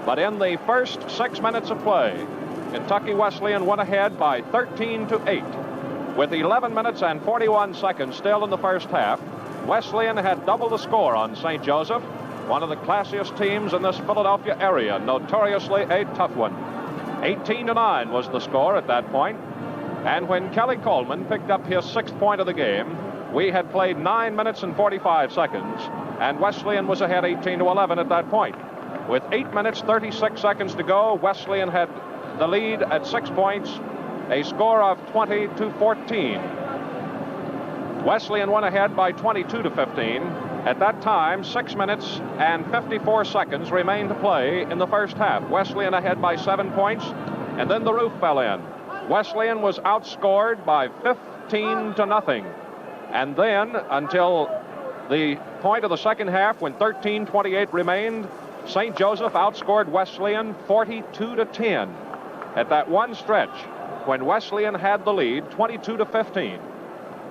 But in the first 6 minutes of play, Kentucky Wesleyan went ahead by 13-8. With 11 minutes and 41 seconds still in the first half, Wesleyan had double the score on St. Joseph, one of the classiest teams in this Philadelphia area, notoriously a tough one. 18-9 was the score at that point. And when Kelly Coleman picked up his 6th point of the game, we had played 9 minutes and 45 seconds, and Wesleyan was ahead 18-11 at that point. With 8 minutes, 36 seconds to go, Wesleyan had the lead at 6 points, a score of 20-14. Wesleyan went ahead by 22-15. At that time, 6 minutes and 54 seconds remained to play in the first half. Wesleyan ahead by 7 points, and then the roof fell in. Wesleyan was outscored by 15-0. And then, until the point of the second half, when 13:28 remained, St. Joseph outscored Wesleyan 42-10. At that one stretch, when Wesleyan had the lead, 22-15.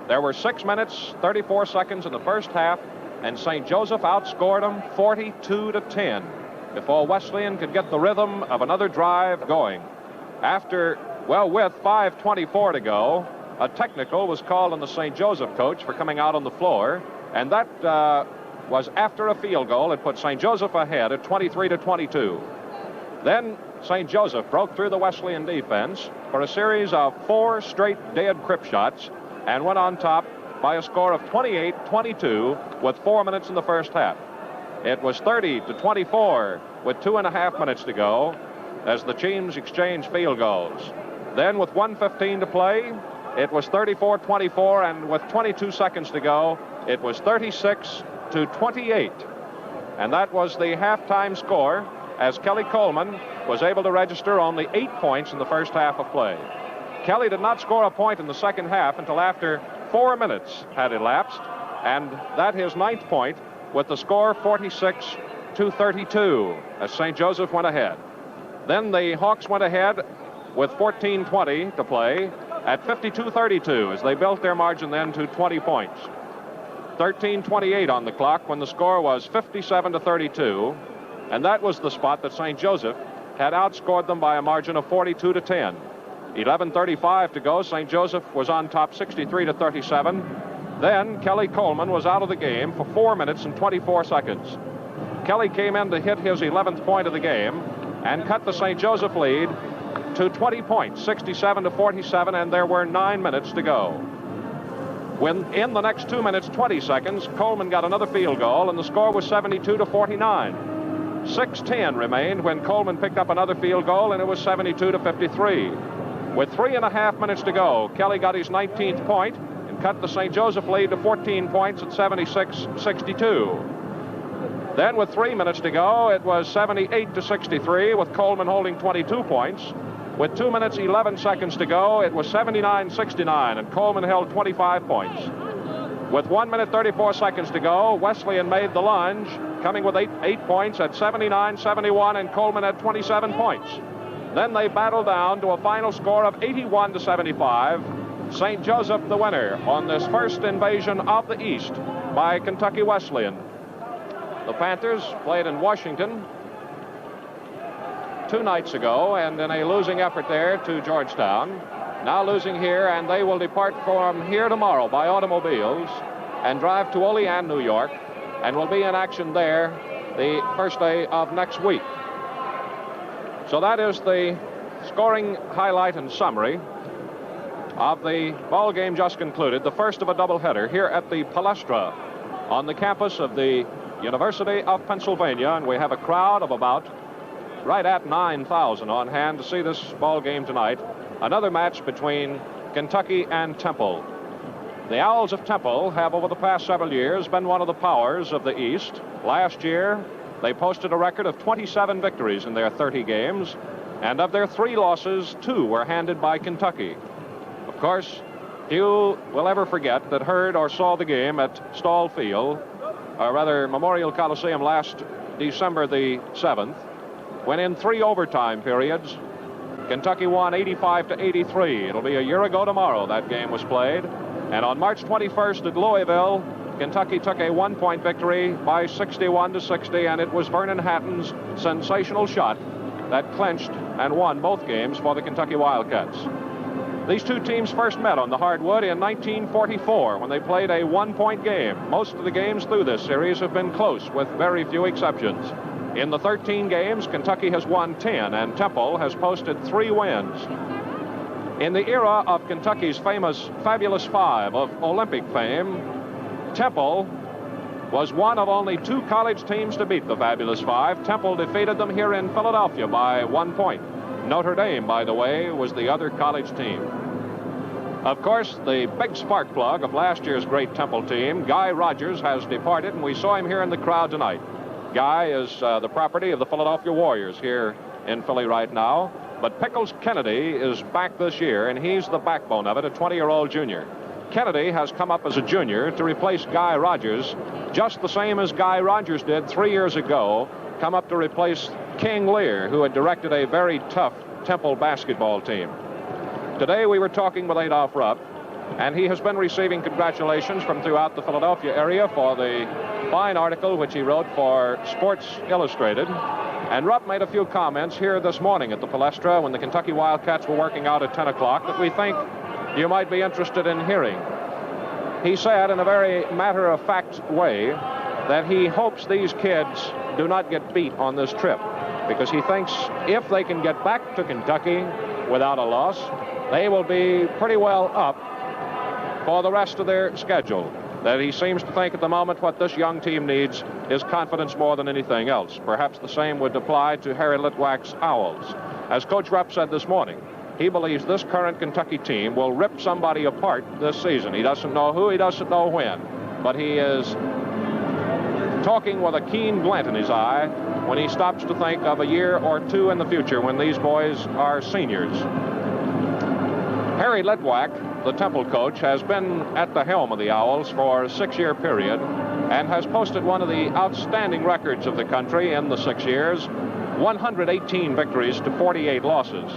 There were 6 minutes, 34 seconds in the first half, and St. Joseph outscored them 42-10 before Wesleyan could get the rhythm of another drive going. With 5:24 to go, a technical was called on the St. Joseph coach for coming out on the floor, and that was after a field goal. It put St. Joseph ahead at 23-22. Then St. Joseph broke through the Wesleyan defense for a series of 4 straight dead crip shots and went on top by a score of 28-22 with 4 minutes in the first half. It was 30-24 with 2.5 minutes to go as the teams exchanged field goals. Then with 1:15 to play, it was 34-24, and with 22 seconds to go, it was 36-28. And that was the halftime score, as Kelly Coleman was able to register only 8 points in the first half of play. Kelly did not score a point in the second half until after 4 minutes had elapsed, and that his 9th point with the score 46-32 as St. Joseph went ahead. Then the Hawks went ahead with 14:20 to play at 52-32 as they built their margin then to 20 points. 13:28 on the clock when the score was 57-32, and that was the spot that St. Joseph had outscored them by a margin of 42-10. 11:35 to go. St. Joseph was on top 63-37. Then Kelly Coleman was out of the game for 4 minutes and 24 seconds. Kelly came in to hit his 11th point of the game and cut the St. Joseph lead to 20 points, 67-47, and there were 9 minutes to go. When in the next 2 minutes, 20 seconds, Coleman got another field goal, and the score was 72-49. 6:10 remained when Coleman picked up another field goal, and it was 72-53. With 3.5 minutes to go, Kelly got his 19th point and cut the St. Joseph lead to 14 points at 76-62. Then with 3 minutes to go, it was 78-63 with Coleman holding 22 points. With 2 minutes, 11 seconds to go, it was 79-69 and Coleman held 25 points. With 1 minute, 34 seconds to go, Wesleyan made the lunge, coming with 8 points at 79-71, and Coleman had 27 points. Then they battled down to a final score of 81-75. St. Joseph the winner on this first invasion of the East by Kentucky Wesleyan. The Panthers played in Washington 2 nights ago, and in a losing effort there to Georgetown. Now losing here, and they will depart from here tomorrow by automobiles and drive to Olean, New York, and will be in action there the first day of next week. So that is the scoring highlight and summary of the ball game just concluded, the first of a doubleheader here at the Palestra on the campus of the University of Pennsylvania, and we have a crowd of about right at 9,000 on hand to see this ball game tonight. Another match between Kentucky and Temple. The Owls of Temple have over the past several years been one of the powers of the East. Last year, they posted a record of 27 victories in their 30 games, and of their 3 losses, 2 were handed by Kentucky. Of course, few will ever forget that heard or saw the game at Stall Field, or rather Memorial Coliseum, last December the 7th, when in 3 overtime periods, Kentucky won 85-83. It'll be a year ago tomorrow that game was played. And on March 21st at Louisville, Kentucky took a 1-point victory by 61-60, and it was Vernon Hatton's sensational shot that clinched and won both games for the Kentucky Wildcats. These two teams first met on the hardwood in 1944 when they played a 1-point game. Most of the games through this series have been close, with very few exceptions. In the 13 games, Kentucky has won 10, and Temple has posted 3 wins. In the era of Kentucky's famous Fabulous Five of Olympic fame, Temple was one of only 2 college teams to beat the Fabulous Five. Temple defeated them here in Philadelphia by 1 point. Notre Dame, by the way, was the other college team. Of course, the big spark plug of last year's great Temple team, Guy Rodgers, has departed, and we saw him here in the crowd tonight. Guy is the property of the Philadelphia Warriors here in Philly right now. But Pickles Kennedy is back this year, and he's the backbone of it, a 20-year-old junior. Kennedy has come up as a junior to replace Guy Rodgers, just the same as Guy Rodgers did 3 years ago, come up to replace King Lear, who had directed a very tough Temple basketball team. Today we were talking with Adolph Rupp, and he has been receiving congratulations from throughout the Philadelphia area for the fine article which he wrote for Sports Illustrated. And Rupp made a few comments here this morning at the Palestra when the Kentucky Wildcats were working out at 10 o'clock that we think you might be interested in hearing. He said in a very matter-of-fact way that he hopes these kids do not get beat on this trip, because he thinks if they can get back to Kentucky without a loss, they will be pretty well up for the rest of their schedule. That he seems to think at the moment what this young team needs is confidence more than anything else. Perhaps the same would apply to Harry Litwack's Owls. As Coach Rupp said this morning, he believes this current Kentucky team will rip somebody apart this season. He doesn't know who, he doesn't know when, but he is talking with a keen glint in his eye when he stops to think of a year or two in the future when these boys are seniors. Harry Litwack, the Temple coach, has been at the helm of the Owls for a 6-year period and has posted one of the outstanding records of the country in the 6 years, 118 victories to 48 losses.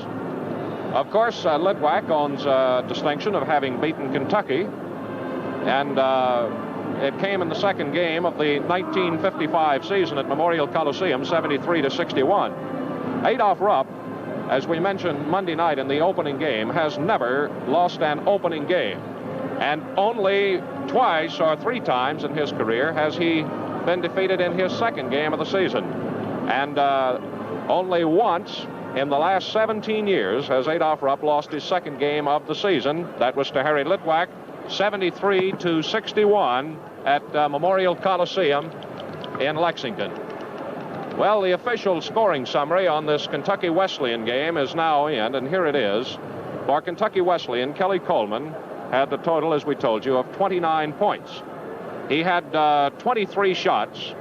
Of course, Litwack owns a distinction of having beaten Kentucky, and it came in the second game of the 1955 season at Memorial Coliseum, 73-61. Adolph Rupp, as we mentioned Monday night in the opening game, has never lost an opening game. And only twice or 3 times in his career has he been defeated in his second game of the season. And only once in the last 17 years has Adolph Rupp lost his second game of the season. That was to Harry Litwack, 73-61 at Memorial Coliseum in Lexington. Well, the official scoring summary on this Kentucky Wesleyan game is now in, and here it is. For Kentucky Wesleyan, Kelly Coleman had the total, as we told you, of 29 points. He had 23 shots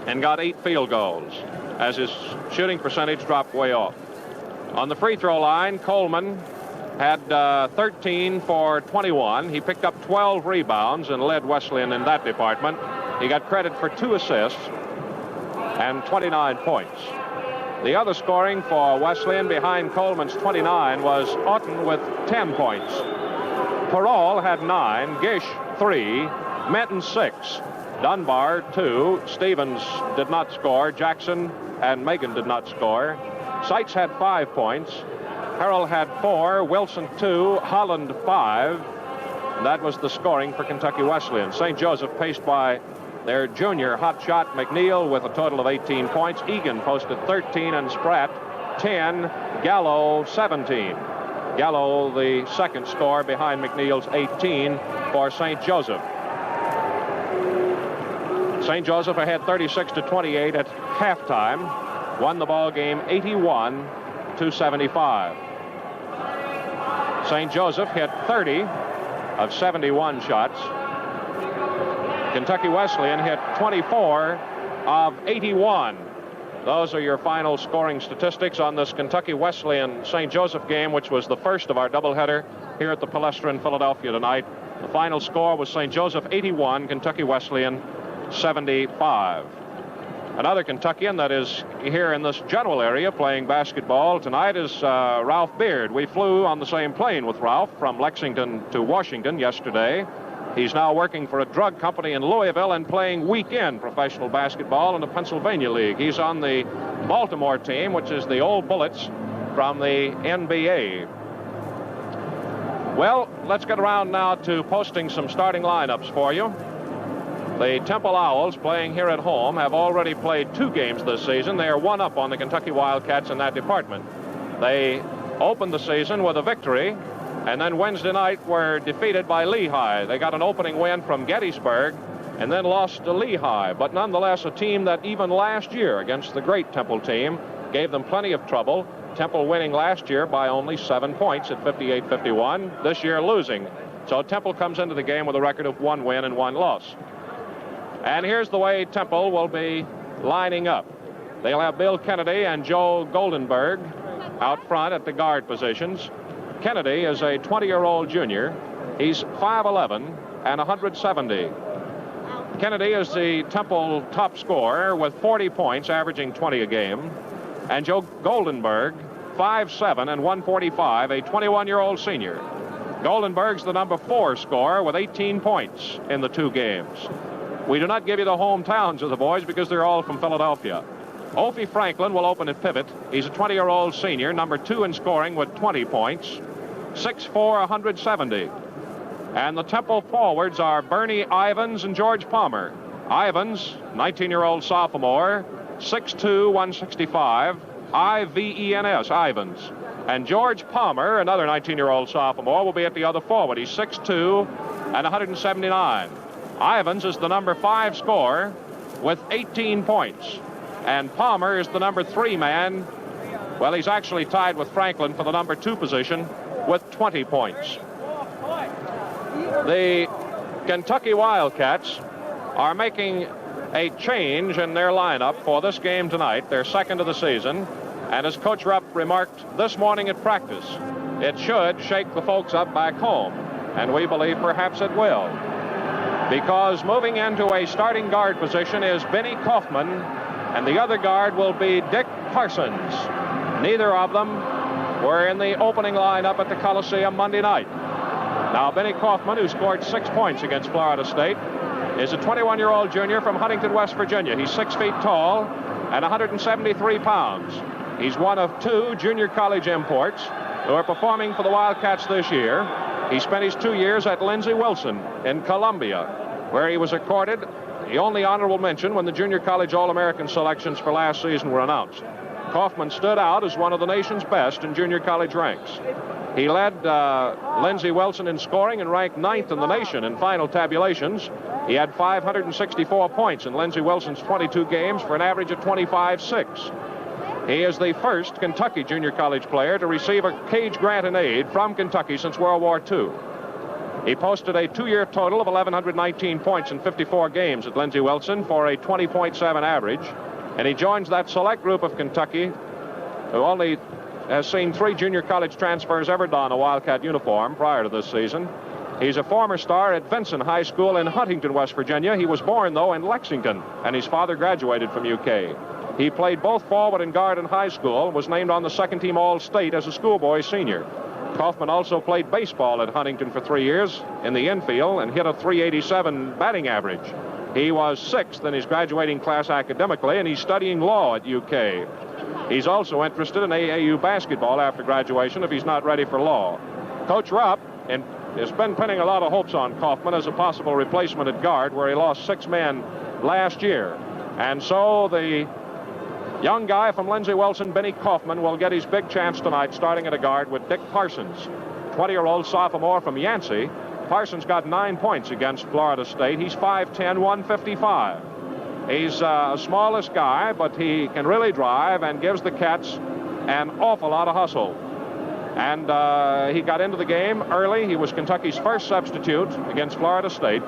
and got 8 field goals, as his shooting percentage dropped way off. On the free throw line, Coleman had 13 for 21. He picked up 12 rebounds and led Wesleyan in that department. He got credit for 2 assists and 29 points. The other scoring for Wesleyan behind Coleman's 29 was Oughton with 10 points. Perall had 9, Gish 3, Menton 6, Dunbar 2, Stevens did not score, Jackson and Megan did not score. Seitz had 5 points, Harrell had 4, Wilson 2, Holland 5. That was the scoring for Kentucky Wesleyan. St. Joseph paced by their junior hotshot McNeil with a total of 18 points. Egan posted 13 and Spratt 10, Gallo 17. Gallo the second score behind McNeil's 18 for St. Joseph. St. Joseph ahead 36-28 at halftime, won the ball game 81-75. St. Joseph hit 30 of 71 shots. Kentucky Wesleyan hit 24 of 81. Those are your final scoring statistics on this Kentucky Wesleyan St. Joseph game, which was the first of our doubleheader here at the Palestra in Philadelphia tonight. The final score was St. Joseph 81, Kentucky Wesleyan 75. Another Kentuckian that is here in this general area playing basketball tonight is Ralph Beard. We flew on the same plane with Ralph from Lexington to Washington yesterday. He's now working for a drug company in Louisville and playing weekend professional basketball in the Pennsylvania League. He's on the Baltimore team, which is the old Bullets from the NBA. Well, let's get around now to posting some starting lineups for you. The Temple Owls, playing here at home, have already played 2 games this season. They are 1 up on the Kentucky Wildcats in that department. They opened the season with a victory, and then Wednesday night were defeated by Lehigh. They got an opening win from Gettysburg and then lost to Lehigh, but nonetheless a team that even last year against the great Temple team gave them plenty of trouble. Temple winning last year by only 7 points at 58-51, this year losing. So Temple comes into the game with a record of 1 win and 1 loss. And here's the way Temple will be lining up. They'll have Bill Kennedy and Joe Goldenberg out front at the guard positions. Kennedy is a 20-year-old junior. He's 5'11" and 170. Kennedy is the Temple top scorer with 40 points, averaging 20 a game. And Joe Goldenberg, 5'7" and 145, a 21-year-old senior. Goldenberg's the number 4 scorer with 18 points in the 2 games. We do not give you the hometowns of the boys because they're all from Philadelphia. Opie Franklin will open at pivot. He's a 20-year-old senior, number 2 in scoring with 20 points, 6'4", 170. And the Temple forwards are Bernie Ivins and George Palmer. Ivins, 19-year-old sophomore, 6'2", 165, I-V-E-N-S, Ivins. And George Palmer, another 19-year-old sophomore, will be at the other forward. He's 6'2", and 179. Ivins is the number 5 scorer with 18 points. And Palmer is the number 3 man. Well, he's actually tied with Franklin for the number 2 position with 20 points. The Kentucky Wildcats are making a change in their lineup for this game tonight, their second of the season. And as Coach Rupp remarked this morning at practice, it should shake the folks up back home. And we believe perhaps it will. Because moving into a starting guard position is Benny Kaufman, and the other guard will be Dick Parsons. Neither of them were in the opening lineup at the Coliseum Monday night. Now, Benny Kaufman, who scored 6 points against Florida State, is a 21-year-old junior from Huntington, West Virginia. He's 6 feet tall and 173 pounds. He's one of 2 junior college imports who are performing for the Wildcats this year. He spent his 2 years at Lindsey Wilson in Columbia, where he was accorded the only honorable mention when the junior college All-American selections for last season were announced. Kaufman stood out as one of the nation's best in junior college ranks. He led Lindsey Wilson in scoring and ranked 9th in the nation in final tabulations. He had 564 points in Lindsey Wilson's 22 games for an average of 25-6. He is the first Kentucky junior college player to receive a Cage grant in aid from Kentucky since World War II. He posted a 2-year total of 1,119 points in 54 games at Lindsey Wilson for a 20.7 average. And he joins that select group of Kentucky who only has seen 3 junior college transfers ever don a Wildcat uniform prior to this season. He's a former star at Vinson High School in Huntington, West Virginia. He was born, though, in Lexington, and his father graduated from UK. He played both forward and guard in high school and was named on the second-team All-State as a schoolboy senior. Kaufman also played baseball at Huntington for 3 years in the infield and hit a .387 batting average. He was 6th in his graduating class academically, and he's studying law at UK. He's also interested in AAU basketball after graduation if he's not ready for law. Coach Rupp has been pinning a lot of hopes on Kaufman as a possible replacement at guard, where he lost 6 men last year. And so the young guy from Lindsey Wilson, Benny Kaufman, will get his big chance tonight starting at a guard with Dick Parsons, 20-year-old sophomore from Yancey. Parsons got 9 points against Florida State. He's 5'10", 155. He's a smallest guy, but he can really drive and gives the Cats an awful lot of hustle. And he got into the game early. He was Kentucky's first substitute against Florida State.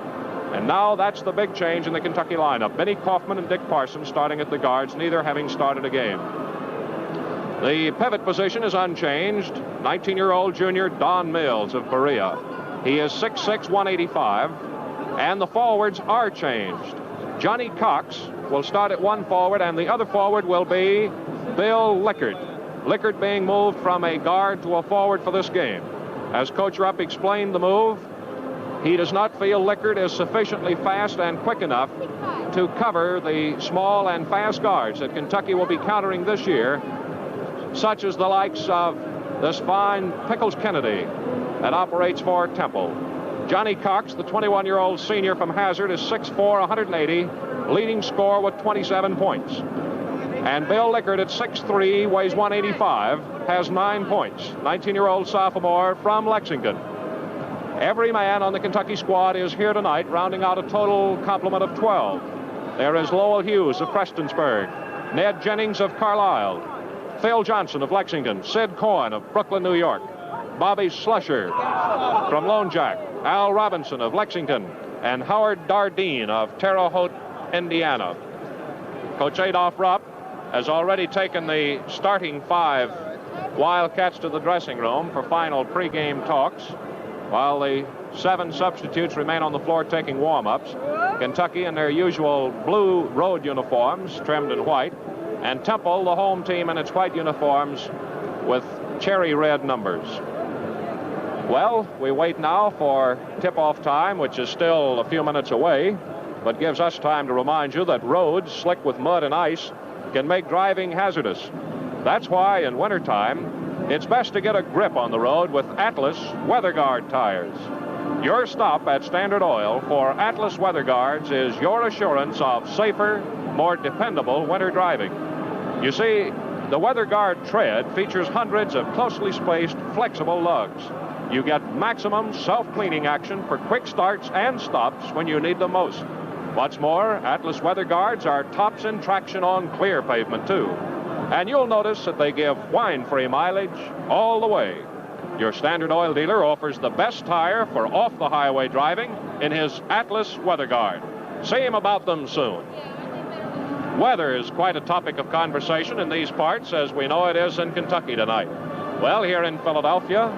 And now that's the big change in the Kentucky lineup. Benny Kaufman and Dick Parsons starting at the guards, neither having started a game. The pivot position is unchanged. 19-year-old junior Don Mills of Berea. He is 6'6", 185. And the forwards are changed. Johnny Cox will start at 1 forward, and the other forward will be Bill Lickard. Lickard being moved from a guard to a forward for this game. As Coach Rupp explained the move, he does not feel Lickard is sufficiently fast and quick enough to cover the small and fast guards that Kentucky will be countering this year, such as the likes of this fine Pickles Kennedy that operates for Temple. Johnny Cox, the 21-year-old senior from Hazard, is 6'4", 180, leading scorer with 27 points. And Bill Lickard at 6'3", weighs 185, has 9 points. 19-year-old sophomore from Lexington. Every man on the Kentucky squad is here tonight, rounding out a total complement of 12. There is Lowell Hughes of Prestonsburg, Ned Jennings of Carlisle, Phil Johnson of Lexington, Sid Cohen of Brooklyn, New York, Bobby Slusher from Lone Jack, Al Robinson of Lexington, and Howard Dardeen of Terre Haute, Indiana. Coach Adolph Rupp has already taken the starting 5 Wildcats to the dressing room for final pregame talks, while the 7 substitutes remain on the floor taking warm-ups. Kentucky in their usual blue road uniforms, trimmed in white, and Temple, the home team, in its white uniforms with cherry red numbers. Well, we wait now for tip-off time, which is still a few minutes away, but gives us time to remind you that roads slick with mud and ice can make driving hazardous. That's why in wintertime, it's best to get a grip on the road with Atlas Weather Guard tires. Your stop at Standard Oil for Atlas Weather Guards is your assurance of safer, more dependable winter driving. You see, the Weather Guard tread features hundreds of closely spaced, flexible lugs. You get maximum self-cleaning action for quick starts and stops when you need them most. What's more, Atlas Weather Guards are tops in traction on clear pavement, too. And you'll notice that they give wine-free mileage all the way. Your Standard Oil dealer offers the best tire for off-the-highway driving in his Atlas Weather Guard. See him about them soon. Weather is quite a topic of conversation in these parts, as we know it is in Kentucky tonight. Well, here in Philadelphia,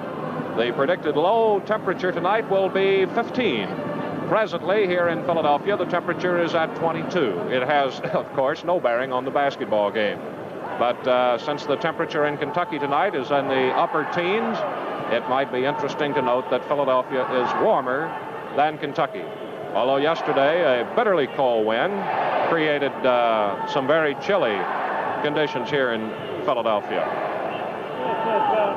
the predicted low temperature tonight will be 15. Presently, here in Philadelphia, the temperature is at 22. It has, of course, no bearing on the basketball game. But since the temperature in Kentucky tonight is in the upper teens, it might be interesting to note that Philadelphia is warmer than Kentucky. Although yesterday, a bitterly cold wind created some very chilly conditions here in Philadelphia.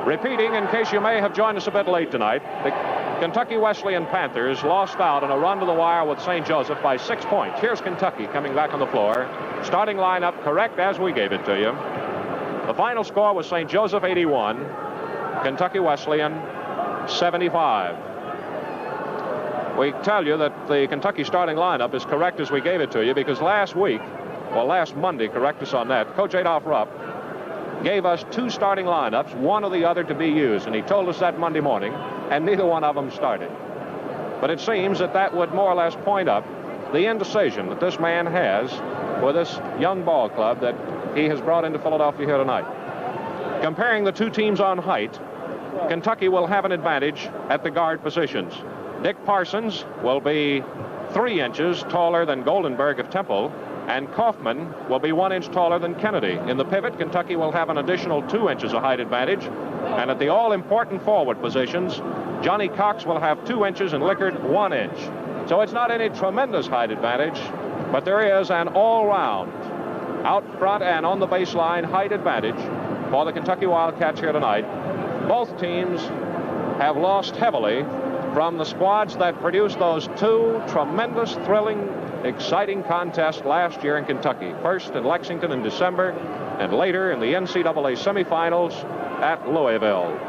Repeating, in case you may have joined us a bit late tonight, the Kentucky Wesleyan Panthers lost out in a run to the wire with St. Joseph by 6 points. Here's Kentucky coming back on the floor. Starting lineup correct as we gave it to you. The final score was St. Joseph 81, Kentucky Wesleyan 75. We tell you that the Kentucky starting lineup is correct as we gave it to you because last Monday, correct us on that, Coach Adolph Rupp gave us 2 starting lineups, one or the other to be used, and he told us that Monday morning, and neither one of them started. But it seems that would more or less point up the indecision that this man has with this young ball club that he has brought into Philadelphia here tonight. Comparing the 2 teams on height, Kentucky will have an advantage at the guard positions. Dick Parsons will be 3 inches taller than Goldenberg of Temple, and Kaufman will be 1 inch taller than Kennedy. In the pivot, Kentucky will have an additional 2 inches of height advantage. And at the all-important forward positions, Johnny Cox will have 2 inches and Lickard 1 inch. So it's not any tremendous height advantage, but there is an all-round, out front and on the baseline height advantage for the Kentucky Wildcats here tonight. Both teams have lost heavily from the squads that produced those 2 tremendous, thrilling, exciting contests last year in Kentucky. First in Lexington in December, and later in the NCAA semifinals at Louisville.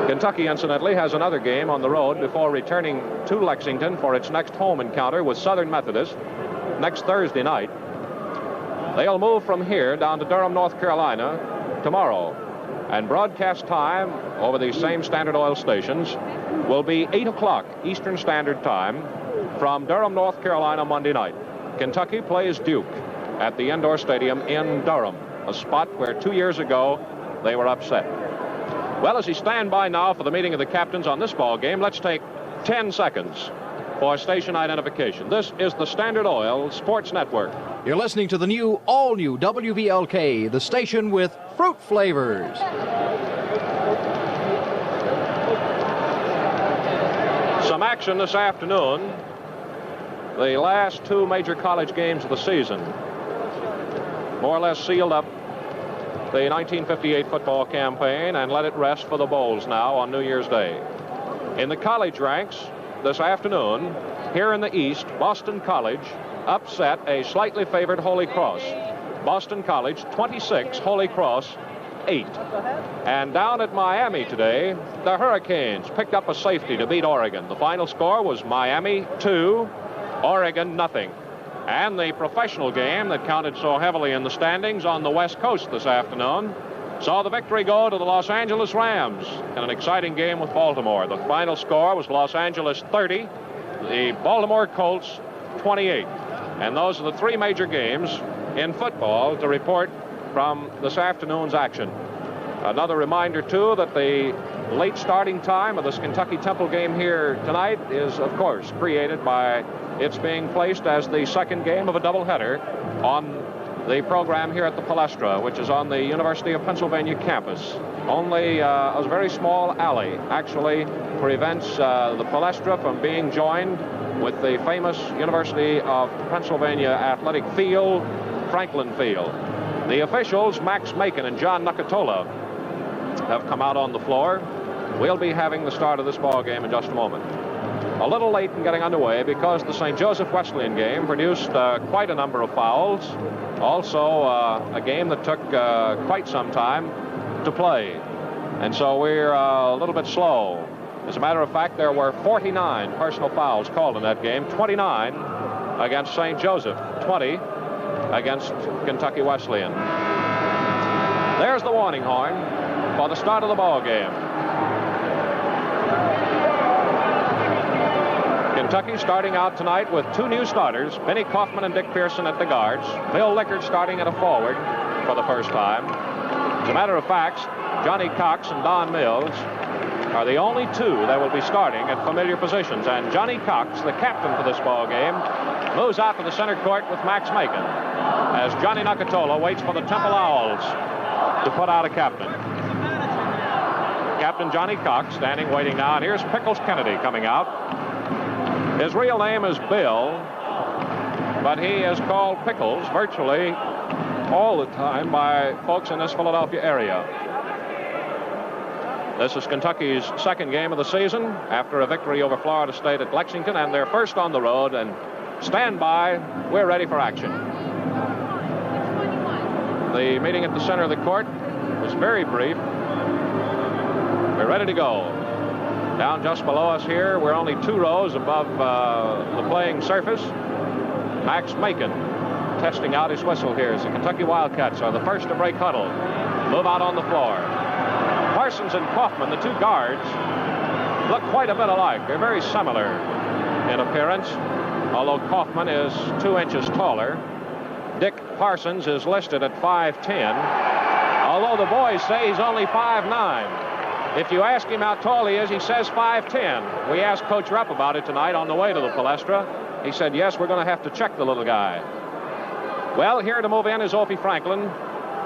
Kentucky, incidentally, has another game on the road before returning to Lexington for its next home encounter with Southern Methodist next Thursday night. They'll move from here down to Durham, North Carolina tomorrow. And broadcast time over these same Standard Oil stations will be 8 o'clock Eastern Standard Time from Durham, North Carolina, Monday night. Kentucky plays Duke at the indoor stadium in Durham, a spot where 2 years ago they were upset. Well, as you stand by now for the meeting of the captains on this ball game, let's take 10 seconds for station identification. This is the Standard Oil Sports Network. You're listening to the all-new WVLK, the station with fruit flavors. some action this afternoon. The last two major college games of the season more or less sealed up the 1958 football campaign and let it rest for the bowls now on New Year's Day. In the college ranks this afternoon, here in the East, Boston College upset a slightly favored Holy Cross. Boston College 26, Holy Cross 8. And down at Miami today, the Hurricanes picked up a safety to beat Oregon. The final score was Miami 2, Oregon nothing. And the professional game that counted so heavily in the standings on the West Coast this afternoon saw the victory go to the Los Angeles Rams in an exciting game with Baltimore. The final score was Los Angeles 30, the Baltimore Colts 28. And those are the three major games in football to report from this afternoon's action. Another reminder, too, that the late starting time of this Kentucky-Temple game here tonight is, of course, created by its being placed as the second game of a doubleheader on the program here at the Palestra, which is on the University of Pennsylvania campus. Only a very small alley actually prevents the Palestra from being joined with the famous University of Pennsylvania athletic field, Franklin Field. The officials, Max Macon and John Nucatola, have come out on the floor. We'll be having the start of this ball game in just a moment. A little late in getting underway because the St. Joseph Wesleyan game produced quite a number of fouls. Also, a game that took quite some time to play. And so we're a little bit slow. As a matter of fact, there were 49 personal fouls called in that game, 29 against St. Joseph, 20 against Kentucky Wesleyan. There's the warning horn for the start of the ball game. Kentucky starting out tonight with two new starters, Benny Kaufman and Dick Pearson at the guards. Bill Lickard starting at a forward for the first time. As a matter of fact, Johnny Cox and Don Mills are the only two that will be starting at familiar positions. And Johnny Cox, the captain for this ball game, moves out to the center court with Max Macon as Johnny Nucatola waits for the Temple Owls to put out a captain. Captain Johnny Cox standing waiting now. And here's Pickles Kennedy coming out. His real name is Bill, but he is called Pickles virtually all the time by folks in this Philadelphia area. This is Kentucky's second game of the season after a victory over Florida State at Lexington, and they're first on the road. And stand by, we're ready for action. The meeting at the center of the court was very brief. We're ready to go. Down just below us here, we're only 2 rows above the playing surface. Max Macon testing out his whistle here as the Kentucky Wildcats are the first to break huddle. Move out on the floor. Parsons and Kaufman, the two guards, look quite a bit alike. They're very similar in appearance, although Kaufman is 2 inches taller. Dick Parsons is listed at 5'10", although the boys say he's only 5'9". If you ask him how tall he is, he says 5'10". We asked Coach Rupp about it tonight on the way to the Palestra. He said, yes, we're going to have to check the little guy. Well, here to move in is Opie Franklin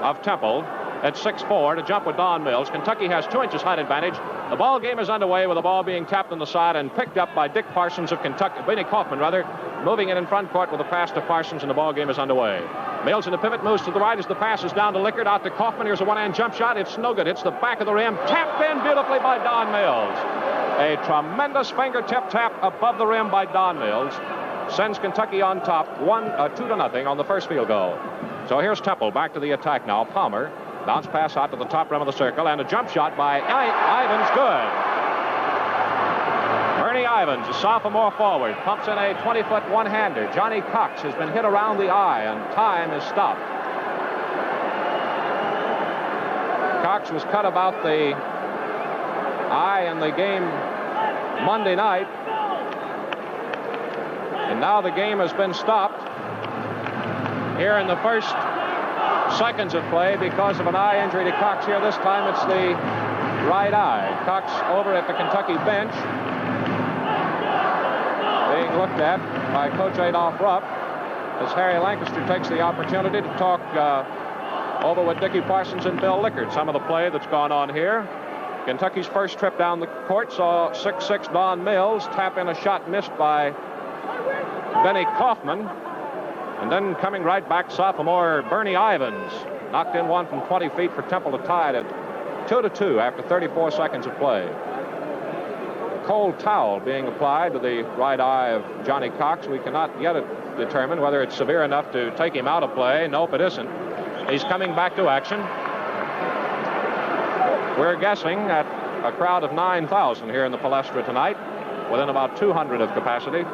of Temple at 6'4" to jump with Don Mills. Kentucky has 2 inches height advantage. The ball game is underway with the ball being tapped on the side and picked up by Dick Parsons of Kentucky, Benny Kaufman rather, moving it in front court with a pass to Parsons, and the ball game is underway. Mills in the pivot moves to the right as the pass is down to Lickard, out to Kaufman. Here's a one-hand jump shot. It's no good. Hits the back of the rim. Tapped in beautifully by Don Mills. A tremendous fingertip tap above the rim by Don Mills sends Kentucky on top 2-0 on the first field goal. So here's Temple back to the attack now. Palmer, bounce pass out to the top rim of the circle, and a jump shot by Ivins, good. Ernie Ivins, a sophomore forward, pumps in a 20-foot one-hander. Johnny Cox has been hit around the eye, and time is stopped. Cox was cut about the eye in the game Monday night, and now the game has been stopped here in the first seconds of play because of an eye injury to Cox here. This time it's the right eye. Cox over at the Kentucky bench, being looked at by Coach Adolph Rupp as Harry Lancaster takes the opportunity to talk over with Dickie Parsons and Bill Lickard some of the play that's gone on here. Kentucky's first trip down the court saw 6'6" Don Mills tap in a shot missed by Benny Kaufman. And then coming right back, sophomore Bernie Ivins knocked in one from 20 feet for Temple to tie it at 2-2 after 34 seconds of play. A cold towel being applied to the right eye of Johnny Cox. We cannot yet determine whether it's severe enough to take him out of play. Nope, it isn't. He's coming back to action. We're guessing at a crowd of 9,000 here in the Palestra tonight, within about 200 of capacity.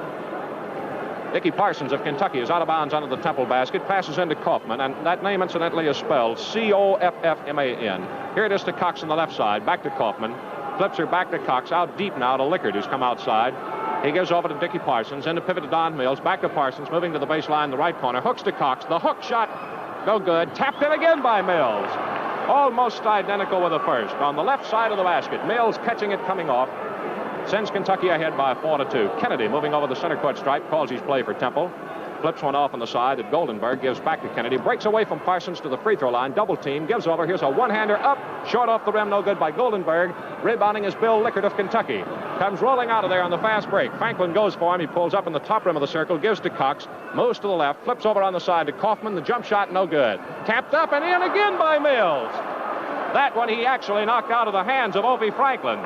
Dicky Parsons of Kentucky is out of bounds under the Temple basket, passes into Kaufman, and that name incidentally is spelled Coffman. Here it is to Cox on the left side, back to Kaufman, flips her back to Cox, out deep now to Lickard, who's come outside. He gives over to Dicky Parsons, into pivot to Don Mills, back to Parsons, moving to the baseline, the right corner, hooks to Cox, the hook shot, no good, tapped in again by Mills. Almost identical with the first. On the left side of the basket, Mills catching it coming off, sends Kentucky ahead by 4-2. Kennedy moving over the center court stripe, calls his play for Temple. Flips one off on the side that Goldenberg gives back to Kennedy. Breaks away from Parsons to the free throw line. Double team. Gives over. Here's a one-hander up. Short off the rim. No good by Goldenberg. Rebounding is Bill Lickard of Kentucky. Comes rolling out of there on the fast break. Franklin goes for him. He pulls up in the top rim of the circle. Gives to Cox. Moves to the left. Flips over on the side to Kaufman. The jump shot no good. Tapped up and in again by Mills. That one he actually knocked out of the hands of Opie Franklin.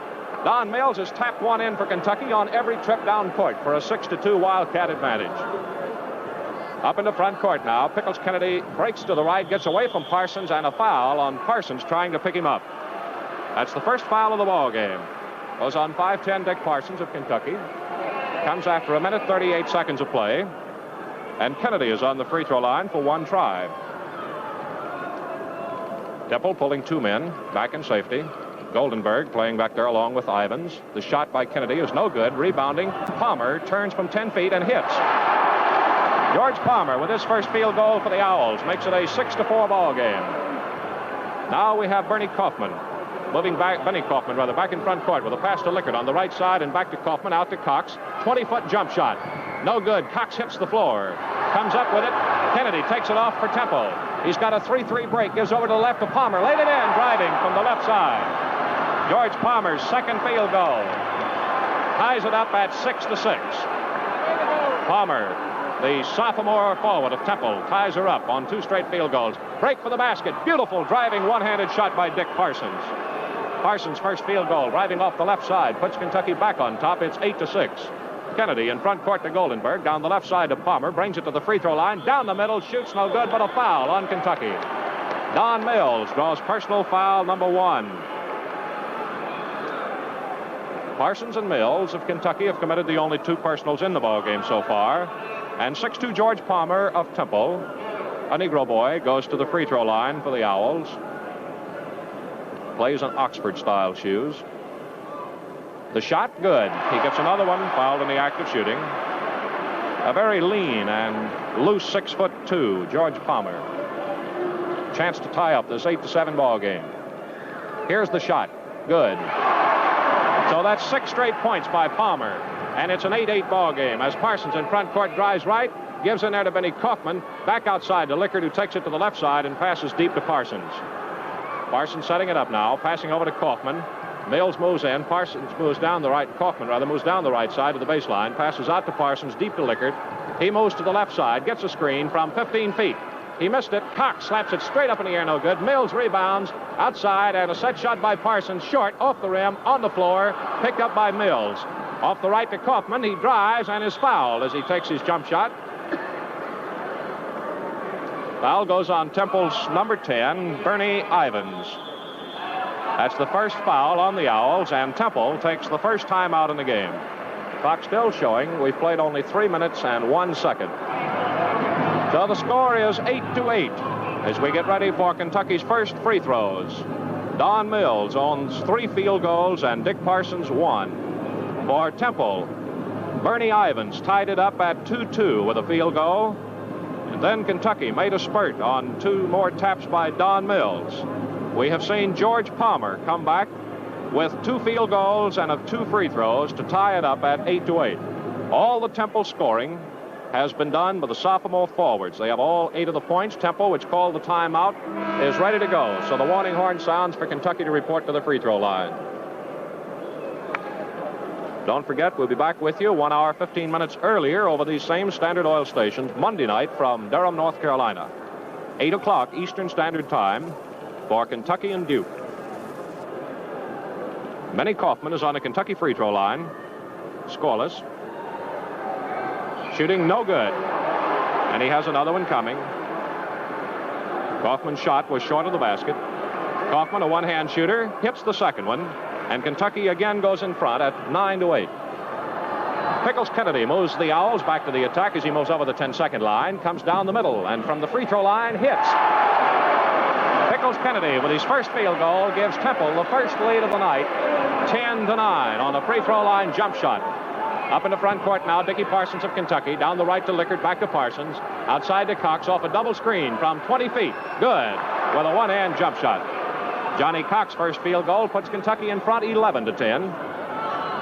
Don Mills has tapped one in for Kentucky on every trip down court for a 6-2 Wildcat advantage. Up in the front court now. Pickles Kennedy breaks to the right, gets away from Parsons, and a foul on Parsons trying to pick him up. That's the first foul of the ball game. Goes on 5'10" Dick Parsons of Kentucky. Comes after 1:38 seconds of play. And Kennedy is on the free throw line for one try. Temple pulling two men back in safety. Goldenberg playing back there along with Ivins. The shot by Kennedy is no good. Rebounding. Palmer turns from 10 feet and hits. George Palmer with his first field goal for the Owls makes it a 6-4 ball game. Now we have Benny Kaufman back in front court with a pass to Lickard on the right side and back to Kaufman, out to Cox. 20-foot jump shot. No good. Cox hits the floor. Comes up with it. Kennedy takes it off for Temple. He's got a 3-3 break. Gives over to the left to Palmer. Laid it in, driving from the left side. George Palmer's second field goal. Ties it up at 6-6. Palmer, the sophomore forward of Temple, ties her up on two straight field goals. Break for the basket. Beautiful driving one-handed shot by Dick Parsons. Parsons' first field goal, driving off the left side, puts Kentucky back on top. It's 8-6. Kennedy in front court to Goldenberg, down the left side to Palmer, brings it to the free throw line, down the middle, shoots no good, but a foul on Kentucky. Don Mills draws personal foul number 1. Parsons and Mills of Kentucky have committed the only two personals in the ballgame so far. And 6'2" George Palmer of Temple, a Negro boy, goes to the free throw line for the Owls. Plays in Oxford-style shoes. The shot, good. He gets another one, fouled in the act of shooting. A very lean and loose 6'2", George Palmer. Chance to tie up this 8-7 ball game. Here's the shot, good. So that's 6 straight points by Palmer, and it's an 8-8 ball game as Parsons in front court drives right, gives in there to Benny Kaufman, back outside to Lickard, who takes it to the left side and passes deep to Parsons. Parsons setting it up now, passing over to Kaufman. Mills moves in. Kaufman moves down the right side to the baseline, passes out to Parsons, deep to Lickard. He moves to the left side, gets a screen from 15 feet. He missed it. Cox slaps it straight up in the air, no good. Mills rebounds outside, and a set shot by Parsons, short, off the rim, on the floor, picked up by Mills. Off the right to Kaufman, he drives and is fouled as he takes his jump shot. Foul goes on Temple's number 10, Bernie Ivins. That's the first foul on the Owls, and Temple takes the first time out in the game. Clock still showing we've played only 3 minutes and 1 second. So the score is 8-8 as we get ready for Kentucky's first free throws. Don Mills owns 3 field goals and Dick Parsons 1. For Temple, Bernie Ivins tied it up at 2-2 with a field goal. And then Kentucky made a spurt on 2 more taps by Don Mills. We have seen George Palmer come back with 2 field goals and 2 free throws to tie it up at 8-8. All the Temple scoring has been done by the sophomore forwards. They have all 8 of the points. Temple, which called the timeout, is ready to go. So the warning horn sounds for Kentucky to report to the free throw line. Don't forget, we'll be back with you 1 hour, 15 minutes earlier over these same Standard Oil stations Monday night from Durham, North Carolina. 8 o'clock Eastern Standard Time for Kentucky and Duke. Benny Kaufman is on the Kentucky free throw line. Scoreless. Shooting no good. And he has another one coming. Kaufman's shot was short of the basket. Kaufman, a one-hand shooter, hits the second one. And Kentucky again goes in front at 9-8. Pickles Kennedy moves the Owls back to the attack as he moves over the 10-second line. Comes down the middle and from the free throw line hits. Pickles Kennedy with his first field goal gives Temple the first lead of the night. 10-9 on the free throw line jump shot. Up in the front court now, Dickie Parsons of Kentucky. Down the right to Lickert, back to Parsons. Outside to Cox off a double screen from 20 feet. Good with a one-hand jump shot. Johnny Cox first field goal puts Kentucky in front 11-10.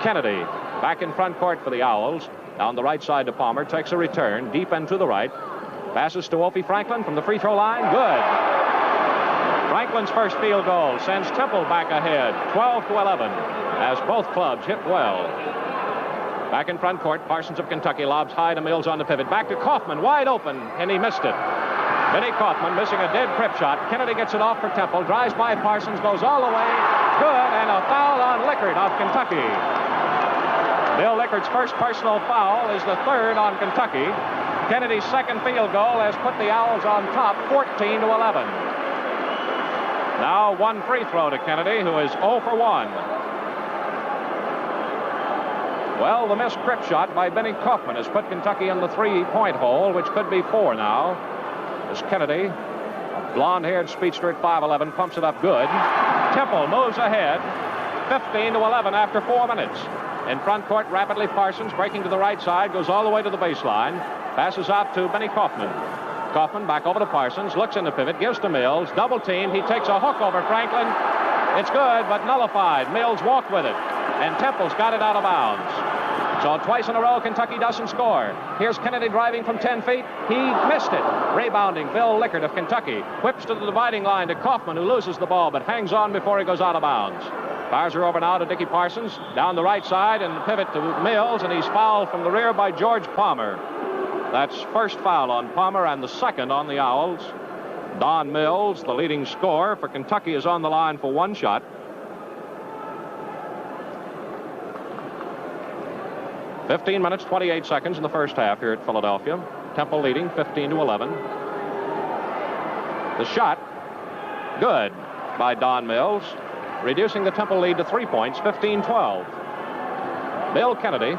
Kennedy back in front court for the Owls. Down the right side to Palmer. Takes a return deep and to the right. Passes to Opie Franklin from the free throw line. Good. Franklin's first field goal sends Temple back ahead 12-11 as both clubs hit well. Back in front court, Parsons of Kentucky lobs high to Mills on the pivot. Back to Kaufman, wide open, and he missed it. Benny Kaufman missing a dead trip shot. Kennedy gets it off for Temple, drives by Parsons, goes all the way. Good, and a foul on Lickert of Kentucky. Bill Lickert's first personal foul is the third on Kentucky. Kennedy's second field goal has put the Owls on top 14-11. Now one free throw to Kennedy, who is 0 for 1. Well, the missed grip shot by Benny Kaufman has put Kentucky in the three-point hole, which could be 4 now. As Kennedy, a blonde-haired speedster at 5'11", pumps it up good. Temple moves ahead, 15-11 after 4 minutes. In front court, rapidly Parsons breaking to the right side, goes all the way to the baseline, passes out to Benny Kaufman. Kaufman back over to Parsons, looks in the pivot, gives to Mills, double teamed. He takes a hook over Franklin. It's good, but nullified. Mills walked with it, and Temple's got it out of bounds. So twice in a row, Kentucky doesn't score. Here's Kennedy driving from 10 feet. He missed it. Rebounding, Bill Lickert of Kentucky. Whips to the dividing line to Kaufman, who loses the ball, but hangs on before he goes out of bounds. Fires are over now to Dickie Parsons. Down the right side and pivot to Mills, and he's fouled from the rear by George Palmer. That's first foul on Palmer and the second on the Owls. Don Mills, the leading scorer for Kentucky, is on the line for one shot. "15 minutes, 28 seconds in the first half here at Philadelphia. Temple leading 15-11. The shot, good by Don Mills, reducing the Temple lead to 3 points, 15-12. Bill Kennedy,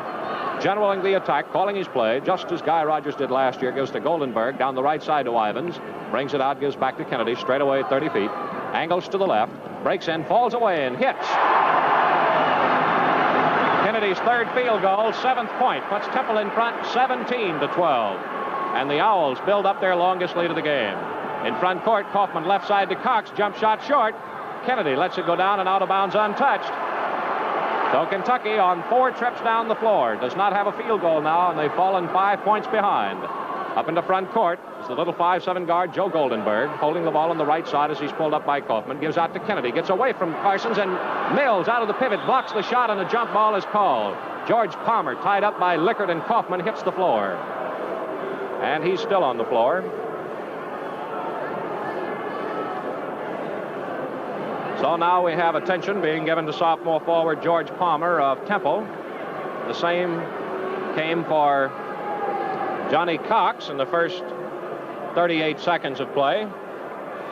generaling the attack, calling his play, just as Guy Rogers did last year. Goes to Goldenberg, down the right side to Ivins. Brings it out, gives back to Kennedy, straight away at 30 feet. Angles to the left, breaks in, falls away, and hits. Kennedy's third field goal, 7th point, puts Temple in front 17-12. And the Owls build up their longest lead of the game. In front court, Kaufman left side to Cox, jump shot short. Kennedy lets it go down and out of bounds untouched. So Kentucky on 4 trips down the floor does not have a field goal now, and they've fallen 5 points behind. Up in the front court is the little 5'7" guard, Joe Goldenberg, holding the ball on the right side as he's pulled up by Kaufman. Gives out to Kennedy, gets away from Parsons, and Mills out of the pivot, blocks the shot, and a jump ball is called. George Palmer, tied up by Lickert and Kaufman, hits the floor. And he's still on the floor. So now we have attention being given to sophomore forward George Palmer of Temple. The same came for Johnny Cox in the first 38 seconds of play.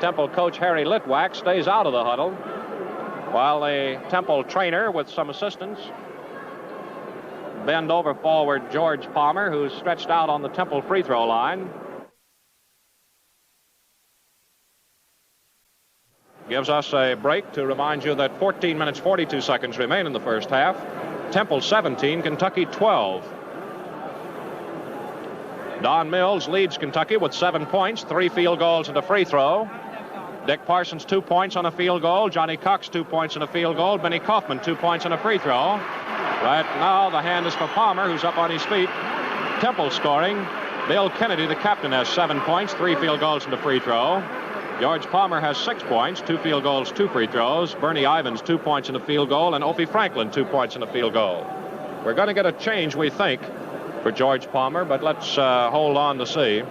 Temple coach Harry Litwack stays out of the huddle, while the Temple trainer with some assistants bend over forward George Palmer, who's stretched out on the Temple free throw line. Gives us a break to remind you that 14 minutes, 42 seconds remain in the first half. Temple 17, Kentucky 12. Don Mills leads Kentucky with 7 points, 3 field goals and a free throw. Dick Parsons 2 points on a field goal. Johnny Cox 2 points on a field goal. Benny Kaufman 2 points on a free throw. Right now the hand is for Palmer, who's up on his feet. Temple scoring Bill Kennedy, the captain, has 7 points, 3 field goals and a free throw. George Palmer has 6 points, 2 field goals, 2 free throws. Bernie Ivans, 2 points and a field goal. And Opie Franklin, 2 points and a field goal. We're going to get a change, we think, for George Palmer, but let's hold on to see.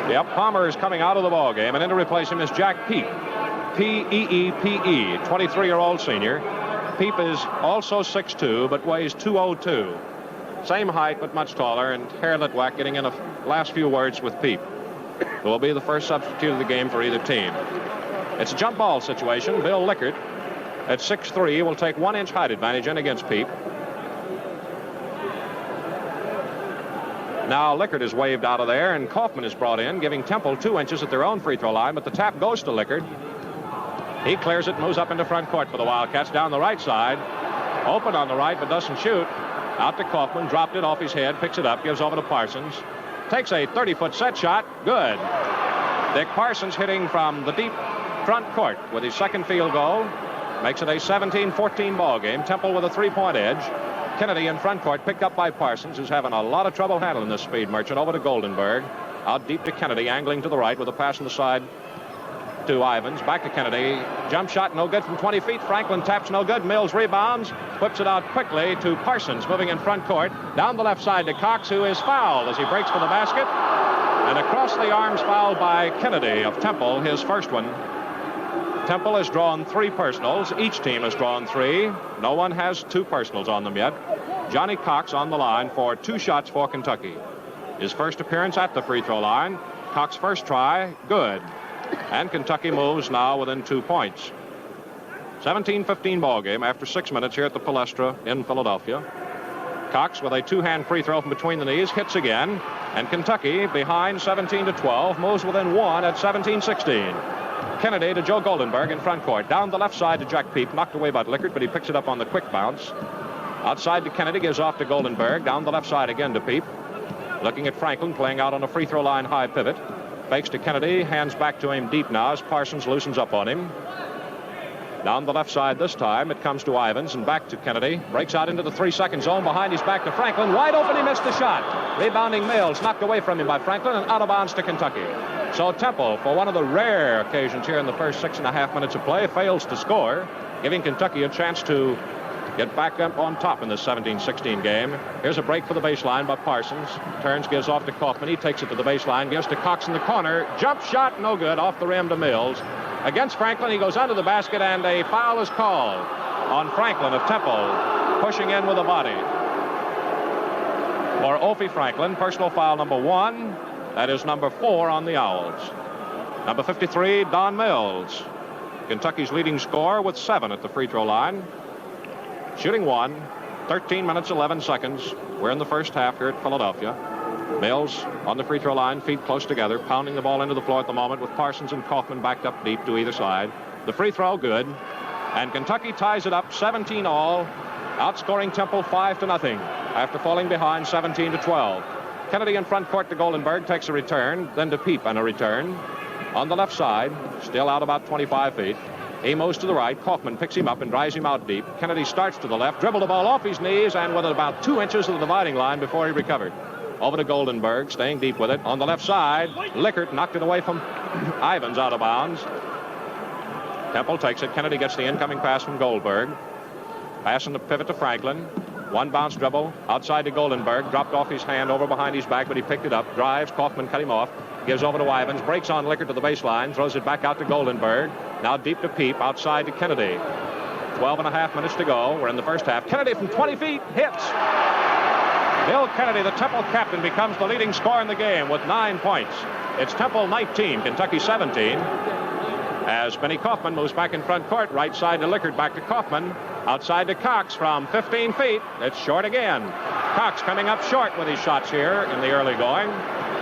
Yep, Palmer is coming out of the ball game, and in to replace him is Jack Peep. P-E-E-P-E, 23-year-old senior. Peep is also 6'2", but weighs 202. Same height, but much taller, and Herr Litwack getting in the last few words with Peep, who will be the first substitute of the game for either team. It's a jump ball situation. Bill Lickert, at 6'3", will take 1-inch height advantage in against Peep. Now Lickert is waved out of there, and Kaufman is brought in, giving Temple 2 inches at their own free throw line, but the tap goes to Lickert. He clears it, moves up into front court for the Wildcats down the right side. Open on the right, but doesn't shoot. Out to Kaufman, dropped it off his head, picks it up, gives over to Parsons. Takes a 30-foot set shot, good. Dick Parsons hitting from the deep front court with his second field goal. Makes it a 17-14 ball game. Temple with a 3-point edge. Kennedy in front court, picked up by Parsons, who's having a lot of trouble handling this speed merchant. Over to Goldenberg. Out deep to Kennedy, angling to the right with a pass on the side to Ivans. Back to Kennedy. Jump shot, no good from 20 feet. Franklin taps, no good. Mills rebounds. Whips it out quickly to Parsons, moving in front court. Down the left side to Cox, who is fouled as he breaks for the basket. And across the arms foul by Kennedy of Temple, his first one. Temple has drawn 3 personals. Each team has drawn 3. No one has 2 personals on them yet. Johnny Cox on the line for 2 shots for Kentucky. His first appearance at the free throw line. Cox first try, good. And Kentucky moves now within 2 points. 17-15 ball game after 6 minutes here at the Palestra in Philadelphia. Cox with a 2-hand free throw from between the knees, hits again. And Kentucky behind 17-12, moves within 1 at 17-16. Kennedy to Joe Goldenberg in front court. Down the left side to Jack Peep, knocked away by Lickert, but he picks it up on the quick bounce. Outside to Kennedy, gives off to Goldenberg. Down the left side again to Peep. Looking at Franklin, playing out on a free throw line high pivot. Fakes to Kennedy, hands back to him deep now as Parsons loosens up on him. Down the left side this time, it comes to Ivans and back to Kennedy. Breaks out into the 3-second zone behind his back to Franklin. Wide open, he missed the shot. Rebounding Mills, knocked away from him by Franklin and out of bounds to Kentucky. So Temple, for one of the rare occasions here in the first 6.5 minutes of play, fails to score, giving Kentucky a chance to get back up on top in this 17-16 game. Here's a break for the baseline by Parsons. Turns, gives off to Kaufman. He takes it to the baseline, gives to Cox in the corner. Jump shot, no good, off the rim to Mills. Against Franklin, he goes under the basket, and a foul is called on Franklin of Temple, pushing in with a body. For Opie Franklin, personal foul number 1. That is number 4 on the Owls. Number 53, Don Mills. Kentucky's leading scorer with 7 at the free throw line. Shooting 1, 13 minutes, 11 seconds. We're in the first half here at Philadelphia. Mills on the free throw line, feet close together, pounding the ball into the floor at the moment with Parsons and Kaufman backed up deep to either side. The free throw, good. And Kentucky ties it up 17 all, outscoring Temple 5-0 after falling behind 17-12. Kennedy in front court to Goldenberg, takes a return, then to Peep and a return. On the left side, still out about 25 feet. He moves to the right. Kaufman picks him up and drives him out deep. Kennedy starts to the left, dribbled the ball off his knees, and with about 2 inches of the dividing line before he recovered. Over to Goldenberg, staying deep with it. On the left side, Lickert knocked it away from Ivans out of bounds. Temple takes it. Kennedy gets the incoming pass from Goldberg. Passing the pivot to Franklin. 1 bounce dribble outside to Goldenberg. Dropped off his hand over behind his back, but he picked it up. Drives. Kaufman cut him off. Gives over to Ivans. Breaks on Lickert to the baseline. Throws it back out to Goldenberg. Now deep to Peep. Outside to Kennedy. 12.5 minutes to go. We're in the first half. Kennedy from 20 feet hits. Bill Kennedy, the Temple captain, becomes the leading scorer in the game with 9 points. It's Temple 19, Kentucky 17. As Benny Kaufman moves back in front court, right side to Lickert, back to Kaufman. Outside to Cox from 15 feet. It's short again. Cox coming up short with his shots here in the early going.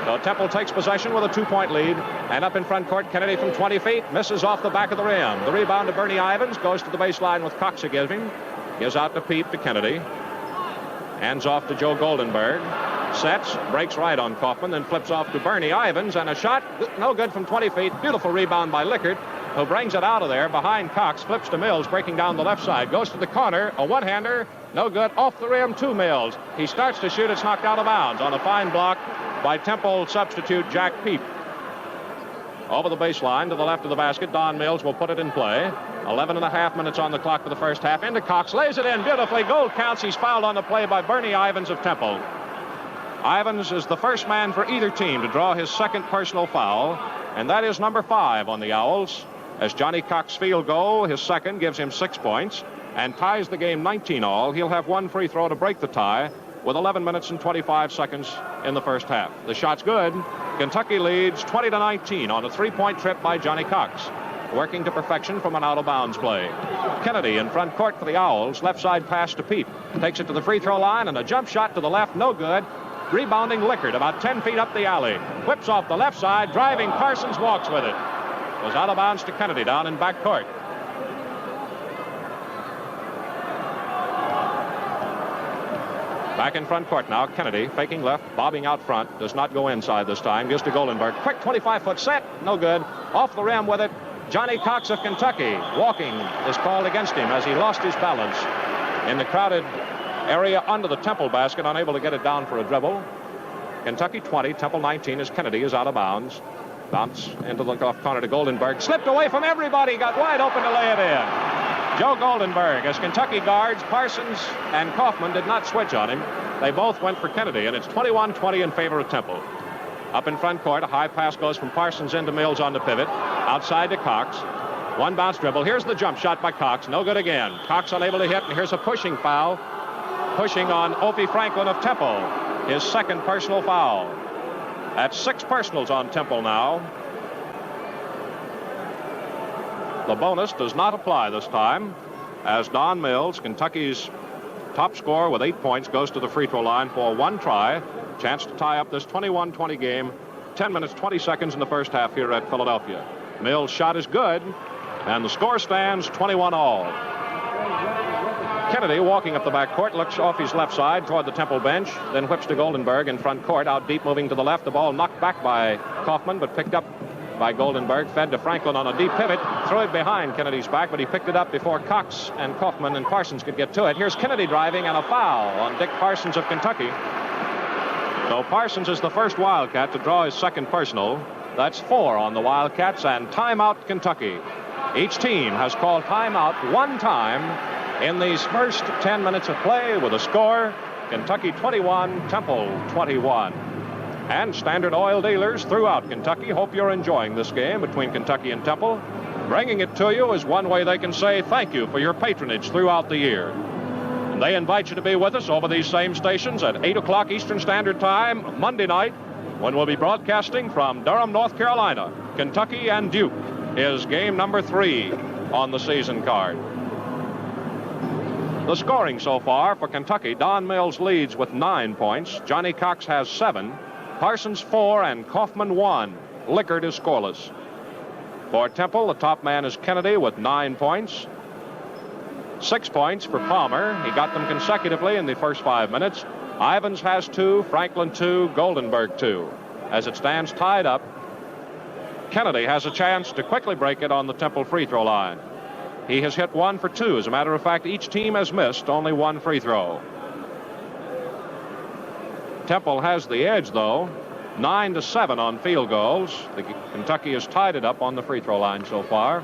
So Temple takes possession with a 2-point lead. And up in front court, Kennedy from 20 feet. Misses off the back of the rim. The rebound to Bernie Ivans. Goes to the baseline with Cox against him. Gives out to Peep to Kennedy. Hands off to Joe Goldenberg. Sets, breaks right on Kaufman, then flips off to Bernie Ivans, and a shot, no good from 20 feet. Beautiful rebound by Lickert. who brings it out of there behind Cox, flips to Mills, breaking down the left side, goes to the corner, a one-hander, no good, off the rim to Mills. He starts to shoot, it's knocked out of bounds on a fine block by Temple substitute Jack Peep. Over the baseline to the left of the basket, Don Mills will put it in play. 11.5 minutes on the clock for the first half. Into Cox, lays it in beautifully. Gold counts. He's fouled on the play by Bernie Ivans of Temple. Ivans is the first man for either team to draw his second personal foul, and that is number 5 on the Owls. As Johnny Cox' field goal, his second, gives him 6 points and ties the game 19-all. He'll have one free throw to break the tie with 11 minutes and 25 seconds in the first half. The shot's good. Kentucky leads 20-19 on a 3-point trip by Johnny Cox, working to perfection from an out-of-bounds play. Kennedy in front court for the Owls. Left side pass to Peep. Takes it to the free throw line, and a jump shot to the left, no good. Rebounding Lickard about 10 feet up the alley. Whips off the left side, driving Parsons, walks with it. Was out of bounds to Kennedy down in back court. Back in front court now, Kennedy faking left, bobbing out front, does not go inside this time, gives to Goldenberg. Quick 25-foot set, no good. Off the rim with it, Johnny Cox of Kentucky. Walking is called against him as he lost his balance in the crowded area under the Temple basket, unable to get it down for a dribble. Kentucky 20, Temple 19 as Kennedy is out of bounds. Bounce into the left corner to Goldenberg. Slipped away from everybody, got wide open to lay it in. Joe Goldenberg, as Kentucky guards, Parsons and Kaufman did not switch on him. They both went for Kennedy, and it's 21-20 in favor of Temple. Up in front court, a high pass goes from Parsons into Mills on the pivot. Outside to Cox. One bounce dribble. Here's the jump shot by Cox. No good again. Cox unable to hit, and here's a pushing foul. Pushing on Opie Franklin of Temple. His second personal foul. That's 6 personals on Temple now. The bonus does not apply this time, as Don Mills, Kentucky's top scorer with 8 points, goes to the free throw line for one try. Chance to tie up this 21-20 game. 10 minutes, 20 seconds in the first half here at Philadelphia. Mills' shot is good, and the score stands 21-all. Kennedy walking up the backcourt, looks off his left side toward the Temple bench, then whips to Goldenberg in front court, out deep, moving to the left. The ball knocked back by Kaufman, but picked up by Goldenberg, fed to Franklin on a deep pivot, threw it behind Kennedy's back, but he picked it up before Cox and Kaufman and Parsons could get to it. Here's Kennedy driving, and a foul on Dick Parsons of Kentucky. So Parsons is the first Wildcat to draw his second personal. That's 4 on the Wildcats, and timeout Kentucky. Each team has called timeout one time in these first 10 minutes of play, with a score, Kentucky 21, Temple 21. And Standard Oil dealers throughout Kentucky hope you're enjoying this game between Kentucky and Temple. Bringing it to you is one way they can say thank you for your patronage throughout the year. And they invite you to be with us over these same stations at 8 o'clock Eastern Standard Time, Monday night, when we'll be broadcasting from Durham, North Carolina. Kentucky and Duke is game number 3 on the season card. The scoring so far for Kentucky, Don Mills leads with 9 points. Johnny Cox has 7. Parsons 4 and Kaufman 1. Lickard is scoreless. For Temple, the top man is Kennedy with 9 points. 6 points for Palmer. He got them consecutively in the first 5 minutes. Ivans has 2, Franklin 2, Goldenberg 2. As it stands tied up, Kennedy has a chance to quickly break it on the Temple free throw line. He has hit 1 for 2. As a matter of fact, each team has missed only 1 free throw. Temple has the edge, though, 9-7 on field goals. Kentucky has tied it up on the free throw line so far,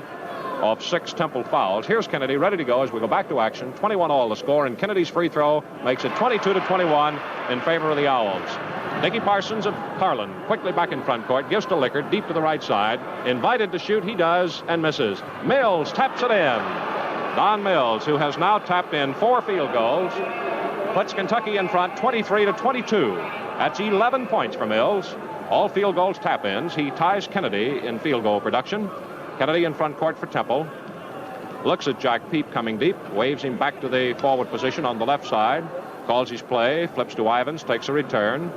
of 6 Temple fouls. Here's Kennedy ready to go as we go back to action. 21-all the score, and Kennedy's free throw makes it 22-21 in favor of the Owls. Nicky Parsons of Carlin quickly back in front court, gives to Lickard deep to the right side. Invited to shoot, he does, and misses. Mills taps it in. Don Mills, who has now tapped in 4 field goals, puts Kentucky in front 23-22. That's 11 points for Mills. All field goals tap-ins. He ties Kennedy in field goal production. Kennedy in front court for Temple. Looks at Jack Peep coming deep, waves him back to the forward position on the left side. Calls his play, flips to Ivans, takes a return.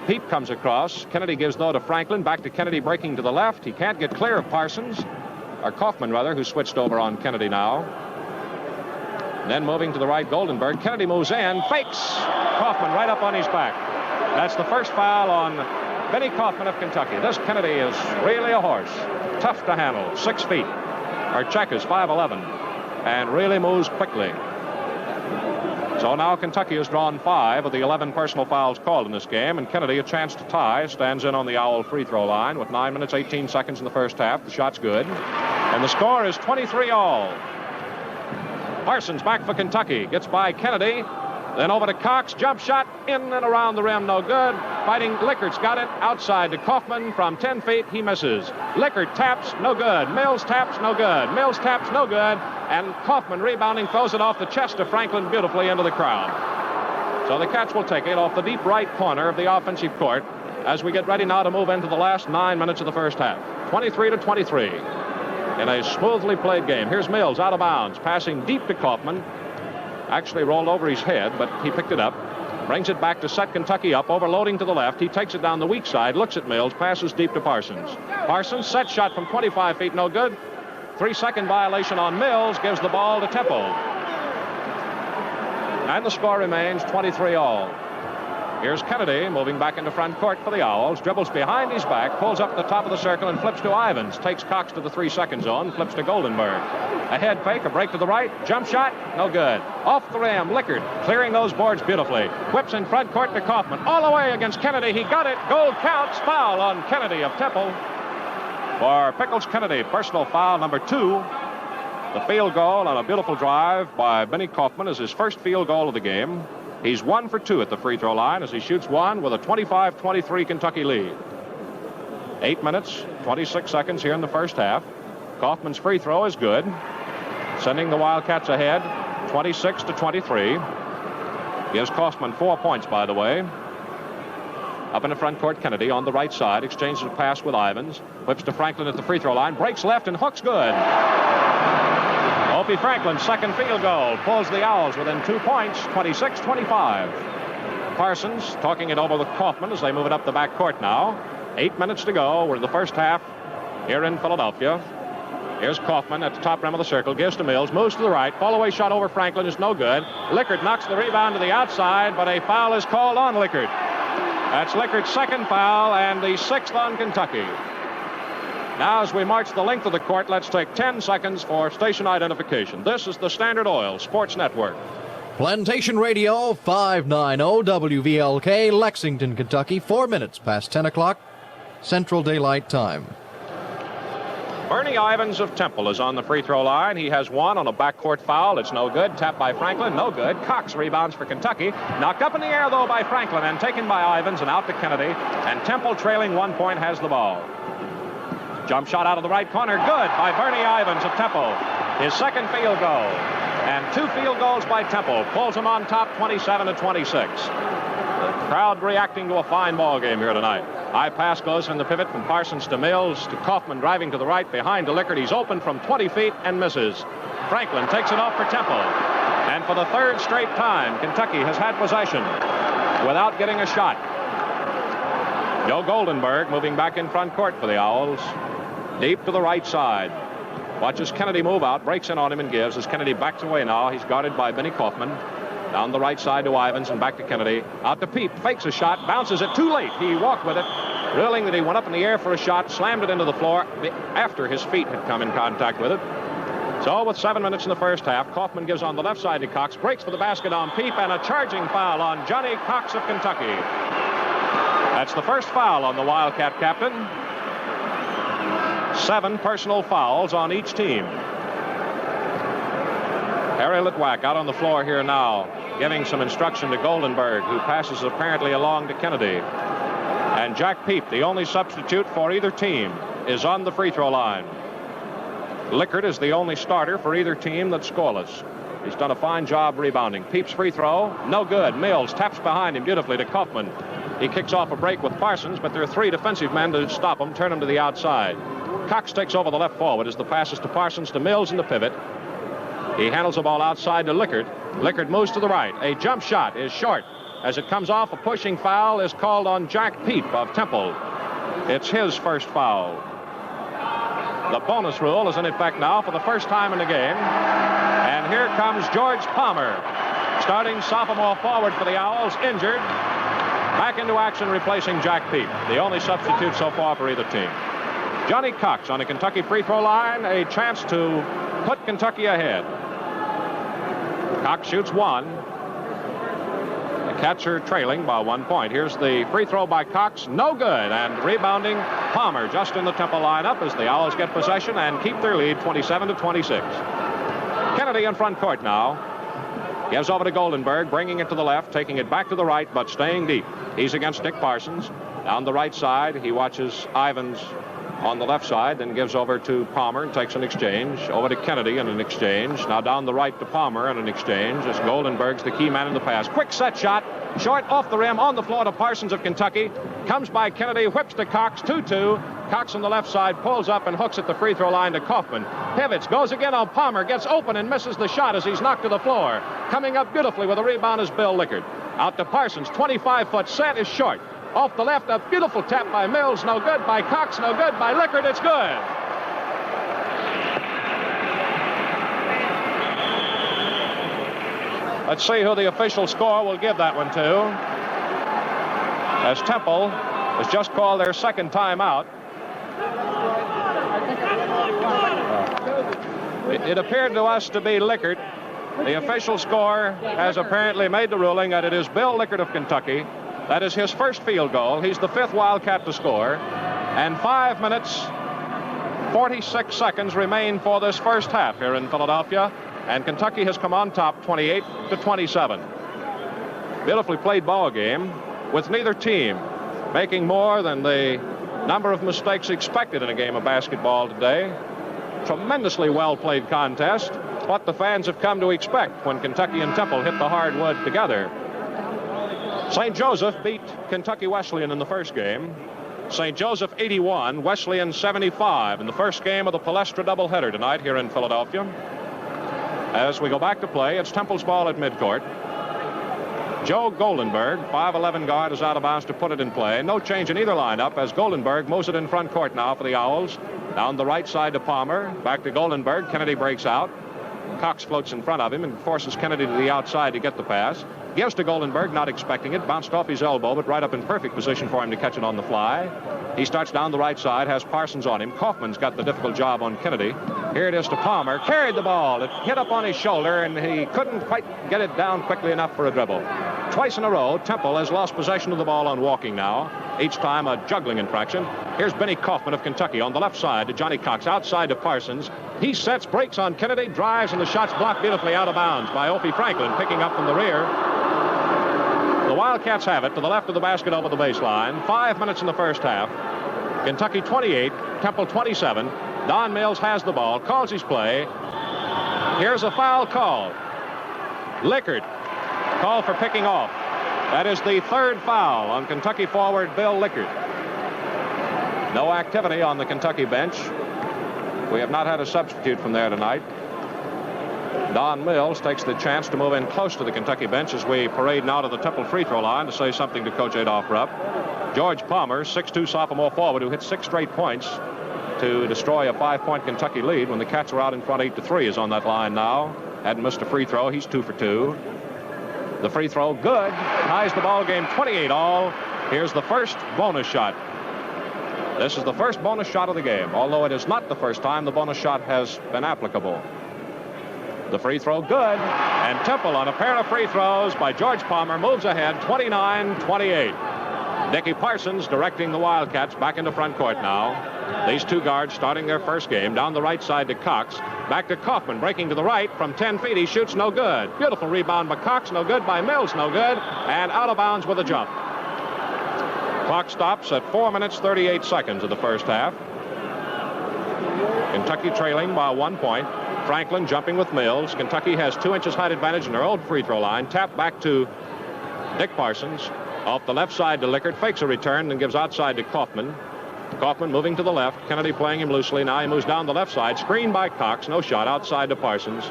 Peep comes across. Kennedy gives, though, to Franklin. Back to Kennedy, breaking to the left. He can't get clear of Parsons, or Kaufman, rather, who switched over on Kennedy now. Then moving to the right, Goldenberg. Kennedy moves in, fakes. Kaufman right up on his back. That's the first foul on Benny Kaufman of Kentucky. This Kennedy is really a horse. Tough to handle. 6 feet. Archek is 5'11", and really moves quickly. So now Kentucky has drawn 5 of the 11 personal fouls called in this game, and Kennedy, a chance to tie, stands in on the Owl free throw line with 9 minutes, 18 seconds in the first half. The shot's good. And the score is 23-all. Parsons back for Kentucky. Gets by Kennedy. Then over to Cox. Jump shot in and around the rim. No good. Fighting Lickert's got it. Outside to Kaufman from 10 feet. He misses. Lickert taps. No good. Mills taps. No good. Mills taps. No good. And Kaufman rebounding throws it off the chest of Franklin beautifully into the crowd. So the Cats will take it off the deep right corner of the offensive court as we get ready now to move into the last 9 minutes of the first half. 23-23. In a smoothly played game. Here's Mills out of bounds, passing deep to Kaufman. Actually rolled over his head, but he picked it up. Brings it back to set Kentucky up, overloading to the left. He takes it down the weak side, looks at Mills, passes deep to Parsons. Parsons, set shot from 25 feet, no good. 3-second violation on Mills, gives the ball to Temple. And the score remains 23-all. Here's Kennedy moving back into front court for the Owls. Dribbles behind his back, pulls up the top of the circle and flips to Ivins. Takes Cox to the 3-second zone, flips to Goldenberg. A head fake, a break to the right, jump shot, no good. Off the rim, Lickert clearing those boards beautifully. Whips in front court to Kaufman. All the way against Kennedy, he got it. Gold counts, foul on Kennedy of Temple. For Pickles Kennedy, personal foul number 2. The field goal on a beautiful drive by Benny Kaufman is his first field goal of the game. He's 1 for 2 at the free throw line as he shoots one with a 25-23 Kentucky lead. 8 minutes, 26 seconds here in the first half. Kaufman's free throw is good, sending the Wildcats ahead 26-23. Gives Kaufman 4 points, by the way. Up in the front court, Kennedy on the right side exchanges a pass with Ivins. Whips to Franklin at the free throw line, breaks left and hooks good. Opie Franklin's second field goal pulls the Owls within 2 points, 26-25. Parsons talking it over with Kaufman as they move it up the back court now. 8 minutes to go. We're in the first half here in Philadelphia. Here's Kaufman at the top rim of the circle, gives to Mills, moves to the right. Fall-away shot over Franklin is no good. Lickert knocks the rebound to the outside, but a foul is called on Lickert. That's Lickert's second foul and the 6th on Kentucky. Now, as we march the length of the court, let's take 10 seconds for station identification. This is the Standard Oil Sports Network. Plantation Radio, 590 WVLK, Lexington, Kentucky, 4 minutes past 10 o'clock, Central Daylight Time. Bernie Ivins of Temple is on the free throw line. He has one on a backcourt foul. It's no good. Tapped by Franklin. No good. Cox rebounds for Kentucky. Knocked up in the air, though, by Franklin and taken by Ivins and out to Kennedy. And Temple, trailing 1 point, has the ball. Jump shot out of the right corner. Good by Bernie Ivins of Temple. His second field goal. And 2 field goals by Temple. Pulls him on top 27-26. The crowd reacting to a fine ball game here tonight. High pass goes from the pivot from Parsons to Mills to Kaufman driving to the right behind to Lickert. He's open from 20 feet and misses. Franklin takes it off for Temple. And for the 3rd straight time, Kentucky has had possession without getting a shot. Joe Goldenberg moving back in front court for the Owls. Deep to the right side. Watches Kennedy move out, breaks in on him and gives. As Kennedy backs away now, he's guarded by Benny Kaufman. Down the right side to Ivins and back to Kennedy. Out to Peep, fakes a shot, bounces it too late. He walked with it, realizing that he went up in the air for a shot, slammed it into the floor after his feet had come in contact with it. So with 7 minutes in the first half, Kaufman gives on the left side to Cox, breaks for the basket on Peep, and a charging foul on Johnny Cox of Kentucky. That's the first foul on the Wildcat captain. 7 personal fouls on each team. Harry Litwack out on the floor here now, giving some instruction to Goldenberg, who passes apparently along to Kennedy. And Jack Peep, the only substitute for either team, is on the free throw line. Lickert is the only starter for either team that's scoreless. He's done a fine job rebounding. Peep's free throw, no good. Mills taps behind him beautifully to Kaufman. He kicks off a break with Parsons, but there are 3 defensive men to stop him, turn him to the outside. Cox takes over the left forward as the passes to Parsons to Mills in the pivot. He handles the ball outside to Lickert. Lickert moves to the right. A jump shot is short. As it comes off, a pushing foul is called on Jack Peep of Temple. It's his first foul. The bonus rule is in effect now for the first time in the game. And here comes George Palmer, starting sophomore forward for the Owls, injured. Back into action, replacing Jack Peet, the only substitute so far for either team. Johnny Cox on the Kentucky free throw line, a chance to put Kentucky ahead. Cox shoots one. The catcher trailing by 1 point. Here's the free throw by Cox, no good, and rebounding Palmer just in the Temple lineup as the Owls get possession and keep their lead 27-26. Kennedy in front court now. Gives over to Goldenberg, bringing it to the left, taking it back to the right, but staying deep. He's against Dick Parsons. Down the right side, he watches Ivins on the left side, then gives over to Palmer and takes an exchange. Over to Kennedy and an exchange. Now down the right to Palmer and an exchange. As Goldenberg's the key man in the pass. Quick set shot. Short off the rim on the floor to Parsons of Kentucky. Comes by Kennedy, whips to Cox, 2-2. Cox on the left side pulls up and hooks at the free throw line to Kaufman. Pivots, goes again on Palmer, gets open and misses the shot as he's knocked to the floor. Coming up beautifully with a rebound is Bill Lickard. Out to Parsons, 25-foot set is short. Off the left, a beautiful tap by Mills, no good. By Cox, no good. By Lickard, it's good. Let's see who the official score will give that one to. As Temple has just called their second timeout. It appeared to us to be Lickard. The official score has apparently made the ruling that it is Bill Lickard of Kentucky. That is his first field goal. He's the fifth Wildcat to score. And 5 minutes, 46 seconds remain for this first half here in Philadelphia. And Kentucky has come on top 28-27. Beautifully played ball game with neither team making more than the number of mistakes expected in a game of basketball today. Tremendously well-played contest. What the fans have come to expect when Kentucky and Temple hit the hardwood together. St. Joseph beat Kentucky Wesleyan in the first game. St. Joseph 81, Wesleyan 75 in the first game of the Palestra doubleheader tonight here in Philadelphia. As we go back to play, it's Temple's ball at midcourt. Joe Goldenberg, 5'11" guard, is out of bounds to put it in play. No change in either lineup as Goldenberg moves it in front court now for the Owls. Down the right side to Palmer. Back to Goldenberg. Kennedy breaks out. Cox floats in front of him and forces Kennedy to the outside to get the pass. Gives to Goldenberg, not expecting it. Bounced off his elbow, but right up in perfect position for him to catch it on the fly. He starts down the right side, has Parsons on him. Kaufman's got the difficult job on Kennedy. Here it is to Palmer. Carried the ball. It hit up on his shoulder, and he couldn't quite get it down quickly enough for a dribble. Twice in a row, Temple has lost possession of the ball on walking now. Each time a juggling infraction. Here's Benny Kaufman of Kentucky on the left side to Johnny Cox. Outside to Parsons. He sets, breaks on Kennedy, drives, and the shot's blocked beautifully out of bounds by Opie Franklin, picking up from the rear. The Wildcats have it to the left of the basket over the baseline. 5 minutes in the first half. Kentucky 28, Temple 27. Don Mills has the ball, calls his play. Here's a foul call. Lickard, call for picking off. That is the third foul on Kentucky forward Bill Lickard. No activity on the Kentucky bench. We have not had a substitute from there tonight. Don Mills takes the chance to move in close to the Kentucky bench as we parade now to the Temple free throw line to say something to Coach Adolph Rupp. George Palmer, 6'2" sophomore forward who hit 6 straight points to destroy a 5-point Kentucky lead when the Cats were out in front 8-3, is on that line now. Hadn't missed a free throw. He's 2 for 2. The free throw, good. Ties the ball game 28-all. Here's the first bonus shot. This is the first bonus shot of the game, although it is not the first time the bonus shot has been applicable. The free throw, good. And Temple on a pair of free throws by George Palmer moves ahead 29-28. Dickie Parsons directing the Wildcats back into front court now. These two guards starting their first game. Down the right side to Cox. Back to Kaufman, breaking to the right from 10 feet. He shoots, no good. Beautiful rebound by Cox, no good. By Mills, no good. And out of bounds with a jump. Clock stops at 4 minutes 38 seconds of the first half. Kentucky trailing by 1 point. Franklin jumping with Mills. Kentucky has 2 inches height advantage in their own free throw line. Tap back to Dick Parsons. Off the left side to Lickard. Fakes a return and gives outside to Kaufman. Kaufman moving to the left. Kennedy playing him loosely. Now he moves down the left side. Screened by Cox. No shot. Outside to Parsons.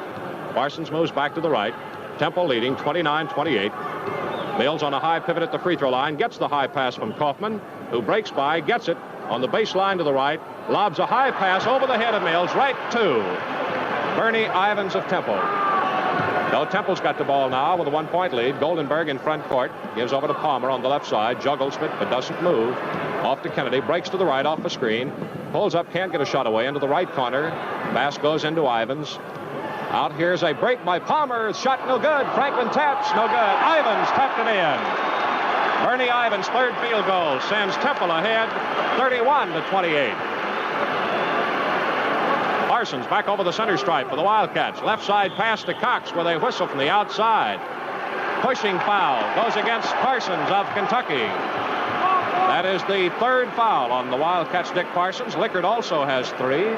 Parsons moves back to the right. Temple leading 29-28. Mills on a high pivot at the free throw line. Gets the high pass from Kaufman, who breaks by. Gets it on the baseline to the right. Lobs a high pass over the head of Mills. Right to Bernie Ivins of Temple. Though Temple's got the ball now with a 1-point lead. Goldenberg in front court. Gives over to Palmer on the left side. Juggles it, but doesn't move. Off to Kennedy. Breaks to the right off the screen. Pulls up, can't get a shot away into the right corner. Pass goes into Ivins. Out here's a break by Palmer. Shot no good. Franklin taps. No good. Ivins tapped it in. Bernie Ivins' third field goal sends Temple ahead 31-28. Parsons back over the center stripe for the Wildcats. Left side pass to Cox with a whistle from the outside. Pushing foul goes against Parsons of Kentucky. That is the third foul on the Wildcats' Dick Parsons. Lickard also has 3.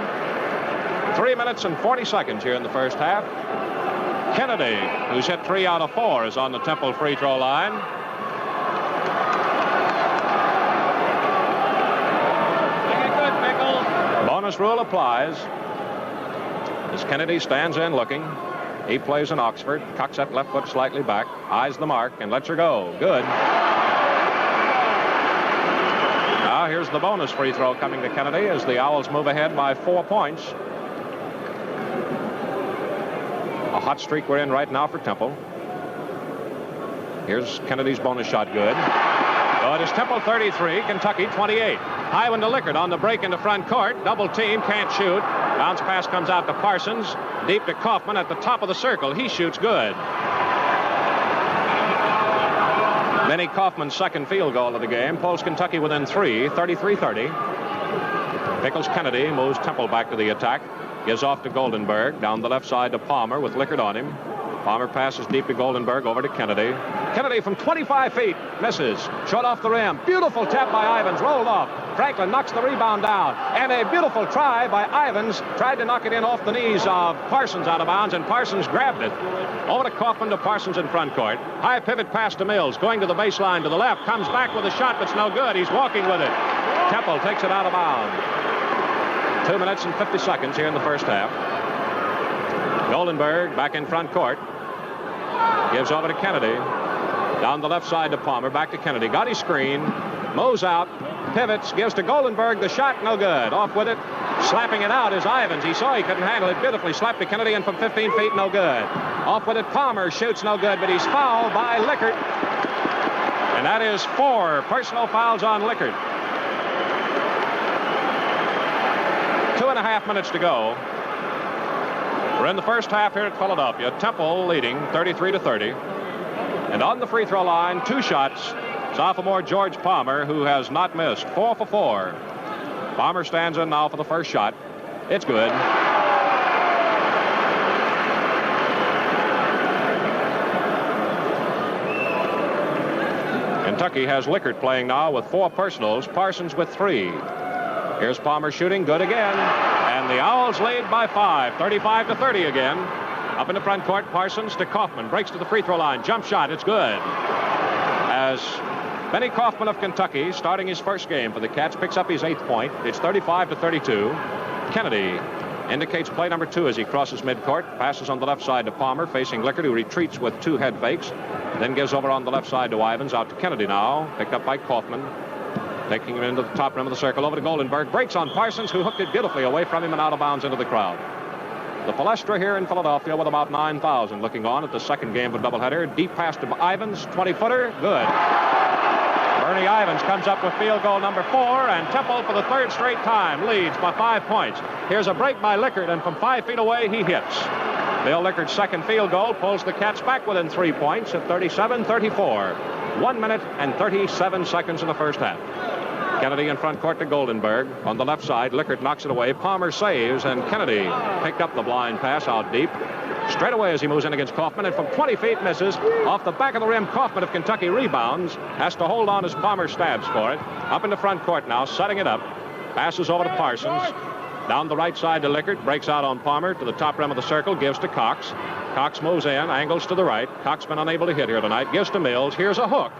3 minutes and 40 seconds here in the first half. Kennedy, who's hit 3 out of 4, is on the Temple free throw line. Bonus rule applies. As Kennedy stands in looking. He plays in Oxford. Cocks that left foot slightly back. Eyes the mark and lets her go. Good. Now here's the bonus free throw coming to Kennedy as the Owls move ahead by 4 points. A hot streak we're in right now for Temple. Here's Kennedy's bonus shot. Good. So it is Temple 33, Kentucky 28. High one to Lickard on the break into front court. Double team, can't shoot. Bounce pass comes out to Parsons. Deep to Kaufman at the top of the circle. He shoots good. Benny Kaufman's second field goal of the game pulls Kentucky within 3, 33-30. Pickles Kennedy moves Temple back to the attack. Gives off to Goldenberg. Down the left side to Palmer with Lickard on him. Palmer passes deep to Goldenberg over to Kennedy. Kennedy from 25 feet misses. Short off the rim. Beautiful tap by Ivins. Rolled off. Franklin knocks the rebound down. And a beautiful try by Ivins. Tried to knock it in off the knees of Parsons out of bounds, and Parsons grabbed it. Over to Kaufman to Parsons in front court. High pivot pass to Mills. Going to the baseline to the left. Comes back with a shot that's no good. He's walking with it. Temple takes it out of bounds. 2 minutes and 50 seconds here in the first half. Goldenberg back in front court. Gives over to Kennedy. Down the left side to Palmer. Back to Kennedy. Got his screen. Mows out. Pivots. Gives to Goldenberg. The shot no good. Off with it. Slapping it out is Ivins. He saw he couldn't handle it beautifully. Slapped to Kennedy in from 15 feet. No good. Off with it. Palmer shoots no good, but he's fouled by Lickard. And that is 4 personal fouls on Lickard. 2.5 minutes to go. We're in the first half here at Philadelphia. Temple leading 33-30. And on the free throw line, 2 shots. Sophomore George Palmer, who has not missed. 4 for 4. Palmer stands in now for the first shot. It's good. Kentucky has Lickard playing now with 4 personals. Parsons with 3. Here's Palmer shooting. Good again. And the Owls lead by 5. 35-30 again. Up in the front court, Parsons to Kaufman. Breaks to the free throw line. Jump shot. It's good. As Benny Kaufman of Kentucky, starting his first game for the Cats, picks up his 8th point. It's 35-32. Kennedy indicates play number 2 as he crosses midcourt. Passes on the left side to Palmer, facing Lickard, who retreats with 2 head fakes. Then gives over on the left side to Ivins. Out to Kennedy now. Picked up by Kaufman. Taking him into the top rim of the circle. Over to Goldenberg. Breaks on Parsons, who hooked it beautifully away from him and out of bounds into the crowd. The Palestra here in Philadelphia with about 9,000 looking on at the second game of a doubleheader. Deep pass to Ivins. 20-footer. Good. Bernie Ivins comes up with field goal number 4, and Temple for the 3rd straight time leads by 5 points. Here's a break by Lickard, and from 5 feet away he hits. Bill Lickard's second field goal pulls the Cats back within 3 points at 37-34. 1 minute and 37 seconds in the first half. Kennedy in front court to Goldenberg. On the left side, Lickard knocks it away. Palmer saves, and Kennedy picked up the blind pass out deep. Straight away as he moves in against Kaufman, and from 20 feet misses. Off the back of the rim, Kaufman of Kentucky rebounds. Has to hold on as Palmer stabs for it. Up in the front court now, setting it up. Passes over to Parsons. Down the right side to Lickard. Breaks out on Palmer to the top rim of the circle. Gives to Cox. Cox moves in, angles to the right. Cox been unable to hit here tonight. Gives to Mills. Here's a hook.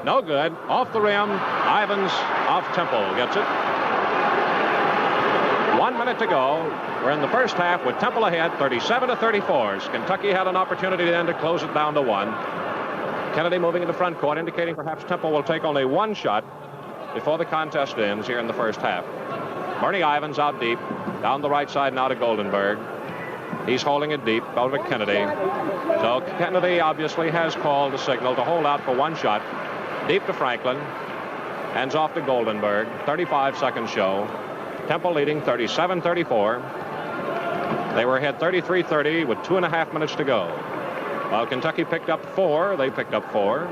No good. Off the rim. Ivins off Temple gets it. 1 minute to go. We're in the first half with Temple ahead, 37-34. Kentucky had an opportunity then to close it down to 1. Kennedy moving into front court, indicating perhaps Temple will take only 1 shot before the contest ends here in the first half. Bernie Ivins out deep. Down the right side now to Goldenberg. He's holding it deep over to Kennedy. So Kennedy obviously has called the signal to hold out for one shot. Deep to Franklin. Hands off to Goldenberg. 35-second show. Temple leading 37-34. They were ahead 33-30 with 2.5 minutes to go. While Kentucky picked up 4, they picked up 4.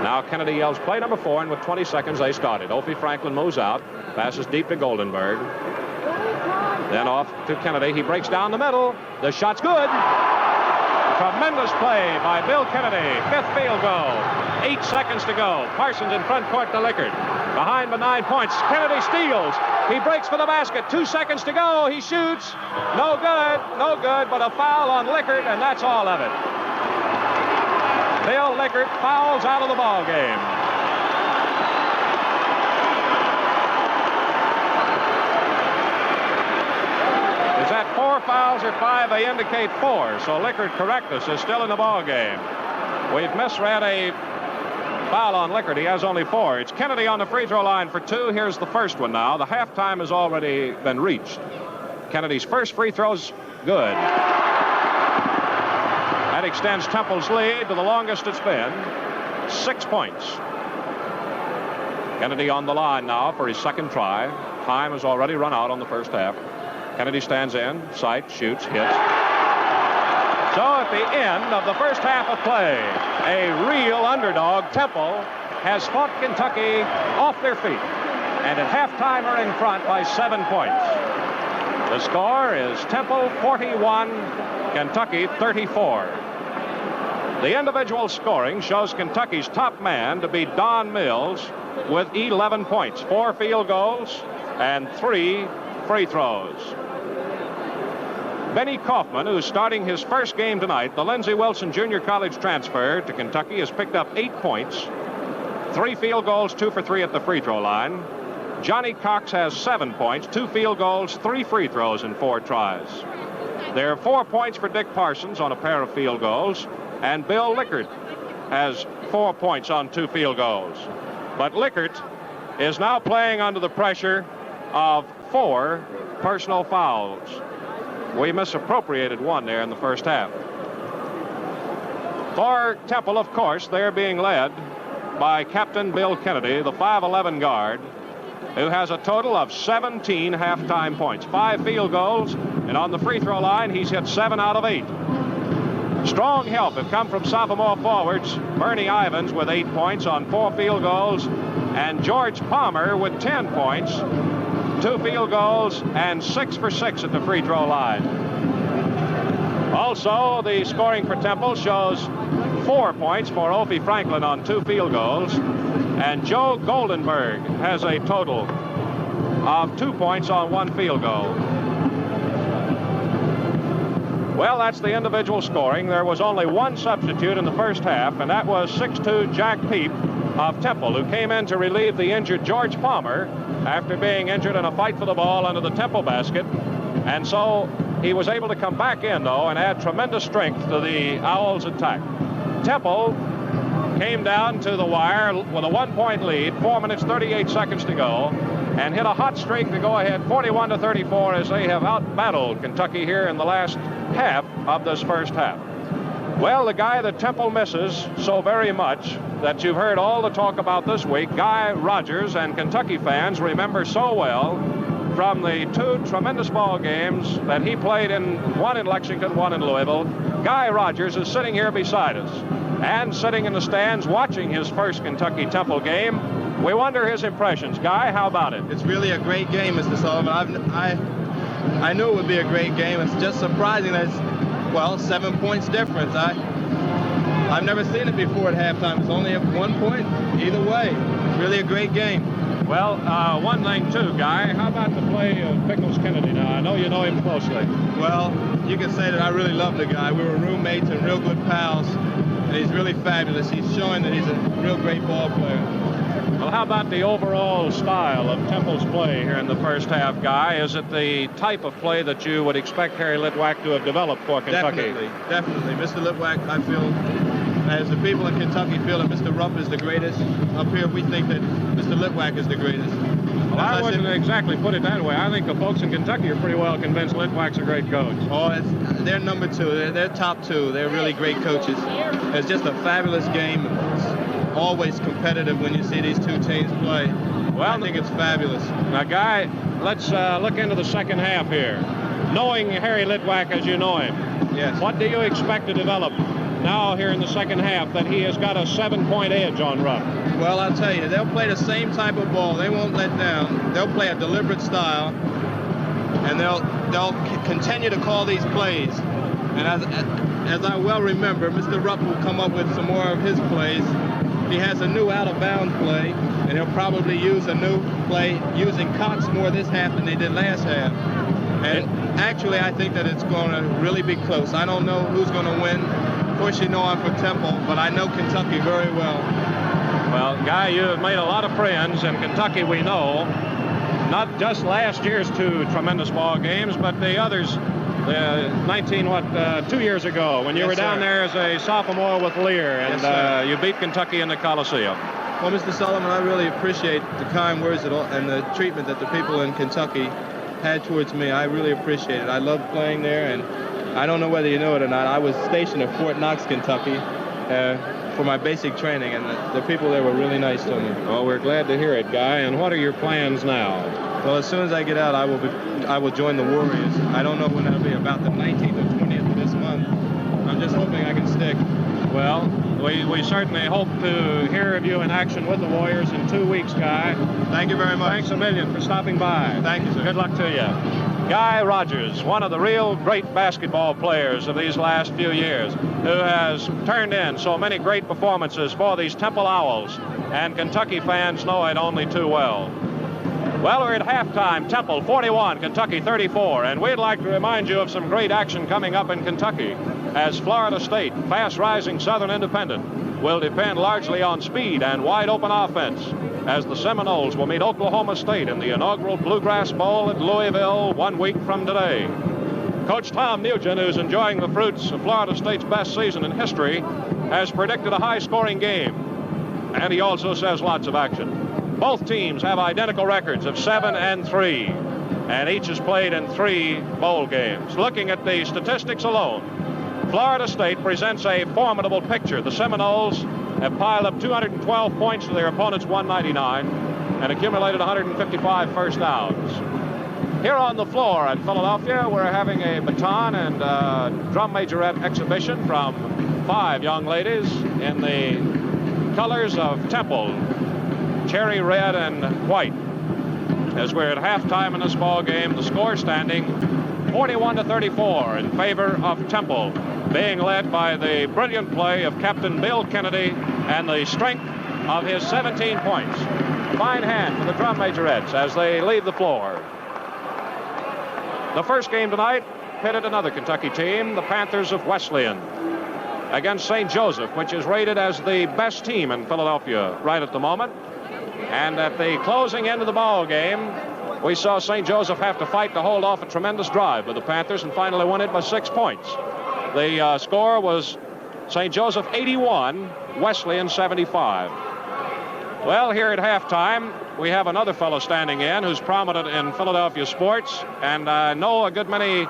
Now Kennedy yells play number 4, and with 20 seconds they started. Opie Franklin moves out, passes deep to Goldenberg. Then off to Kennedy. He breaks down the middle. The shot's good. Tremendous play by Bill Kennedy. 5th field goal. 8 seconds to go. Parsons in front court to Lickard. Behind by 9 points. Kennedy steals. He breaks for the basket. 2 seconds to go. He shoots. No good. No good. But a foul on Lickard, and that's all of it. Bill Lickard fouls out of the ball game. Is that 4 fouls or 5? They indicate 4. So Lickard Correctus is still in the ball game. We've misread a foul on Lickard. He has only 4. It's Kennedy on the free throw line for 2. Here's the first one now. The halftime has already been reached. Kennedy's first free throw's good. That extends Temple's lead to the longest it's been. 6 points. Kennedy on the line now for his second try. Time has already run out on the first half. Kennedy stands in, sights, shoots, hits. So at the end of the first half of play, a real underdog, Temple, has fought Kentucky off their feet. And at halftime are in front by 7 points. The score is Temple 41, Kentucky 34. The individual scoring shows Kentucky's top man to be Don Mills with 11 points, 4 field goals, and 3 free throws. Benny Kaufman, who's starting his first game tonight, the Lindsey Wilson Junior College transfer to Kentucky, has picked up 8 points, 3 field goals, 2 for 3 at the free throw line. Johnny Cox has 7 points, 2 field goals, 3 free throws in 4 tries. There are 4 points for Dick Parsons on a pair of field goals, and Bill Lickard has 4 points on 2 field goals. But Lickard is now playing under the pressure of 4 personal fouls. We misappropriated 1 there in the first half. For Temple, of course, they're being led by Captain Bill Kennedy, the 5'11 guard, who has a total of 17 halftime points, 5 field goals, and on the free throw line, he's hit 7 out of 8. Strong help have come from sophomore forwards Bernie Ivins with 8 points on 4 field goals, and George Palmer with 10 points, 2 field goals, and 6 for 6 at the free throw line. Also, the scoring for Temple shows 4 points for Opie Franklin on 2 field goals, and Joe Goldenberg has a total of 2 points on 1 field goal. Well, that's the individual scoring. There was only 1 substitute in the first half, and that was 6'2" Jack Peep of Temple, who came in to relieve the injured George Palmer after being injured in a fight for the ball under the Temple basket. And so he was able to come back in, though, and add tremendous strength to the Owls' attack. Temple came down to the wire with a 1-point lead, 4 minutes, 38 seconds to go, and hit a hot streak to go ahead 41-34 as they have out-battled Kentucky here in the last half of this first half. Well, the guy that Temple misses so very much that you've heard all the talk about this week, Guy Rodgers, and Kentucky fans remember so well from the 2 tremendous ball games that he played in, one in Lexington, one in Louisville. Guy Rodgers is sitting here beside us and sitting in the stands watching his first Kentucky Temple game. We wonder his impressions. Guy, how about it? It's really a great game, Mr. Sullivan. I knew it would be a great game. It's just surprising that it's, 7 points difference. I've never seen it before at halftime. It's only 1 point either way. It's really a great game. Well, one thing, too, Guy. How about the play of Pickles Kennedy now? I know you know him closely. Well, you can say that I really love the guy. We were roommates and real good pals, and he's really fabulous. He's showing that he's a real great ball player. Well, how about the overall style of Temple's play here in the first half, Guy? Is it the type of play that you would expect Harry Litwack to have developed for Kentucky? Definitely. Mr. Litwack, I feel, as the people in Kentucky feel that Mr. Rupp is the greatest, up here we think that Mr. Litwack is the greatest. Well, I wouldn't exactly put it that way. I think the folks in Kentucky are pretty well convinced Litwack's a great coach. Oh, they're number two. They're top two. They're really great coaches. It's just a fabulous game. It's always competitive when you see these two teams play. Well, I think it's fabulous. Now, Guy, let's look into the second half here. Knowing Harry Litwack as you know him, yes. What do you expect to develop now here in the second half that he has got a 7-point edge on Rupp? Well, I'll tell you, they'll play the same type of ball. They won't let down. They'll play a deliberate style, and they'll continue to call these plays. And as I well remember, Mr. Rupp will come up with some more of his plays. He has a new out-of-bounds play, and he'll probably use a new play using Cox more this half than they did last half. And actually, I think that it's going to really be close. I don't know who's going to win. Of course, you know I'm from Temple, but I know Kentucky very well. Well, Guy, you have made a lot of friends in Kentucky, we know. Not just last year's two tremendous ball games, but the others, 2 years ago, when you were down there as a sophomore with Lear, and you beat Kentucky in the Coliseum. Well, Mr. Sullivan, I really appreciate the kind words and the treatment that the people in Kentucky had towards me. I really appreciate it. I love playing there, and I don't know whether you know it or not, I was stationed at Fort Knox, Kentucky, for my basic training, and the people there were really nice to me. Well, we're glad to hear it, Guy. And what are your plans now? Well, as soon as I get out, I will join the Warriors. I don't know when that'll be, about the 19th or 20th of this month. I'm just hoping I can stick. Well, we certainly hope to hear of you in action with the Warriors in 2 weeks, Guy. Thank you very much. Thanks a million for stopping by. Thank you, sir. Good luck to you. Guy Rodgers, one of the real great basketball players of these last few years, who has turned in so many great performances for these Temple Owls, and Kentucky fans know it only too well. Well, we're at halftime. Temple 41, Kentucky 34, and we'd like to remind you of some great action coming up in Kentucky, as Florida State, fast-rising Southern Independent, will depend largely on speed and wide-open offense, as the Seminoles will meet Oklahoma State in the inaugural Bluegrass Bowl at Louisville 1 week from today. Coach Tom Nugent, who's enjoying the fruits of Florida State's best season in history, has predicted a high-scoring game, and he also says lots of action. Both teams have identical records of 7-3, and each has played in 3 bowl games. Looking at the statistics alone, Florida State presents a formidable picture. The Seminoles have piled up 212 points to their opponents' 199 and accumulated 155 first downs. Here on the floor at Philadelphia, we're having a baton and drum majorette exhibition from 5 young ladies in the colors of Temple, cherry red and white. As we're at halftime in this ball game, the score standing 41-34 in favor of Temple, being led by the brilliant play of Captain Bill Kennedy and the strength of his 17 points. Fine hand for the drum majorettes as they leave the floor. The first game tonight pitted another Kentucky team, the Panthers of Wesleyan, against St. Joseph, which is rated as the best team in Philadelphia right at the moment. And at the closing end of the ball game, we saw St. Joseph have to fight to hold off a tremendous drive with the Panthers and finally won it by 6 points. The score was St. Joseph 81, Wesleyan 75. Well, here at halftime, we have another fellow standing in who's prominent in Philadelphia sports, and I know a good many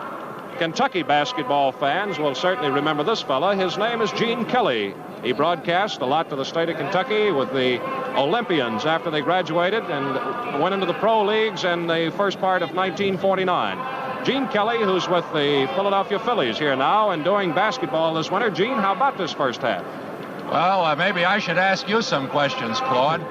Kentucky basketball fans will certainly remember this fella. His name is Gene Kelly. He broadcast a lot to the state of Kentucky with the Olympians after they graduated and went into the pro leagues in the first part of 1949. Gene Kelly, who's with the Philadelphia Phillies here now and doing basketball this winter. Gene, how about this first half? Well, maybe I should ask you some questions, Claude.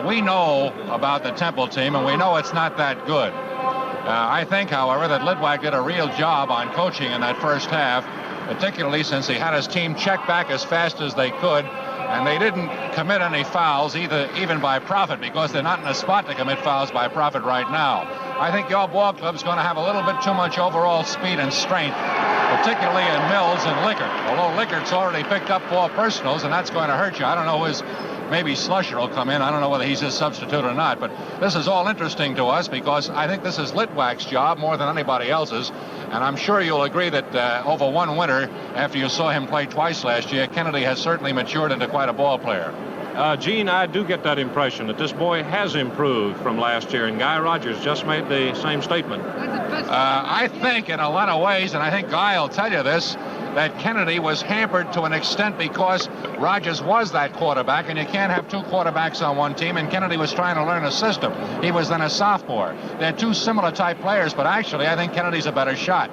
We know about the Temple team, and we know it's not that good. I think, however, that Litwack did a real job on coaching in that first half, particularly since he had his team check back as fast as they could, and they didn't commit any fouls, even by profit, because they're not in a spot to commit fouls by profit right now. I think your ball club's going to have a little bit too much overall speed and strength, particularly in Mills and Lickert. Although Lickert's already picked up 4 personals, and that's going to hurt you. I don't know maybe Slusher will come in. I don't know whether he's his substitute or not, but this is all interesting to us because I think this is Litwack's job more than anybody else's, and I'm sure you'll agree that over one winter, after you saw him play twice last year, Kennedy has certainly matured into quite a ball player. Gene, I do get that impression that this boy has improved from last year, and Guy Rogers just made the same statement. I think in a lot of ways, and I think Guy will tell you this, that Kennedy was hampered to an extent because Rogers was that quarterback, and you can't have two quarterbacks on one team, and Kennedy was trying to learn a system. He was then a sophomore. They're two similar type players, but actually I think Kennedy's a better shot.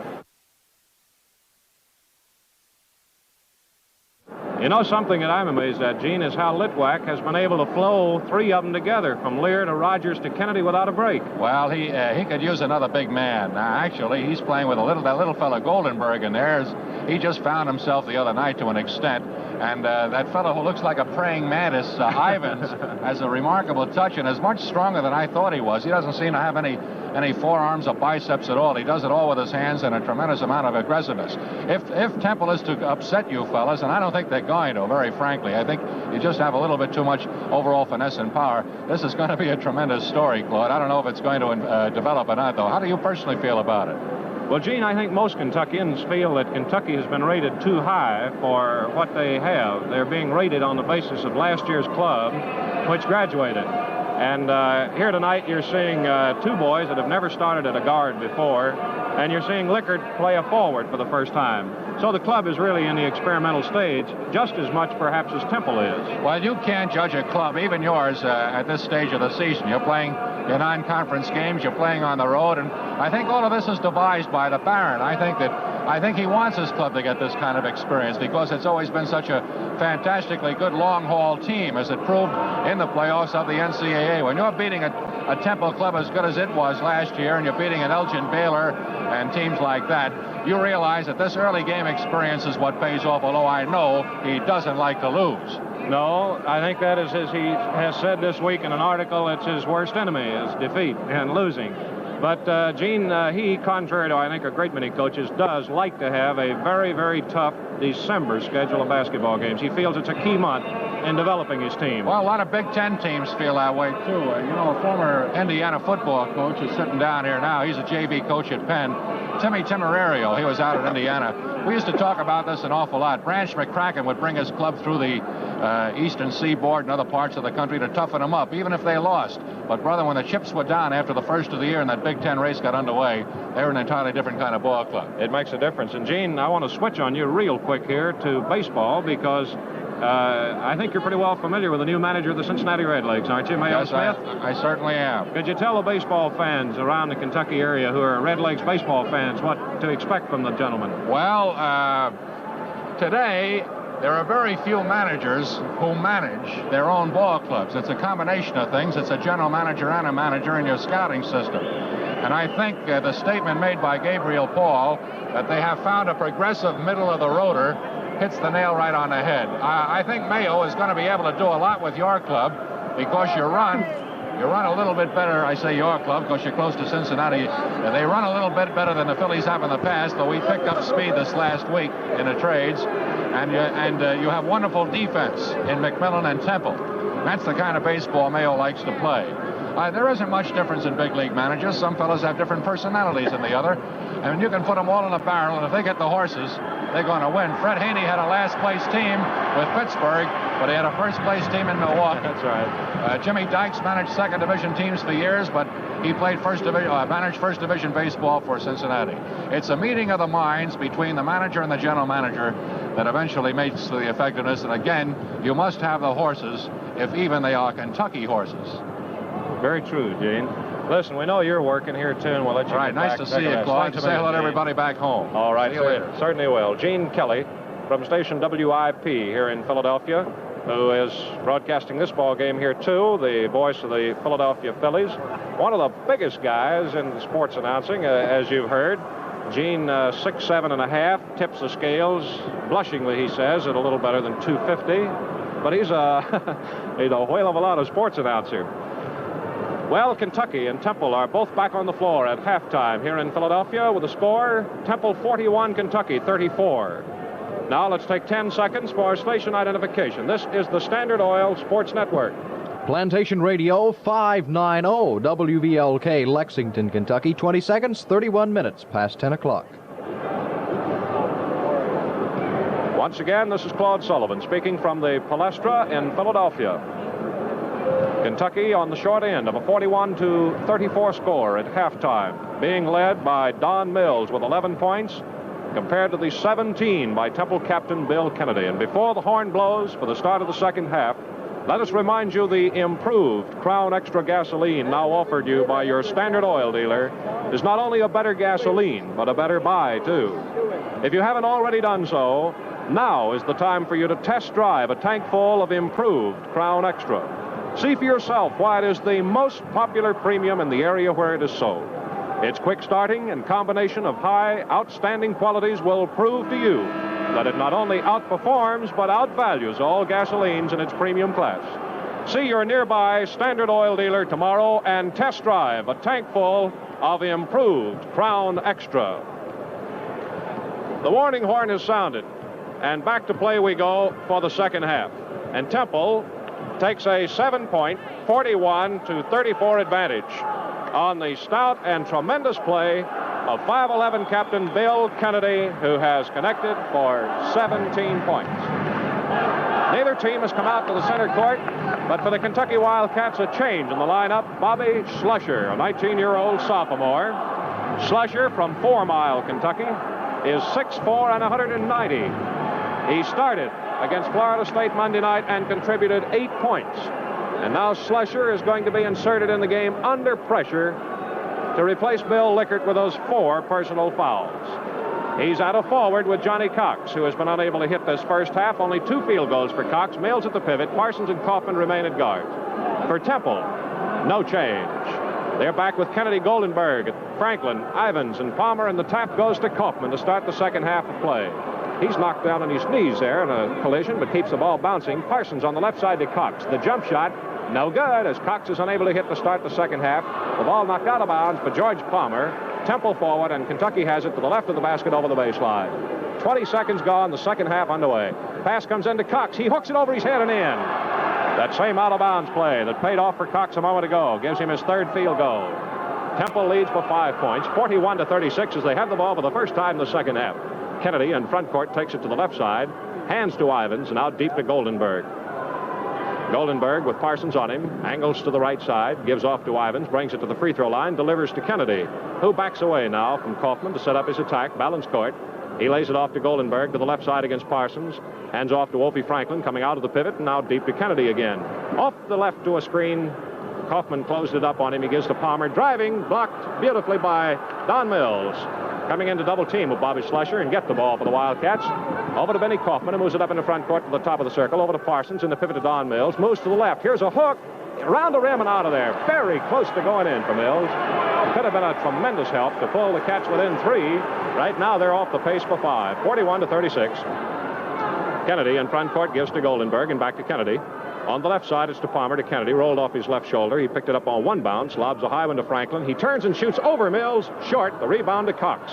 You know, something that I'm amazed at, Gene, is how Litwack has been able to flow three of them together, from Lear to Rogers to Kennedy, without a break. Well, he could use another big man. Now, actually, he's playing with that little fella Goldenberg in there. He just found himself the other night to an extent. And that fellow who looks like a praying mantis, Ivans, has a remarkable touch and is much stronger than I thought he was. He doesn't seem to have any forearms or biceps at all. He does it all with his hands and a tremendous amount of aggressiveness. If Temple is to upset you fellas, and I don't think they're going to, very frankly, I think you just have a little bit too much overall finesse and power. This is going to be a tremendous story, Claude. I don't know if it's going to develop or not, though. How do you personally feel about it? Well, Gene, I think most Kentuckians feel that Kentucky has been rated too high for what they have. They're being rated on the basis of last year's club, which graduated. And here tonight you're seeing two boys that have never started at a guard before, and you're seeing Lickert play a forward for the first time. So the club is really in the experimental stage, just as much perhaps as Temple is. Well, you can't judge a club, even yours, at this stage of the season. You're playing your non-conference games, you're playing on the road, and I think all of this is devised by the Baron. I think he wants his club to get this kind of experience because it's always been such a fantastically good long-haul team, as it proved in the playoffs of the NCAA. When you're beating a Temple club as good as it was last year, and you're beating an Elgin Baylor and teams like that, you realize that this early game experience is what pays off, although I know he doesn't like to lose. No, I think that is, as he has said this week in an article, it's his worst enemy, is defeat and losing. But, Gene, he, contrary to, I think, a great many coaches, does like to have a very, very tough December schedule of basketball games. He feels it's a key month in developing his team. Well, a lot of Big Ten teams feel that way, too. A former Indiana football coach is sitting down here now. He's a JV coach at Penn. Timmy Temerario, he was out at Indiana. We used to talk about this an awful lot. Branch McCracken would bring his club through the eastern seaboard and other parts of the country to toughen them up, even if they lost. But, brother, when the chips were down after the first of the year and that Big Ten race got underway, they were an entirely different kind of ball club. It makes a difference. And, Gene, I want to switch on you real quick here to baseball because I think you're pretty well familiar with the new manager of the Cincinnati Redlegs, aren't you, Mayo Yes, Smith? I certainly am. Could you tell the baseball fans around the Kentucky area who are Redlegs baseball fans what to expect from the gentleman? Well, today there are very few managers who manage their own ball clubs. It's a combination of things. It's a general manager and a manager in your scouting system. And I think the statement made by Gabriel Paul that they have found a progressive middle of the rotor hits the nail right on the head. I think Mayo is going to be able to do a lot with your club because you run a little bit better. I say your club because you're close to Cincinnati. They run a little bit better than the Phillies have in the past, but we picked up speed this last week in the trades. And you have wonderful defense in McMillan and Temple. That's the kind of baseball Mayo likes to play. There isn't much difference in big league managers. Some fellows have different personalities than the other. And you can put them all in a barrel, and if they get the horses, they're going to win. Fred Haney had a last-place team with Pittsburgh, but he had a first-place team in Milwaukee. That's right. Jimmy Dykes managed second-division teams for years, but he played managed first-division baseball for Cincinnati. It's a meeting of the minds between the manager and the general manager that eventually makes the effectiveness. And again, you must have the horses, if even they are Kentucky horses. Very true, Gene. Listen, we know you're working here, too, and we'll let you Right, get nice back. to see you, Claude. Say hello to everybody back home. All right, see you later. Certainly will. Gene Kelly from station WIP here in Philadelphia, who is broadcasting this ball game here, too, the voice of the Philadelphia Phillies. One of the biggest guys in sports announcing, as you've heard. Gene, 6'7½", tips the scales, blushingly, he says, at a little better than 250. But he's a whale of a lot of sports announcer. Well, Kentucky and Temple are both back on the floor at halftime here in Philadelphia with a score, Temple 41, Kentucky 34. Now let's take 10 seconds for station identification. This is the Standard Oil Sports Network. Plantation Radio 590 WVLK, Lexington, Kentucky. 20 seconds, 31 minutes past 10 o'clock. Once again, this is Claude Sullivan speaking from the Palestra in Philadelphia. Kentucky on the short end of a 41-34 score at halftime, being led by Don Mills with 11 points compared to the 17 by Temple captain Bill Kennedy. And before the horn blows for the start of the second half, let us remind you the improved Crown Extra gasoline now offered you by your Standard Oil dealer is not only a better gasoline, but a better buy, too. If you haven't already done so, now is the time for you to test drive a tank full of improved Crown Extra. See for yourself why it is the most popular premium in the area where it is sold. Its quick starting and combination of high, outstanding qualities will prove to you that it not only outperforms but outvalues all gasolines in its premium class. See your nearby Standard Oil dealer tomorrow and test drive a tank full of improved Crown Extra. The warning horn has sounded, and back to play we go for the second half. And Temple takes a 7-point, 41-34 advantage on the stout and tremendous play of 5'11" captain Bill Kennedy, who has connected for 17 points. Neither team has come out to the center court, but for the Kentucky Wildcats, a change in the lineup. Bobby Schlusher, a 19-year-old sophomore. Schlusher from 4 Mile, Kentucky, is 6'4" and 190. He started against Florida State Monday night and contributed 8 points. And now Schlusher is going to be inserted in the game under pressure to replace Bill Lickert with those 4 personal fouls. He's out of forward with Johnny Cox, who has been unable to hit this first half. Only 2 field goals for Cox. Mills at the pivot. Parsons and Kaufman remain at guard. For Temple, no change. They're back with Kennedy, Goldenberg, Franklin, Ivins, and Palmer, and the tap goes to Kaufman to start the second half of play. He's knocked down on his knees there in a collision, but keeps the ball bouncing. Parsons on the left side to Cox. The jump shot, no good, as Cox is unable to hit to start the second half. The ball knocked out of bounds for George Palmer. Temple forward, and Kentucky has it to the left of the basket over the baseline. 20 seconds gone, the second half underway. Pass comes into Cox. He hooks it over his head and in. That same out-of-bounds play that paid off for Cox a moment ago gives him his 3rd field goal. Temple leads by 5 points, 41-36, as they have the ball for the first time in the second half. Kennedy in front court takes it to the left side, hands to Ivins, and out deep to Goldenberg. Goldenberg with Parsons on him, angles to the right side, gives off to Ivins, brings it to the free throw line, delivers to Kennedy, who backs away now from Kaufman to set up his attack, balance court. He lays it off to Goldenberg to the left side against Parsons. Hands off to Opie Franklin, coming out of the pivot, and now deep to Kennedy again. Off the left to a screen. Kaufman closed it up on him. He gives to Palmer. Driving, blocked beautifully by Don Mills. Coming into double team with Bobby Schlusher and get the ball for the Wildcats. Over to Benny Kaufman, who moves it up in the front court to the top of the circle. Over to Parsons in the pivot to Don Mills. Moves to the left. Here's a hook. Around the rim and out of there. Very close to going in for Mills. Could have been a tremendous help to pull the Cats within 3. Right now they're off the pace for 5. 41-36. Kennedy in front court gives to Goldenberg and back to Kennedy. On the left side, it's to Palmer to Kennedy. Rolled off his left shoulder. He picked it up on 1 bounce. Lobs a high one to Franklin. He turns and shoots over Mills. Short. The rebound to Cox.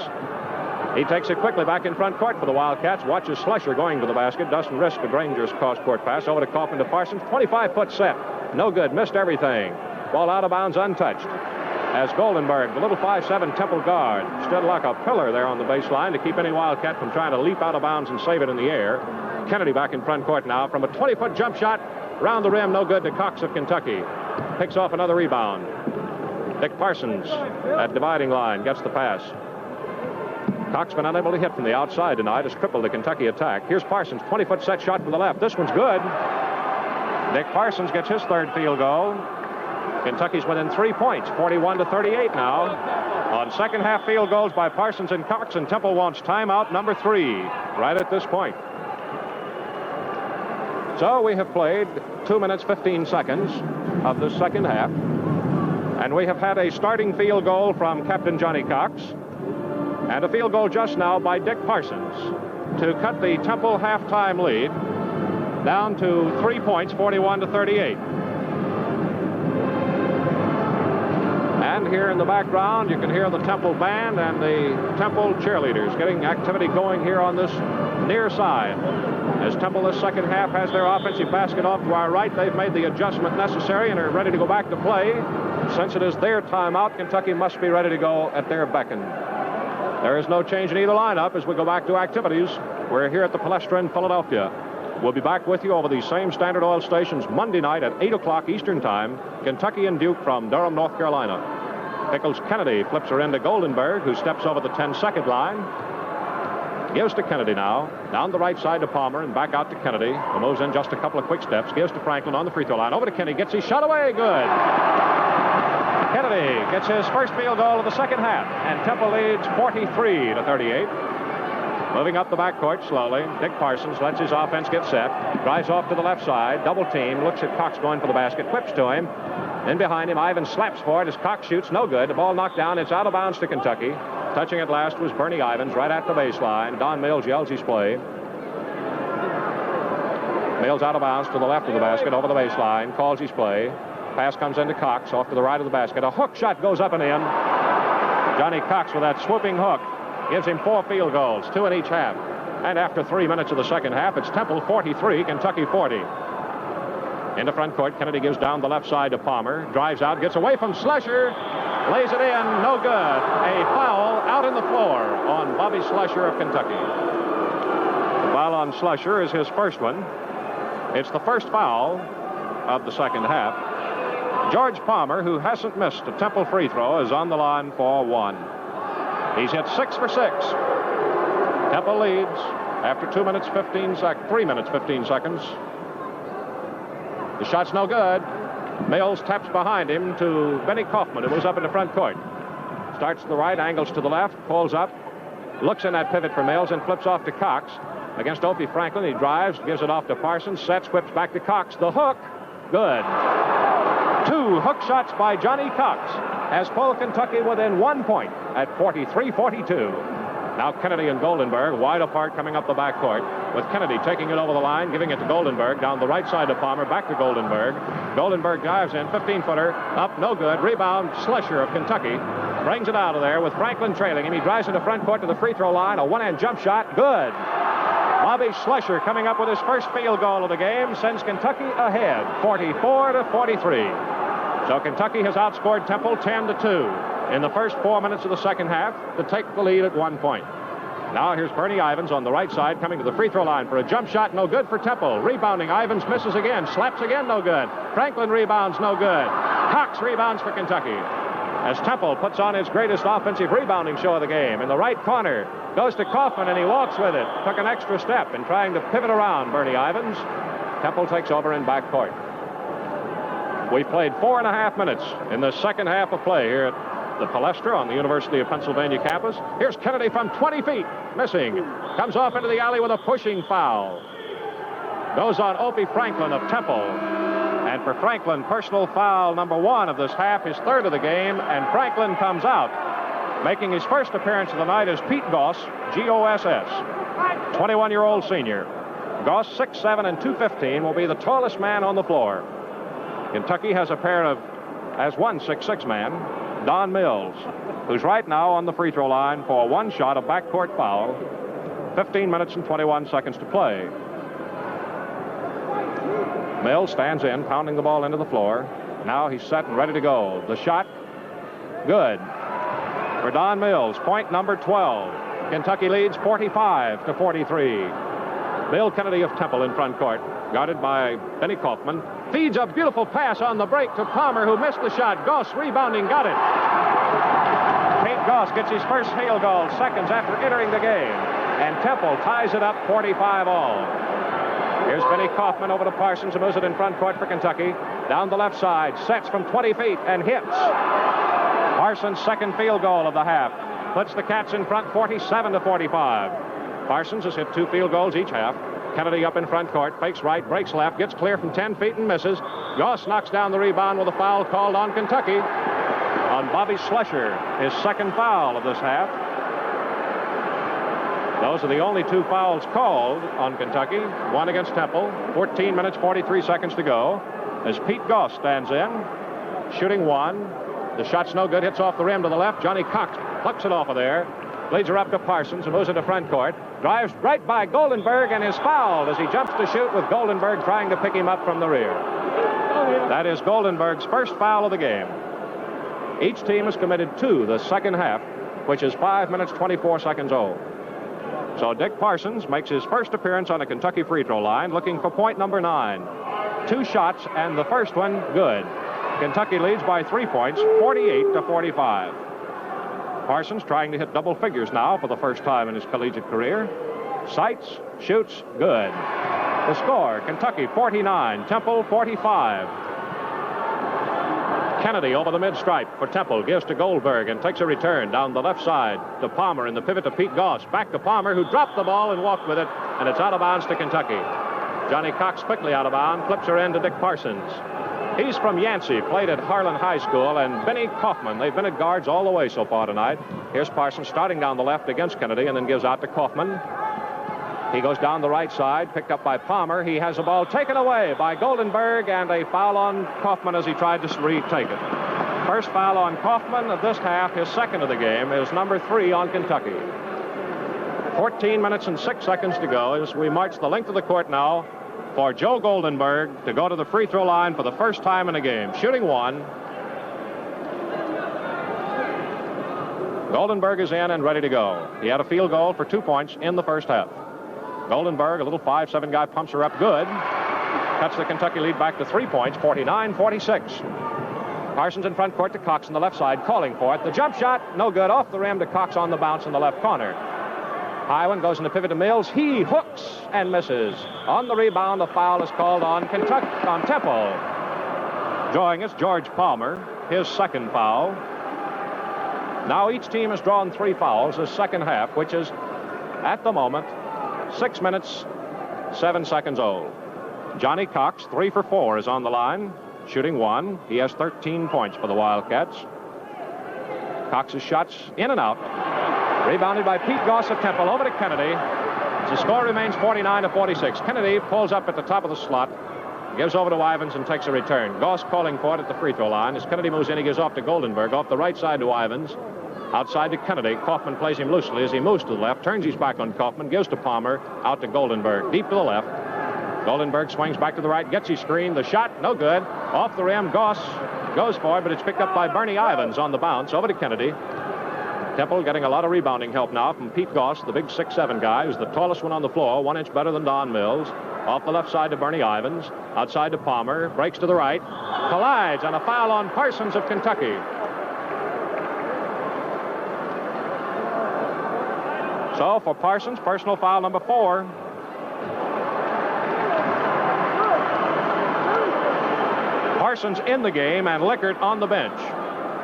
He takes it quickly back in front court for the Wildcats. Watches Schlusher going to the basket. Doesn't risk the Granger's cross-court pass. Over to Kaufman to Parsons. 25-foot set. No good. Missed everything. Ball out of bounds, untouched. As Goldenberg, the little 5'7" Temple guard, stood like a pillar there on the baseline to keep any Wildcat from trying to leap out of bounds and save it in the air. Kennedy back in front court now from a 20-foot jump shot. Round the rim, no good to Cox of Kentucky. Picks off another rebound. Dick Parsons at dividing line gets the pass. Cox been unable to hit from the outside tonight, has crippled the Kentucky attack. Here's Parsons, 20-foot set shot from the left. This one's good. Dick Parsons gets his 3rd field goal. Kentucky's within 3 points, 41-38 now. On second half field goals by Parsons and Cox, and Temple wants timeout number 3 right at this point. So we have played 2 minutes, 15 seconds of the second half. And we have had a starting field goal from Captain Johnny Cox and a field goal just now by Dick Parsons to cut the Temple halftime lead down to 3 points, 41-38. And here in the background, you can hear the Temple band and the Temple cheerleaders getting activity going here on this near side. As Temple this second half has their offensive basket off to our right, they've made the adjustment necessary and are ready to go back to play. Since it is their timeout, Kentucky must be ready to go at their beckon. There is no change in either lineup as we go back to activities. We're here at the Palestra in Philadelphia. We'll be back with you over these same Standard Oil stations Monday night at 8 o'clock Eastern Time. Kentucky and Duke from Durham, North Carolina. Pickles Kennedy flips her into Goldenberg, who steps over the 10-second line. Gives to Kennedy now. Down the right side to Palmer and back out to Kennedy. Who moves in just a couple of quick steps. Gives to Franklin on the free throw line. Over to Kennedy. Gets his shot away. Good. Kennedy gets his first field goal of the second half. And Temple leads 43-38. Moving up the backcourt slowly. Dick Parsons lets his offense get set. Drives off to the left side. Double team. Looks at Cox going for the basket. Whips to him. Then behind him, Ivan slaps for it as Cox shoots. No good. The ball knocked down. It's out of bounds to Kentucky. Touching it last was Bernie Ivans right at the baseline. Don Mills yells his play. Mills out of bounds to the left of the basket, over the baseline, calls his play. Pass comes into Cox, off to the right of the basket. A hook shot goes up and in. Johnny Cox with that swooping hook gives him 4 field goals, 2 in each half. And after 3 minutes of the second half, it's Temple 43, Kentucky 40. Into front court, Kennedy gives down the left side to Palmer. Drives out, gets away from Slusher. Lays it in, no good. A foul out in the floor on Bobby Slusher of Kentucky. The foul on Slusher is his first one. It's the first foul of the second half. George Palmer, who hasn't missed a Temple free throw, is on the line for 1. He's hit 6 for 6. Temple leads after 3 minutes 15 seconds. The shot's no good. Mills taps behind him to Benny Kaufman, who moves up in the front court. Starts to the right, angles to the left, pulls up, looks in that pivot for Mills, and flips off to Cox. Against Opie Franklin, he drives, gives it off to Parsons, sets, whips back to Cox. The hook, good. 2 hook shots by Johnny Cox has pulled Kentucky within 1 point at 43-42. Now Kennedy and Goldenberg wide apart coming up the backcourt, with Kennedy taking it over the line, giving it to Goldenberg, down the right side to Palmer, back to Goldenberg. Goldenberg dives in, 15-footer, up, no good. Rebound, Slusher of Kentucky brings it out of there with Franklin trailing him. He drives into front court to the free throw line, a one-hand jump shot, good. Bobby Slusher coming up with his first field goal of the game sends Kentucky ahead, 44-43. So Kentucky has outscored Temple 10-2. In the first 4 minutes of the second half to take the lead at 1 point. Now here's Bernie Ivans on the right side coming to the free throw line for a jump shot, no good for Temple. Rebounding, Ivans misses again, slaps again, no good. Franklin rebounds, no good. Cox rebounds for Kentucky. As Temple puts on his greatest offensive rebounding show of the game. In the right corner, goes to Kaufman and he walks with it. Took an extra step in trying to pivot around Bernie Ivans. Temple takes over in backcourt. We've played 4.5 minutes in the second half of play here at the Palestra on the University of Pennsylvania campus. Here's Kennedy from 20 feet, missing. Comes off into the alley with a pushing foul. Goes on Opie Franklin of Temple. And for Franklin, personal foul number 1 of this half, his third of the game, and Franklin comes out. Making his first appearance of the night is Pete Goss, G-O-S-S, 21-year-old senior. Goss, 6'7" and 215, will be the tallest man on the floor. Kentucky has one 6'6" man, Don Mills, who's right now on the free throw line for 1 shot, a backcourt foul. 15 minutes and 21 seconds to play. Mills stands in, pounding the ball into the floor. Now he's set and ready to go. The shot, good. For Don Mills, point number 12. Kentucky leads 45-43. Bill Kennedy of Temple in front court, guarded by Benny Kaufman. Feeds a beautiful pass on the break to Palmer, who missed the shot. Goss rebounding, got it. Pete Goss gets his first field goal seconds after entering the game. And Temple ties it up 45-all. Here's Benny Kaufman over to Parsons, who moves it in front court for Kentucky. Down the left side, sets from 20 feet and hits. Parsons' second field goal of the half puts the Cats in front 47-45. Parsons has hit 2 field goals each half. Kennedy up in front court, fakes right, breaks left, gets clear from 10 feet and misses. Goss knocks down the rebound with a foul called on Kentucky. On Bobby Slusher, his second foul of this half. Those are the only 2 fouls called on Kentucky. 1 against Temple. 14 minutes, 43 seconds to go. As Pete Goss stands in, shooting 1. The shot's no good, hits off the rim to the left. Johnny Cox plucks it off of there. Leads her up to Parsons, who moves into front court. Drives right by Goldenberg and is fouled as he jumps to shoot, with Goldenberg trying to pick him up from the rear. That is Goldenberg's first foul of the game. Each team has committed 2 the second half, which is 5 minutes, 24 seconds old. So Dick Parsons makes his first appearance on a Kentucky free throw line, looking for point number 9. 2 shots, and the first one good. Kentucky leads by 3 points, 48-45. Parsons trying to hit double figures now for the first time in his collegiate career. Sights, shoots, good. The score, Kentucky 49, Temple 45. Kennedy over the mid-stripe for Temple, gives to Goldberg and takes a return down the left side to Palmer in the pivot to Pete Goss. Back to Palmer, who dropped the ball and walked with it, and it's out of bounds to Kentucky. Johnny Cox quickly out of bounds, flips her in to Dick Parsons. He's from Yancey, played at Harlan High School, and Benny Kaufman. They've been at guards all the way so far tonight. Here's Parsons starting down the left against Kennedy and then gives out to Kaufman. He goes down the right side, picked up by Palmer. He has the ball taken away by Goldenberg, and a foul on Kaufman as he tried to retake it. First foul on Kaufman of this half, his second of the game, is number 3 on Kentucky. 14 minutes and 6 seconds to go as we march the length of the court now for Joe Goldenberg to go to the free throw line for the first time in a game. Shooting 1. Goldenberg is in and ready to go. He had a field goal for 2 points in the first half. Goldenberg, a little 5'7" guy, pumps her up good. Cuts the Kentucky lead back to 3 points, 49-46. Parsons in front court to Cox on the left side, calling for it. The jump shot, no good. Off the rim to Cox on the bounce in the left corner. High one goes in the pivot to Mills. He hooks and misses. On the rebound, the foul is called on Temple. Drawing it's George Palmer, his second foul. Now each team has drawn 3 fouls this second half, which is, at the moment, 6 minutes, 7 seconds old. Johnny Cox, 3 for 4, is on the line, shooting 1. He has 13 points for the Wildcats. Cox's shots in and out. Rebounded by Pete Goss of Temple, over to Kennedy. The score remains 49-46. Kennedy pulls up at the top of the slot, gives over to Ivins and takes a return. Goss calling for it at the free throw line. As Kennedy moves in, he gives off to Goldenberg, off the right side to Ivins. Outside to Kennedy. Kaufman plays him loosely as he moves to the left, turns his back on Kaufman, gives to Palmer, out to Goldenberg, deep to the left. Goldenberg swings back to the right, gets his screen. The shot, no good. Off the rim, Goss goes for it, but it's picked up by Bernie Ivins on the bounce, over to Kennedy. Temple getting a lot of rebounding help now from Pete Goss, the big 6'7" guy, who's the tallest one on the floor, 1 inch better than Don Mills. Off the left side to Bernie Ivins, outside to Palmer, breaks to the right, collides on a foul on Parsons of Kentucky. So for Parsons, personal foul number 4. Parsons in the game and Lickert on the bench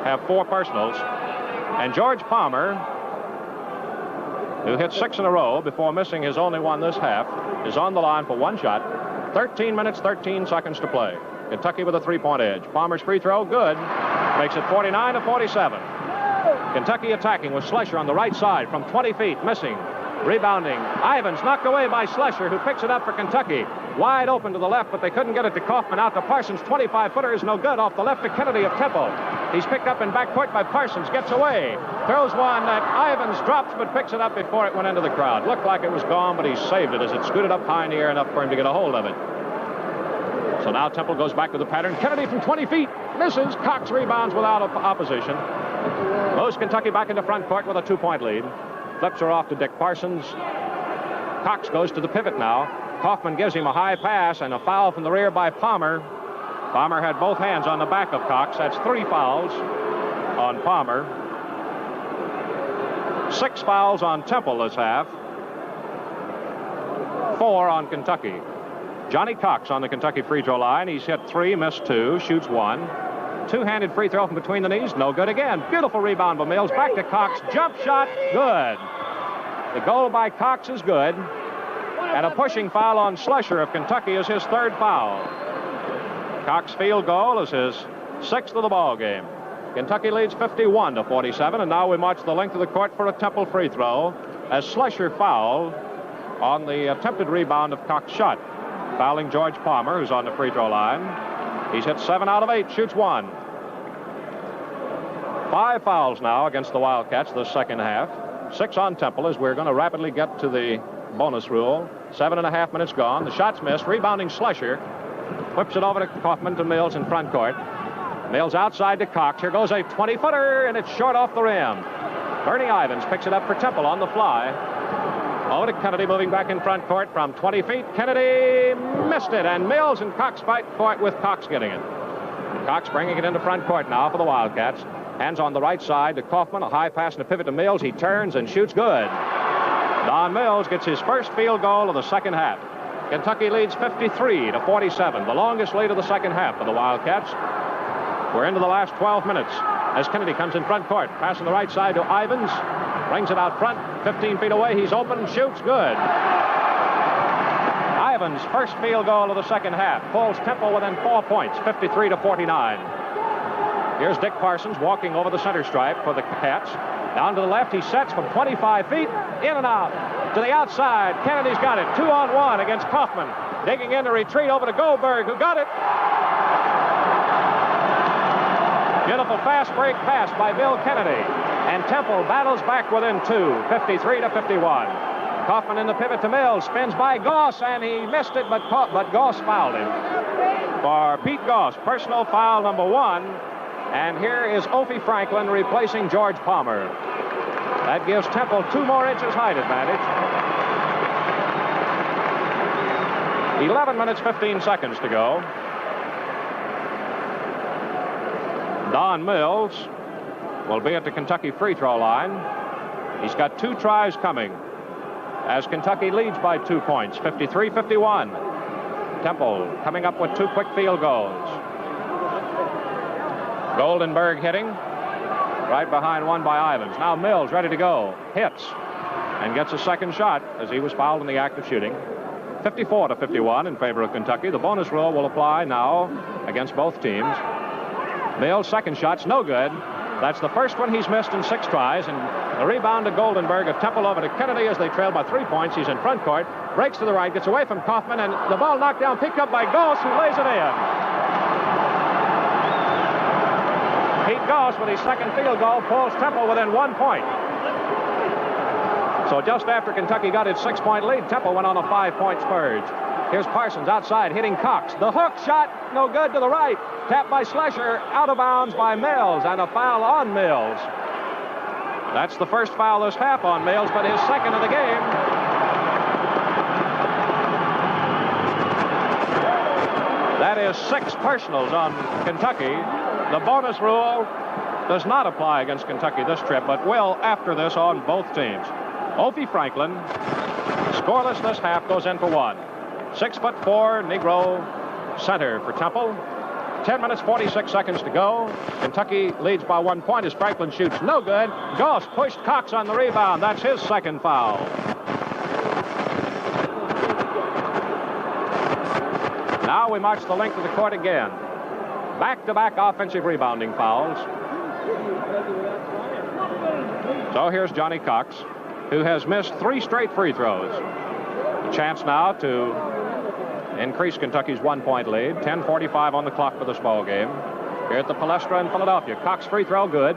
have 4 personals. And George Palmer, who hit 6 in a row before missing his only one this half, is on the line for 1 shot. 13 minutes, 13 seconds to play. Kentucky with a 3-point edge. Palmer's free throw, good. Makes it 49-47. Kentucky attacking with Schlescher on the right side from 20 feet, missing. Rebounding. Ivins knocked away by Schlescher, who picks it up for Kentucky. Wide open to the left, but they couldn't get it to Kaufman. Out to Parsons. 25-footer is no good. Off the left to Kennedy of Temple. He's picked up in backcourt by Parsons. Gets away. Throws one that Ivins drops, but picks it up before it went into the crowd. Looked like it was gone, but he saved it as it scooted up high in the air enough for him to get a hold of it. So now Temple goes back to the pattern. Kennedy from 20 feet. Misses. Cox rebounds without opposition. Moves Kentucky back into front court with a 2-point lead. Flips her off to Dick Parsons. Cox goes to the pivot now. Kaufman gives him a high pass and a foul from the rear by Palmer. Palmer had both hands on the back of Cox. That's 3 fouls on Palmer. 6 fouls on Temple this half. 4 on Kentucky. Johnny Cox on the Kentucky free throw line. He's hit 3, missed 2, shoots 1. 2-handed free throw from between the knees, no good again. Beautiful rebound by Mills. Back to Cox. Jump shot, good. The goal by Cox is good. And a pushing foul on Schlescher of Kentucky is his 3rd foul. Cox field goal is his 6th of the ball game. Kentucky leads 51-47, and now we march the length of the court for a Temple free throw as Schlescher fouled on the attempted rebound of Cox's shot. Fouling George Palmer, who's on the free throw line. He's hit 7 out of 8, shoots 1. 5 fouls now against the Wildcats this second half. 6 on Temple as we're going to rapidly get to the bonus rule. 7.5 minutes gone. The shot's missed. Rebounding Schlescher. Whips it over to Kaufman to Mills in front court. Mills outside to Cox. Here goes a 20-footer, and it's short off the rim. Bernie Ivins picks it up for Temple on the fly. Over to Kennedy, moving back in front court from 20 feet. Kennedy missed it, and Mills and Cox fight for it with Cox getting it. Cox bringing it into front court now for the Wildcats. Hands on the right side to Kaufman. A high pass and a pivot to Mills. He turns and shoots good. Don Mills gets his first field goal of the second half. Kentucky leads 53-47, the longest lead of the second half for the Wildcats. We're into the last 12 minutes as Kennedy comes in front court. Pass on the right side to Ivins. Brings it out front, 15 feet away. He's open, shoots good. Ivins' first field goal of the second half pulls Temple within 4 points, 53-49. Here's Dick Parsons walking over the center stripe for the Cats. Down to the left, he sets from 25 feet, in and out. To the outside, Kennedy's got it, 2-on-1 against Kaufman. Digging in to retreat over to Goldberg, who got it. Beautiful fast break pass by Bill Kennedy. And Temple battles back within 2, 53-51. Kaufman in the pivot to Mills, spins by Goss, and he missed it, but Goss fouled him. For Pete Goss, personal foul number 1. And here is Opie Franklin replacing George Palmer. That gives Temple 2 more inches height advantage. 11 minutes, 15 seconds to go. Don Mills will be at the Kentucky free throw line. He's got 2 tries coming as Kentucky leads by 2 points, 53-51. Temple coming up with 2 quick field goals. Goldenberg hitting. Right behind one by Ivins. Now Mills ready to go. Hits. And gets a second shot as he was fouled in the act of shooting. 54-51 in favor of Kentucky. The bonus rule will apply now against both teams. Mills' second shot's no good. That's the first one he's missed in 6 tries. And the rebound to Goldenberg of Temple over to Kennedy as they trail by 3 points. He's in front court. Breaks to the right. Gets away from Kaufman. And the ball knocked down. Picked up by Goss, who lays it in. Pete Goss with his second field goal pulls Temple within 1 point. So just after Kentucky got its 6-point lead, Temple went on a 5-point spurge. Here's Parsons outside hitting Cox. The hook shot, no good to the right. Tapped by Schlescher, out of bounds by Mills, and a foul on Mills. That's the first foul this half on Mills, but his second of the game. That is 6 personals on Kentucky. The bonus rule does not apply against Kentucky this trip, but will after this on both teams. Opie Franklin, scoreless this half, goes in for 1. 6'4" Negro center for Temple. 10 minutes, 46 seconds to go. Kentucky leads by 1 point as Franklin shoots no good. Goss pushed Cox on the rebound. That's his second foul. Now we march the length of the court again. Back-to-back offensive rebounding fouls. So here's Johnny Cox, who has missed 3 straight free throws. A chance now to increase Kentucky's 1-point lead. 10:45 on the clock for this ball game. Here at the Palestra in Philadelphia. Cox free throw good.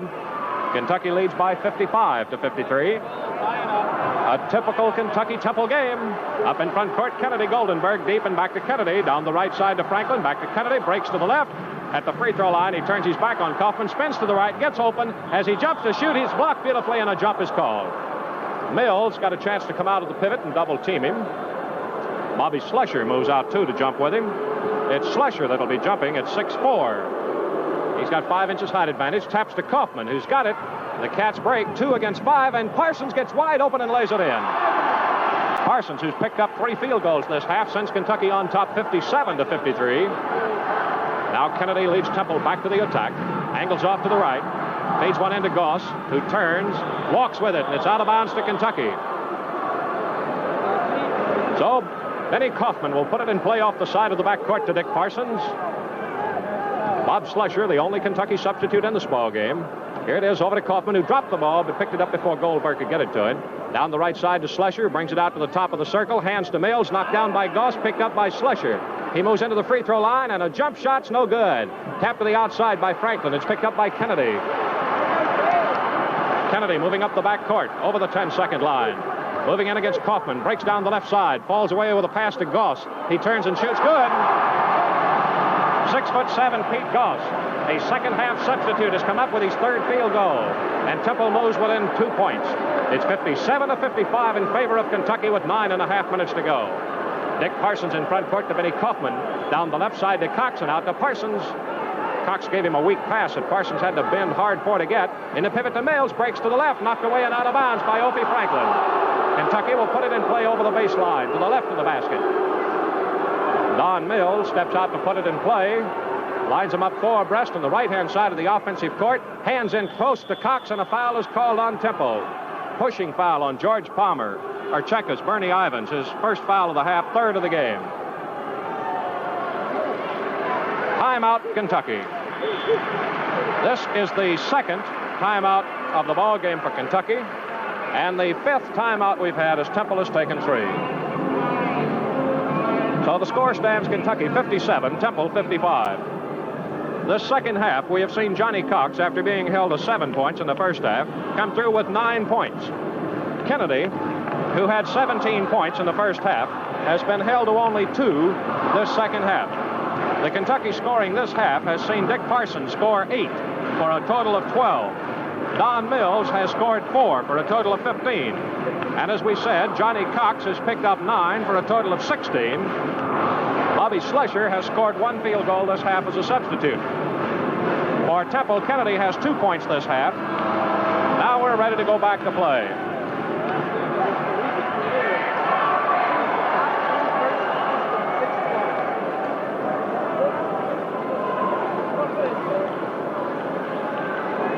Kentucky leads by 55-53. A typical Kentucky Temple game. Up in front court, Kennedy, Goldenberg deep and back to Kennedy. Down the right side to Franklin. Back to Kennedy. Breaks to the left. At the free throw line, he turns his back on Kaufman. Spins to the right. Gets open. As he jumps to shoot, he's blocked beautifully and a jump is called. Mills got a chance to come out of the pivot and double team him. Bobby Schlescher moves out too to jump with him. It's Schlescher that'll be jumping at 6'4". He's got 5 inches height advantage. Taps to Kaufman, who's got it. The Cats break 2 against 5, and Parsons gets wide open and lays it in. Parsons, who's picked up 3 field goals this half, sends Kentucky on top 57-53. Now Kennedy leads Temple back to the attack. Angles off to the right. Feeds one into Goss, who turns, walks with it, and it's out of bounds to Kentucky. So Benny Kaufman will put it in play off the side of the backcourt to Dick Parsons. Bob Schlescher, the only Kentucky substitute in this ball game. Here it is over to Kaufman, who dropped the ball but picked it up before Goldberg could get it to him. Down the right side to Schlescher, brings it out to the top of the circle, hands to Mills, knocked down by Goss, picked up by Schlescher. He moves into the free throw line, and a jump shot's no good. Tapped to the outside by Franklin. It's picked up by Kennedy. Kennedy moving up the backcourt over the 10-second line. Moving in against Kaufman, breaks down the left side, falls away with a pass to Goss. He turns and shoots good. 6'7" Pete Goss, a second-half substitute, has come up with his third field goal, and Temple moves within 2 points. It's 57-55 in favor of Kentucky with 9.5 minutes to go. Dick Parsons in front court to Benny Kaufman. Down the left side to Cox and out to Parsons. Cox gave him a weak pass that Parsons had to bend hard for to get. In the pivot to Mills, breaks to the left, knocked away and out of bounds by Opie Franklin. Kentucky will put it in play over the baseline to the left of the basket. Don Mills steps out to put it in play. Lines him up four abreast on the right-hand side of the offensive court. Hands in close to Cox, and a foul is called on Temple. Pushing foul on George Palmer. Or Checkers, Bernie Ivans, his first foul of the half, third of the game. Timeout, Kentucky. This is the second timeout of the ball game for Kentucky, and the fifth timeout we've had as Temple has taken 3. So the score stands Kentucky 57, Temple 55. This second half, we have seen Johnny Cox, after being held to 7 points in the first half, come through with 9 points. Kennedy, who had 17 points in the first half, has been held to only 2 this second half. The Kentucky scoring this half has seen Dick Parsons score 8 for a total of 12. Don Mills has scored 4 for a total of 15. And as we said, Johnny Cox has picked up 9 for a total of 16. Bobby Schlecher has scored 1 field goal this half as a substitute. For Temple, Kennedy has 2 points this half. Now we're ready to go back to play.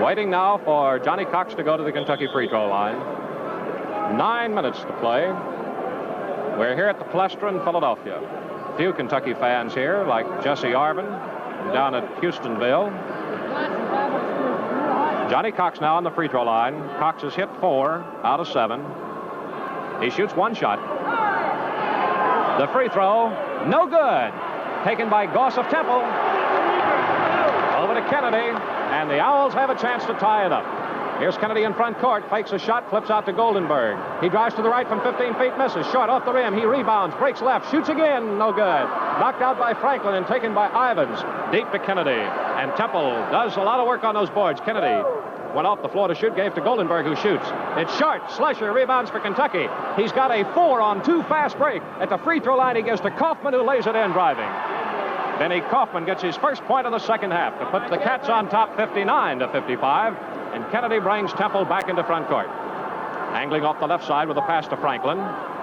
Waiting now for Johnny Cox to go to the Kentucky free throw line. 9 minutes to play. We're here at the Palestra in Philadelphia. A few Kentucky fans here, like Jesse Arvin down at Houstonville. Johnny Cox now on the free throw line. Cox has hit 4 out of 7. He shoots 1 shot. The free throw, no good. Taken by Goss of Temple. Over to Kennedy, and the Owls have a chance to tie it up. Here's Kennedy in front court, fakes a shot, flips out to Goldenberg. He drives to the right from 15 feet, misses. Short off the rim, he rebounds, breaks left, shoots again, no good. Knocked out by Franklin and taken by Ivans. Deep to Kennedy, and Temple does a lot of work on those boards. Kennedy went off the floor to shoot, gave to Goldenberg, who shoots. It's short. Schlecher rebounds for Kentucky. He's got a 4-on-2 fast break. At the free throw line, he gives to Kaufman, who lays it in driving. Benny Kaufman gets his first point of the second half to put the Cats on top 59-55, and Kennedy brings Temple back into front court. Angling off the left side with a pass to Franklin,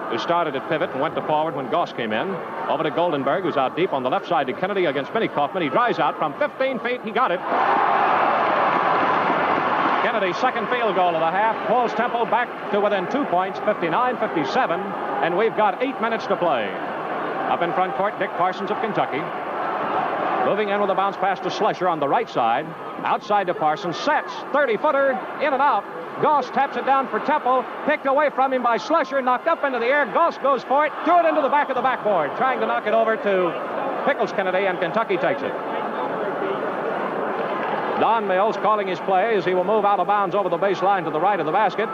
who started at pivot and went to forward when Goss came in. Over to Goldenberg, who's out deep on the left side to Kennedy against Benny Kaufman. He drives out from 15 feet. He got it. Kennedy's second field goal of the half pulls Temple back to within 2 points, 59-57, and we've got 8 minutes to play. Up in front court, Dick Parsons of Kentucky. Moving in with a bounce pass to Schlecher on the right side. Outside to Parsons. Sets. 30-footer. In and out. Goss taps it down for Temple. Picked away from him by Schlecher. Knocked up into the air. Goss goes for it. Threw it into the back of the backboard. Trying to knock it over to Pickles Kennedy, and Kentucky takes it. Don Mills calling his play as he will move out of bounds over the baseline to the right of the basket.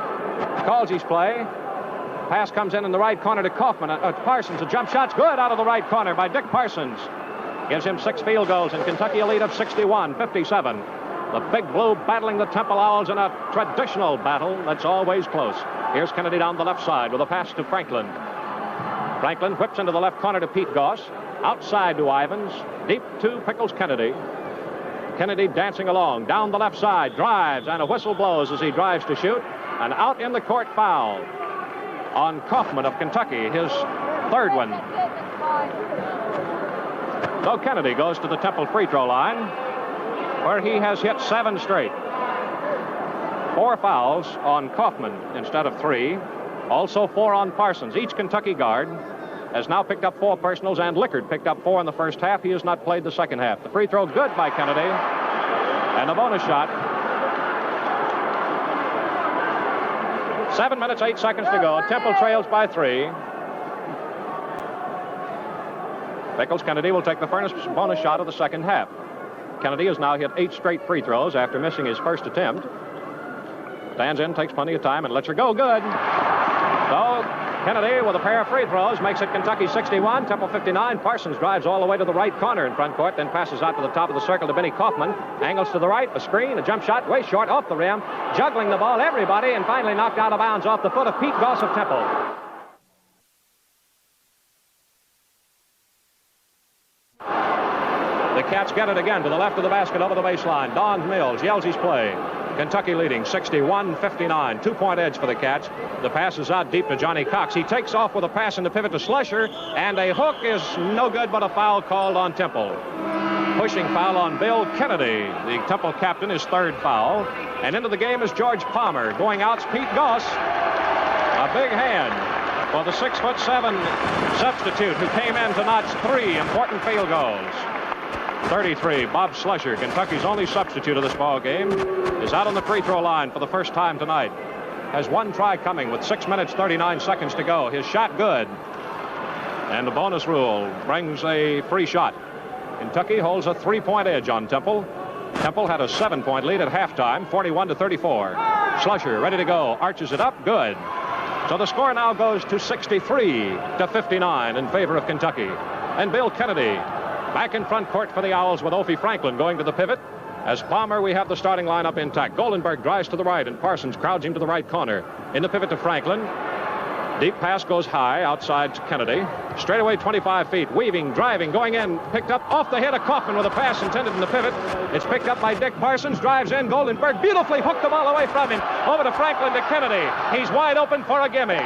Calls his play. Pass comes in the right corner to Kaufman. Parsons. A jump shot's good out of the right corner by Dick Parsons. Gives him 6 field goals, and Kentucky a lead of 61-57. The Big Blue battling the Temple Owls in a traditional battle that's always close. Here's Kennedy down the left side with a pass to Franklin. Franklin whips into the left corner to Pete Goss. Outside to Ivans. Deep to Pickles Kennedy. Kennedy dancing along. Down the left side. Drives, and a whistle blows as he drives to shoot. An out in the court foul on Kaufman of Kentucky, his third one. So Kennedy goes to the Temple free throw line, where he has hit 7 straight. 4 fouls on Kaufman instead of 3. Also 4 on Parsons. Each Kentucky guard has now picked up 4 personals, and Lickard picked up 4 in the first half. He has not played the second half. The free throw good by Kennedy. And a bonus shot. 7 minutes, 8 seconds to go. Temple trails by 3. Pickles Kennedy will take the bonus shot of the second half. Kennedy has now hit 8 straight free throws after missing his first attempt. Stands in, takes plenty of time, and lets her go. Good. So Kennedy with a pair of free throws makes it Kentucky 61, Temple 59. Parsons drives all the way to the right corner in front court, then passes out to the top of the circle to Benny Kaufman. Angles to the right, a screen, a jump shot, way short, off the rim, juggling the ball, everybody, and finally knocked out of bounds off the foot of Pete Goss of Temple. The Cats get it again to the left of the basket over the baseline. Don Mills yells his play. Kentucky leading 61-59. 2-point edge for the Cats. The pass is out deep to Johnny Cox. He takes off with a pass in the pivot to Slusher, and a hook is no good, but a foul called on Temple. Pushing foul on Bill Kennedy, the Temple captain, his third foul. And into the game is George Palmer. Going out's Pete Goss. A big hand for the 6'7" substitute who came in to notch 3 important field goals. 33, Bob Slusher, Kentucky's only substitute of this ball game, is out on the free throw line for the first time tonight. Has one try coming with 6 minutes, 39 seconds to go. His shot good. And the bonus rule brings a free shot. Kentucky holds a 3-point edge on Temple. Temple had a 7-point lead at halftime, 41-34. Slusher ready to go, arches it up, good. So the score now goes to 63-59 in favor of Kentucky. And Bill Kennedy back in front court for the Owls with Opie Franklin going to the pivot. As Palmer, we have the starting lineup intact. Goldenberg drives to the right, and Parsons crowds him to the right corner. In the pivot to Franklin. Deep pass goes high outside to Kennedy. Straight away 25 feet. Weaving, driving, going in. Picked up off the head of Kaufman with a pass intended in the pivot. It's picked up by Dick Parsons. Drives in. Goldenberg beautifully hooked the ball away from him. Over to Franklin to Kennedy. He's wide open for a gimme.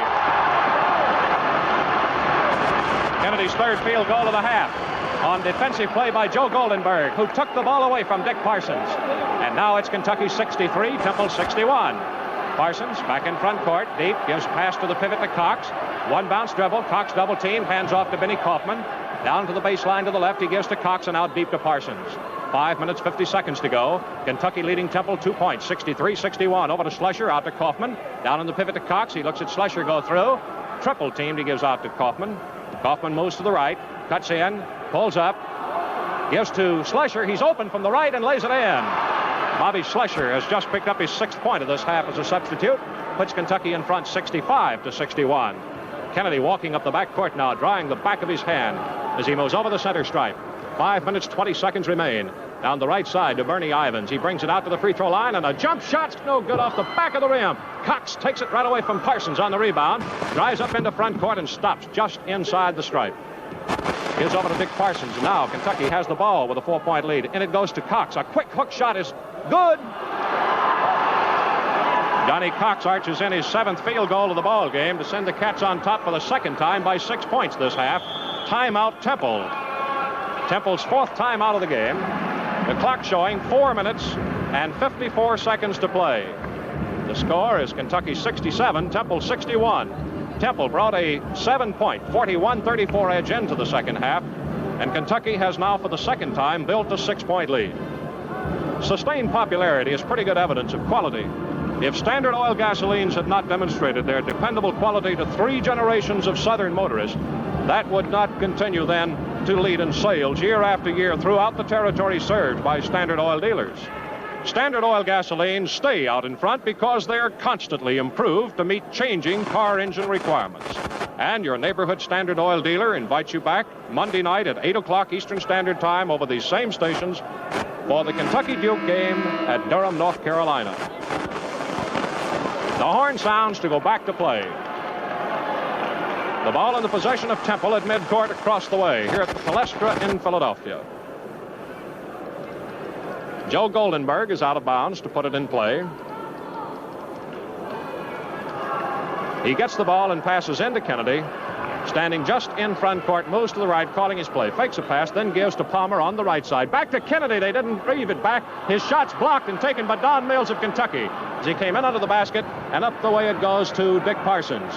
Kennedy's third field goal of the half. On defensive play by Joe Goldenberg, who took the ball away from Dick Parsons. And now it's Kentucky 63, Temple 61. Parsons back in front court, deep, gives pass to the pivot to Cox. One bounce dribble, Cox double team, hands off to Benny Kaufman. Down to the baseline to the left, he gives to Cox and out deep to Parsons. 5 minutes, 50 seconds to go. Kentucky leading Temple 2 points, 63-61. Over to Slusher, out to Kaufman. Down in the pivot to Cox, he looks at Slusher go through. Triple teamed, he gives out to Kaufman. Kaufman moves to the right, cuts in, pulls up, gives to Slusher. He's open from the right and lays it in. Bobby Slusher has just picked up his 6th point of this half as a substitute. Puts Kentucky in front 65-61. Kennedy walking up the back court now, drying the back of his hand as he moves over the center stripe. 5 minutes, 20 seconds remain. Down the right side to Bernie Ivins. He brings it out to the free throw line, and a jump shot's no good off the back of the rim. Cox takes it right away from Parsons on the rebound. Drives up into front court and stops just inside the stripe. Gives over to Dick Parsons. Now Kentucky has the ball with a 4-point lead. And it goes to Cox. A quick hook shot is good. Johnny Cox arches in his 7th field goal of the ball game to send the Cats on top for the second time by 6 points this half. Timeout Temple. Temple's 4th timeout of the game. The clock showing 4 minutes and 54 seconds to play. The score is Kentucky 67, Temple 61. Temple brought a 7-point, 41-34 edge into the second half, and Kentucky has now for the second time built a 6-point lead. Sustained popularity is pretty good evidence of quality. If Standard Oil gasolines had not demonstrated their dependable quality to 3 generations of Southern motorists, that would not continue then to lead in sales year after year throughout the territory served by Standard Oil dealers. Standard Oil gasolines stay out in front because they're constantly improved to meet changing car engine requirements. And your neighborhood Standard Oil dealer invites you back Monday night at 8 o'clock Eastern Standard Time over these same stations for the Kentucky Duke game at Durham, North Carolina. The horn sounds to go back to play. The ball in the possession of Temple at midcourt across the way here at the Palestra in Philadelphia. Joe Goldenberg is out of bounds to put it in play. He gets the ball and passes into Kennedy. Standing just in front court, moves to the right, calling his play. Fakes a pass, then gives to Palmer on the right side. Back to Kennedy. They didn't reave it back. His shot's blocked and taken by Don Mills of Kentucky as he came in under the basket, and up the way it goes to Dick Parsons.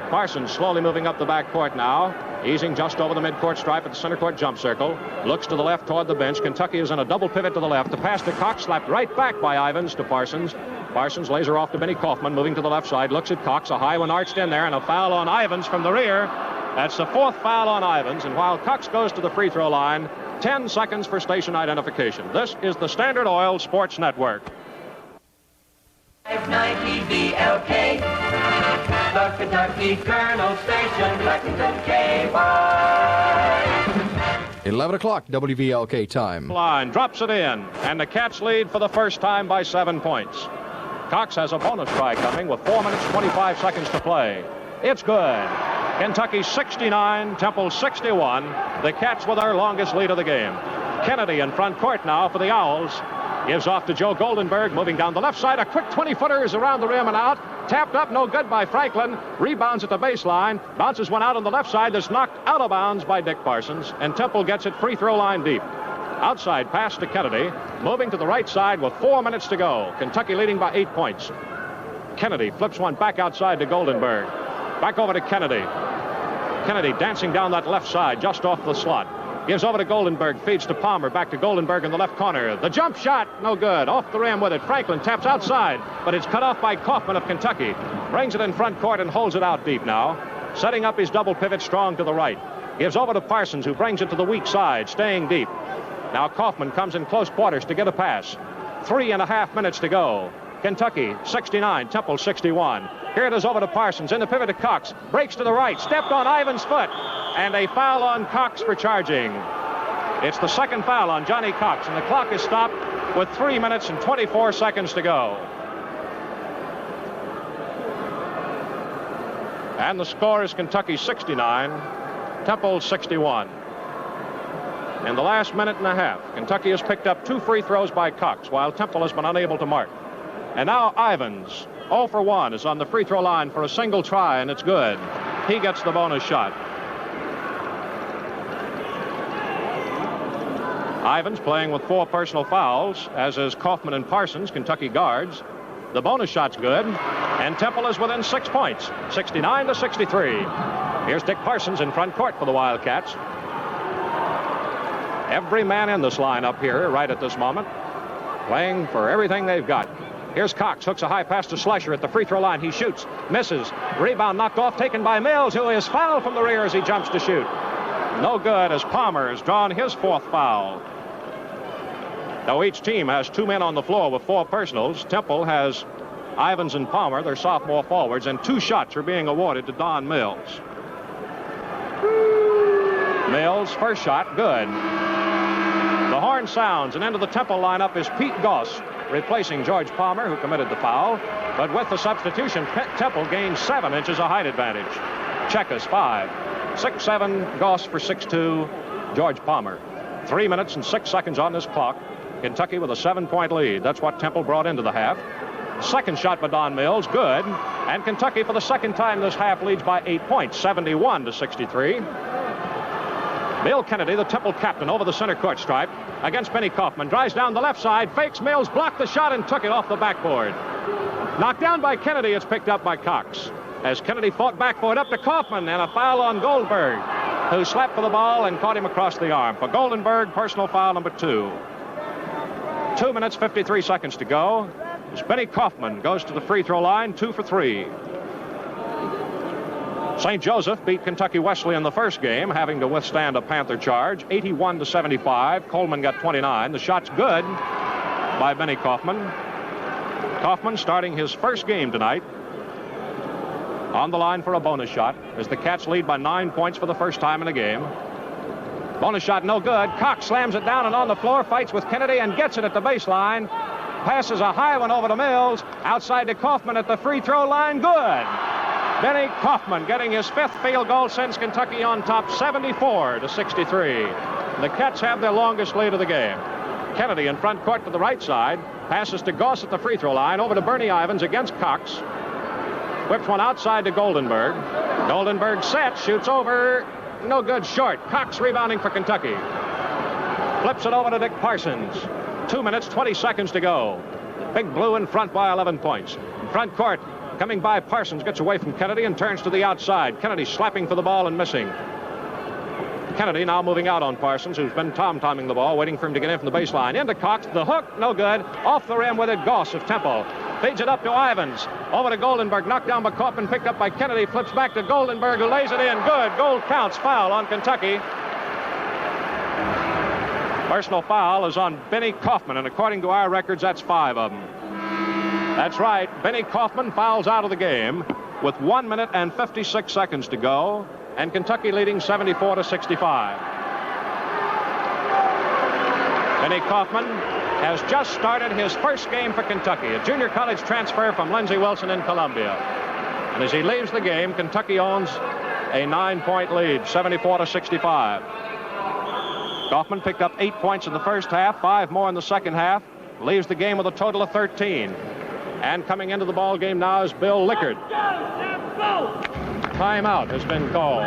Parsons slowly moving up the back court now, easing just over the midcourt stripe at the center court jump circle. Looks to the left toward the bench. Kentucky is in a double pivot to the left. The pass to Cox, slapped right back by Ivins to Parsons. Parsons lays her off to Benny Kaufman, moving to the left side. Looks at Cox, a high one arched in there, and a foul on Ivins from the rear. That's the 4th foul on Ivins, and while Cox goes to the free throw line, 10 seconds for station identification. This is the Standard Oil Sports Network. 590 VLK, the Kentucky, Colonel Station, Lexington, KY. 11 o'clock WVLK time. Line drops it in, and the Cats lead for the first time by 7 points. Cox has a bonus try coming with 4 minutes 25 seconds to play. It's good. Kentucky 69, Temple 61. The Cats with their longest lead of the game. Kennedy in front court now for the Owls. Gives off to Joe Goldenberg, moving down the left side. A quick 20-footer is around the rim and out. Tapped up, no good by Franklin. Rebounds at the baseline. Bounces one out on the left side that's knocked out of bounds by Dick Parsons. And Temple gets it free throw line deep. Outside pass to Kennedy. Moving to the right side with 4 minutes to go. Kentucky leading by 8 points. Kennedy flips one back outside to Goldenberg. Back over to Kennedy. Kennedy dancing down that left side just off the slot. Gives over to Goldenberg, feeds to Palmer, back to Goldenberg in the left corner. The jump shot, no good. Off the rim with it. Franklin taps outside, but it's cut off by Kaufman of Kentucky. Brings it in front court and holds it out deep now. Setting up his double pivot strong to the right. Gives over to Parsons, who brings it to the weak side, staying deep. Now Kaufman comes in close quarters to get a pass. 3.5 minutes to go. Kentucky 69, Temple 61. Here it is over to Parsons. In the pivot to Cox. Breaks to the right. Stepped on Ivan's foot. And a foul on Cox for charging. It's the second foul on Johnny Cox. And the clock is stopped with 3 minutes and 24 seconds to go. And the score is Kentucky 69, Temple 61. In the last minute and a half, Kentucky has picked up 2 free throws by Cox, while Temple has been unable to mark. And now Ivins, 0 for 1, is on the free throw line for a single try, and it's good. He gets the bonus shot. Ivins playing with 4 personal fouls, as is Kaufman and Parsons, Kentucky guards. The bonus shot's good, and Temple is within 6 points, 69 to 63. Here's Dick Parsons in front court for the Wildcats. Every man in this lineup here right at this moment, playing for everything they've got. Here's Cox, hooks a high pass to Schleicher at the free throw line. He shoots, misses. Rebound knocked off, taken by Mills, who is fouled from the rear as he jumps to shoot. No good, as Palmer has drawn his 4th foul. Now each team has 2 men on the floor with 4 personals. Temple has Ivins and Palmer, their sophomore forwards, and 2 shots are being awarded to Don Mills. Mills, first shot, good. The horn sounds, and into the Temple lineup is Pete Goss, replacing George Palmer, who committed the foul. But with the substitution, Temple gains 7 inches of height advantage. Chekas 5, 6'7", Goss for 6'2", George Palmer. 3 minutes and 6 seconds on this clock. Kentucky with a 7-point lead. That's what Temple brought into the half. Second shot by Don Mills, good. And Kentucky for the second time this half leads by 8 points, 71 to 63. Bill Kennedy, the Temple captain, over the center court stripe against Benny Kaufman. Drives down the left side, fakes Mills, blocked the shot and took it off the backboard. Knocked down by Kennedy, it's picked up by Cox. As Kennedy fought back for it up to Kaufman, and a foul on Goldberg, who slapped for the ball and caught him across the arm. For Goldenberg, personal foul number 2. 2 minutes, 53 seconds to go. As Benny Kaufman goes to the free throw line, 2 for 3. St. Joseph beat Kentucky Wesley in the first game, having to withstand a Panther charge, 81 to 75. Coleman got 29. The shot's good by Benny Kaufman. Kaufman starting his first game tonight. On the line for a bonus shot as the Cats lead by 9 points for the first time in a game. Bonus shot no good. Cox slams it down and on the floor, fights with Kennedy and gets it at the baseline. Passes a high one over to Mills. Outside to Kaufman at the free throw line. Good. Benny Kaufman getting his 5th field goal since Kentucky on top, 74 to 63. The Cats have their longest lead of the game. Kennedy in front court to the right side. Passes to Goss at the free throw line. Over to Bernie Ivins against Cox. Whips one outside to Goldenberg. Goldenberg set, shoots over. No good, short. Cox rebounding for Kentucky. Flips it over to Dick Parsons. 2 minutes, 20 seconds to go. Big Blue in front by 11 points. In front court, coming by Parsons, gets away from Kennedy and turns to the outside. Kennedy slapping for the ball and missing. Kennedy now moving out on Parsons, who's been tom-tomming the ball, waiting for him to get in from the baseline. Into Cox, the hook, no good. Off the rim with it, Goss of Temple. Feeds it up to Ivins. Over to Goldenberg, knocked down by Kaufman, picked up by Kennedy, flips back to Goldenberg, who lays it in. Good. Gold counts. Foul on Kentucky. Personal foul is on Benny Kaufman, and according to our records, that's 5 of them. That's right. Benny Kaufman fouls out of the game. with 1 minute and 56 seconds to go, and Kentucky leading 74-65. Benny Kaufman has just started his first game for Kentucky, a junior college transfer from Lindsey Wilson in Columbia. And as he leaves the game, Kentucky owns a 9-point lead, 74-65. Kaufman picked up 8 points in the first half, 5 more in the second half, leaves the game with a total of 13. And coming into the ball game now is Bill Lickard. Timeout has been called.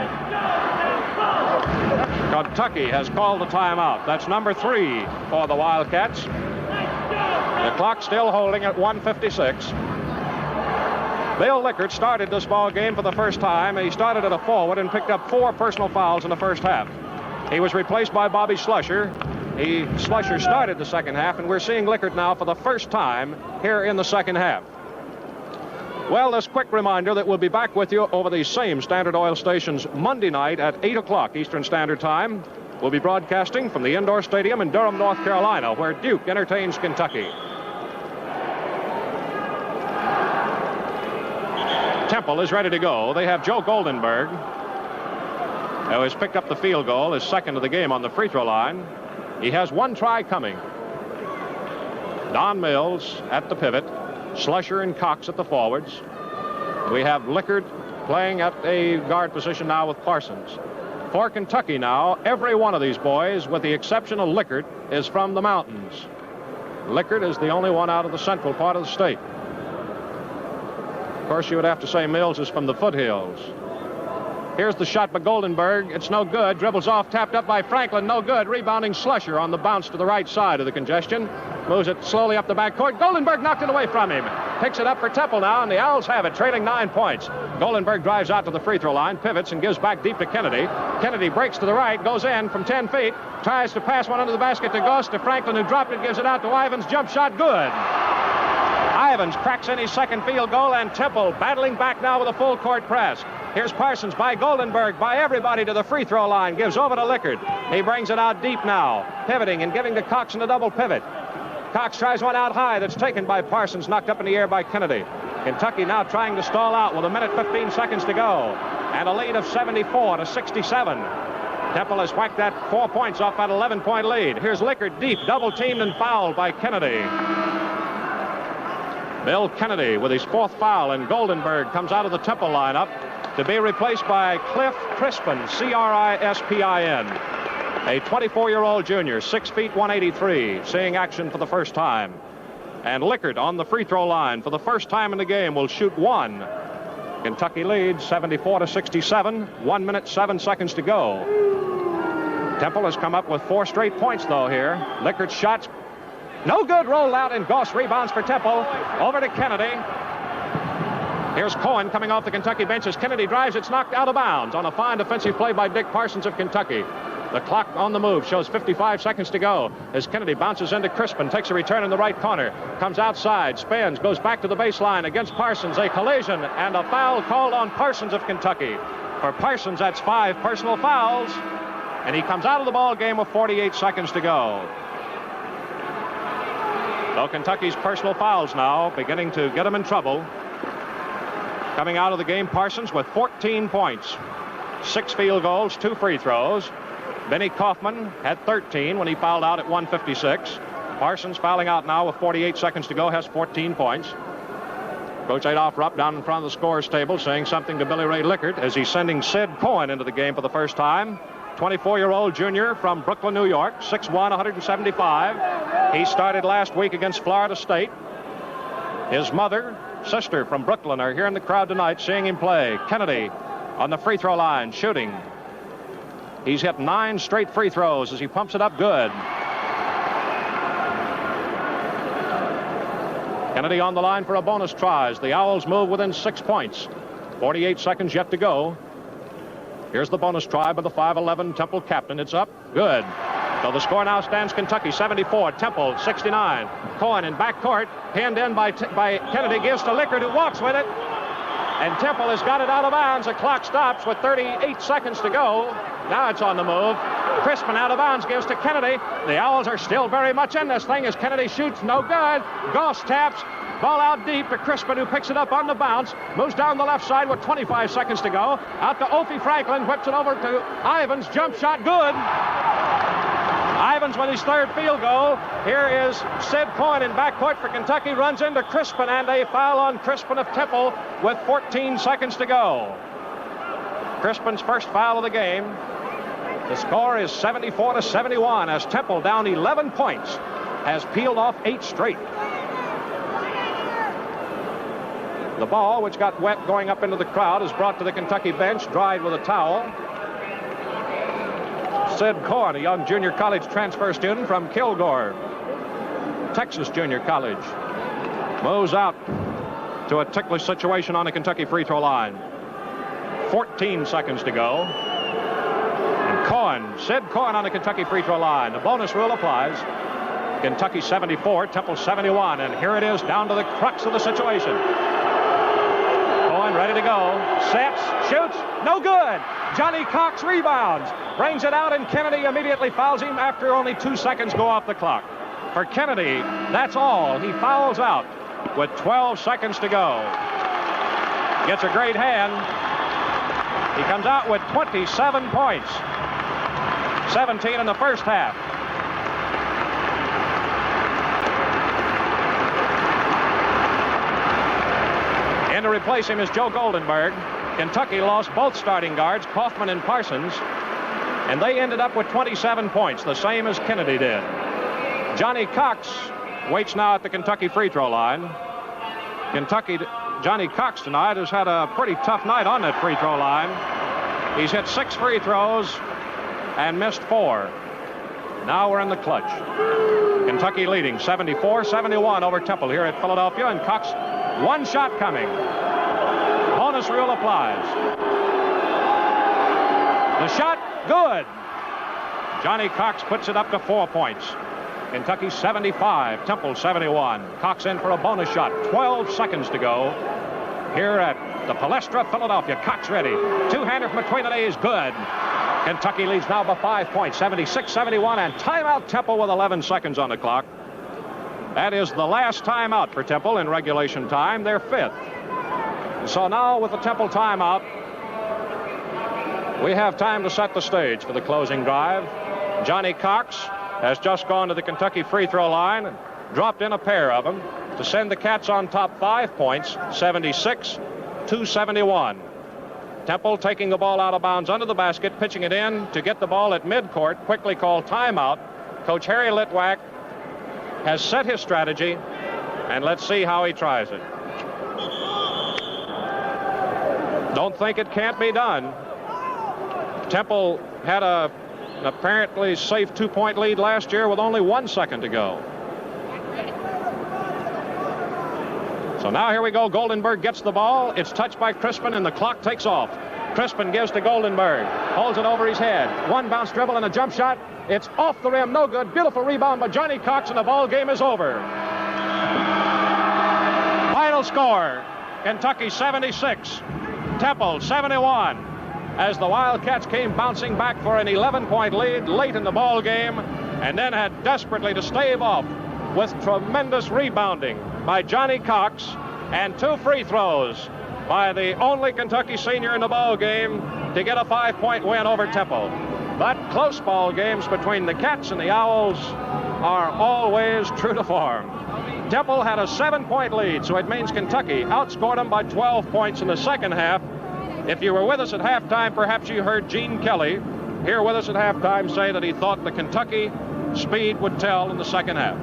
Kentucky has called the timeout. That's number 3 for the Wildcats. The clock still holding at 1:56. Bill Lickard started this ball game for the first time. He started at a forward and picked up 4 personal fouls in the first half. He was replaced by Bobby Slusher. Slusher started the second half, and we're seeing Lickard now for the first time here in the second half. Well, this quick reminder that we'll be back with you over these same Standard Oil stations Monday night at 8 o'clock Eastern Standard Time. We'll be broadcasting from the indoor stadium in Durham, North Carolina, where Duke entertains Kentucky. Temple is ready to go. They have Joe Goldenberg, who has picked up the field goal, his second of the game on the free throw line. He has 1 try coming. Don Mills at the pivot, Slusher and Cox at the forwards. We have Lickard playing at a guard position now with Parsons. For Kentucky now, every one of these boys, with the exception of Lickard, is from the mountains. Lickard is the only one out of the central part of the state. Of course, you would have to say Mills is from the foothills. Here's the shot by Goldenberg. It's no good. Dribbles off, tapped up by Franklin. No good. Rebounding Slusher on the bounce to the right side of the congestion. Moves it slowly up the backcourt. Goldenberg knocked it away from him. Picks it up for Temple now, and the Owls have it, trailing 9 points. Goldenberg drives out to the free throw line, pivots, and gives back deep to Kennedy. Kennedy breaks to the right, goes in from 10 feet, tries to pass one under the basket to Goss, to Franklin, who dropped it, gives it out to Ivins. Jump shot, good. Ivins cracks in his second field goal, and Temple battling back now with a full court press. Here's Parsons by Goldenberg, by everybody to the free throw line, gives over to Lickard. He brings it out deep now, pivoting and giving to Cox in a double pivot. Cox tries one out high that's taken by Parsons, knocked up in the air by Kennedy. Kentucky now trying to stall out with 1 minute 15 seconds to go, and a lead of 74-67. Temple has whacked that 4 points off that 11-point lead. Here's Lickard deep, double teamed and fouled by Kennedy. Bill Kennedy with his 4th foul, and Goldenberg comes out of the Temple lineup to be replaced by Cliff Crispin, Crispin, a 24-year-old junior, 6 feet 183, seeing action for the first time. And Lickard on the free throw line for the first time in the game will shoot 1. Kentucky leads 74-67, 1 minute 7 seconds to go. Temple has come up with 4 straight points though here. Lickard's shots no good, rolled out, and Goss rebounds for Temple. Over to Kennedy. Here's Cohen coming off the Kentucky bench as Kennedy drives. It's knocked out of bounds on a fine defensive play by Dick Parsons of Kentucky. The clock on the move shows 55 seconds to go as Kennedy bounces into Crispin, takes a return in the right corner, comes outside, spins, goes back to the baseline against Parsons. A collision and a foul called on Parsons of Kentucky. For Parsons, that's 5 personal fouls, and he comes out of the ball game with 48 seconds to go. So Kentucky's personal fouls now beginning to get them in trouble. Coming out of the game, Parsons with 14 points, 6 field goals, 2 free throws. Benny Kaufman had 13 when he fouled out at 1:56. Parsons fouling out now with 48 seconds to go, has 14 points. Coach Adolph Rupp down in front of the scorer's table saying something to Billy Ray Lickard as he's sending Sid Cohen into the game for the first time. 24-year-old junior from Brooklyn, New York, 6'1", 175. He started last week against Florida State. His mother, sister from Brooklyn are here in the crowd tonight seeing him play. Kennedy on the free throw line, shooting. He's hit 9 straight free throws as he pumps it up good. Kennedy on the line for a bonus try as the Owls move within 6 points. 48 seconds yet to go. Here's the bonus try by the 5'11" Temple captain. It's up. Good. So the score now stands Kentucky 74, Temple 69. Cohen in backcourt, pinned in by Kennedy, gives to Lickard, who walks with it. And Temple has got it out of bounds. The clock stops with 38 seconds to go. Now it's on the move. Crispin out of bounds, gives to Kennedy. The Owls are still very much in this thing as Kennedy shoots, no good. Goss taps, Ball out deep to Crispin, who picks it up on the bounce. Moves down the left side with 25 seconds to go. Out to Opie Franklin. Whips it over to Ivins. Jump shot good. Ivins with his third field goal. Here is Sid Cohen in backcourt for Kentucky. Runs into Crispin, and a foul on Crispin of Temple with 14 seconds to go. Crispin's first foul of the game. The score is 74-71 as Temple, down 11 points, has peeled off 8 straight. The ball, which got wet going up into the crowd, is brought to the Kentucky bench, dried with a towel. Sid Cohen, a young junior college transfer student from Kilgore, Texas Junior College, moves out to a ticklish situation on the Kentucky free throw line. 14 seconds to go. And Cohen, Sid Cohen on the Kentucky free throw line. The bonus rule applies. Kentucky 74, Temple 71. And here it is, down to the crux of the situation. Cohen ready to go. Sets, shoots, no good. Johnny Cox rebounds. Brings it out, and Kennedy immediately fouls him after only 2 seconds go off the clock. For Kennedy, that's all. He fouls out with 12 seconds to go. Gets a great hand. He comes out with 27 points. 17 in the first half. In to replace him is Joe Goldenberg. Kentucky lost both starting guards, Kaufman and Parsons, and they ended up with 27 points, the same as Kennedy did. Johnny Cox waits now at the Kentucky free throw line. Johnny Cox tonight has had a pretty tough night on that free throw line. He's hit 6 free throws and missed 4. Now we're in the clutch. Kentucky leading 74-71 over Temple here at Philadelphia, and Cox, one shot coming. Bonus rule applies. The shot, good. Johnny Cox puts it up to 4 points. Kentucky 75, Temple 71. Cox in for a bonus shot. 12 seconds to go here at the Palestra, Philadelphia. Cox ready. Two-hander from between the knees, good. Kentucky leads now by 5 points, 76-71, and timeout Temple with 11 seconds on the clock. That is the last timeout for Temple in regulation time, their 5th. So now with the Temple timeout, we have time to set the stage for the closing drive. Johnny Cox has just gone to the Kentucky free throw line and dropped in a pair of them to send the Cats on top 5 points, 76-71. Temple taking the ball out of bounds under the basket, pitching it in to get the ball at midcourt, quickly called timeout. Coach Harry Litwack has set his strategy, and let's see how he tries it. Don't think it can't be done. Temple had an apparently safe 2-point lead last year with only 1 second to go. So now here we go. Goldenberg gets the ball. It's touched by Crispin, and the clock takes off. Crispin gives to Goldenberg. Holds it over his head. One bounce dribble and a jump shot. It's off the rim. No good. Beautiful rebound by Johnny Cox, and the ball game is over. Final score, Kentucky 76, Temple 71. As the Wildcats came bouncing back for an 11-point lead late in the ball game, and then had desperately to stave off with tremendous rebounding by Johnny Cox and 2 free throws by the only Kentucky senior in the ball game to get a 5-point win over Temple. But close ball games between the Cats and the Owls are always true to form. Temple had a 7-point lead, so it means Kentucky outscored them by 12 points in the second half. If you were with us at halftime, perhaps you heard Gene Kelly here with us at halftime say that he thought the Kentucky speed would tell in the second half.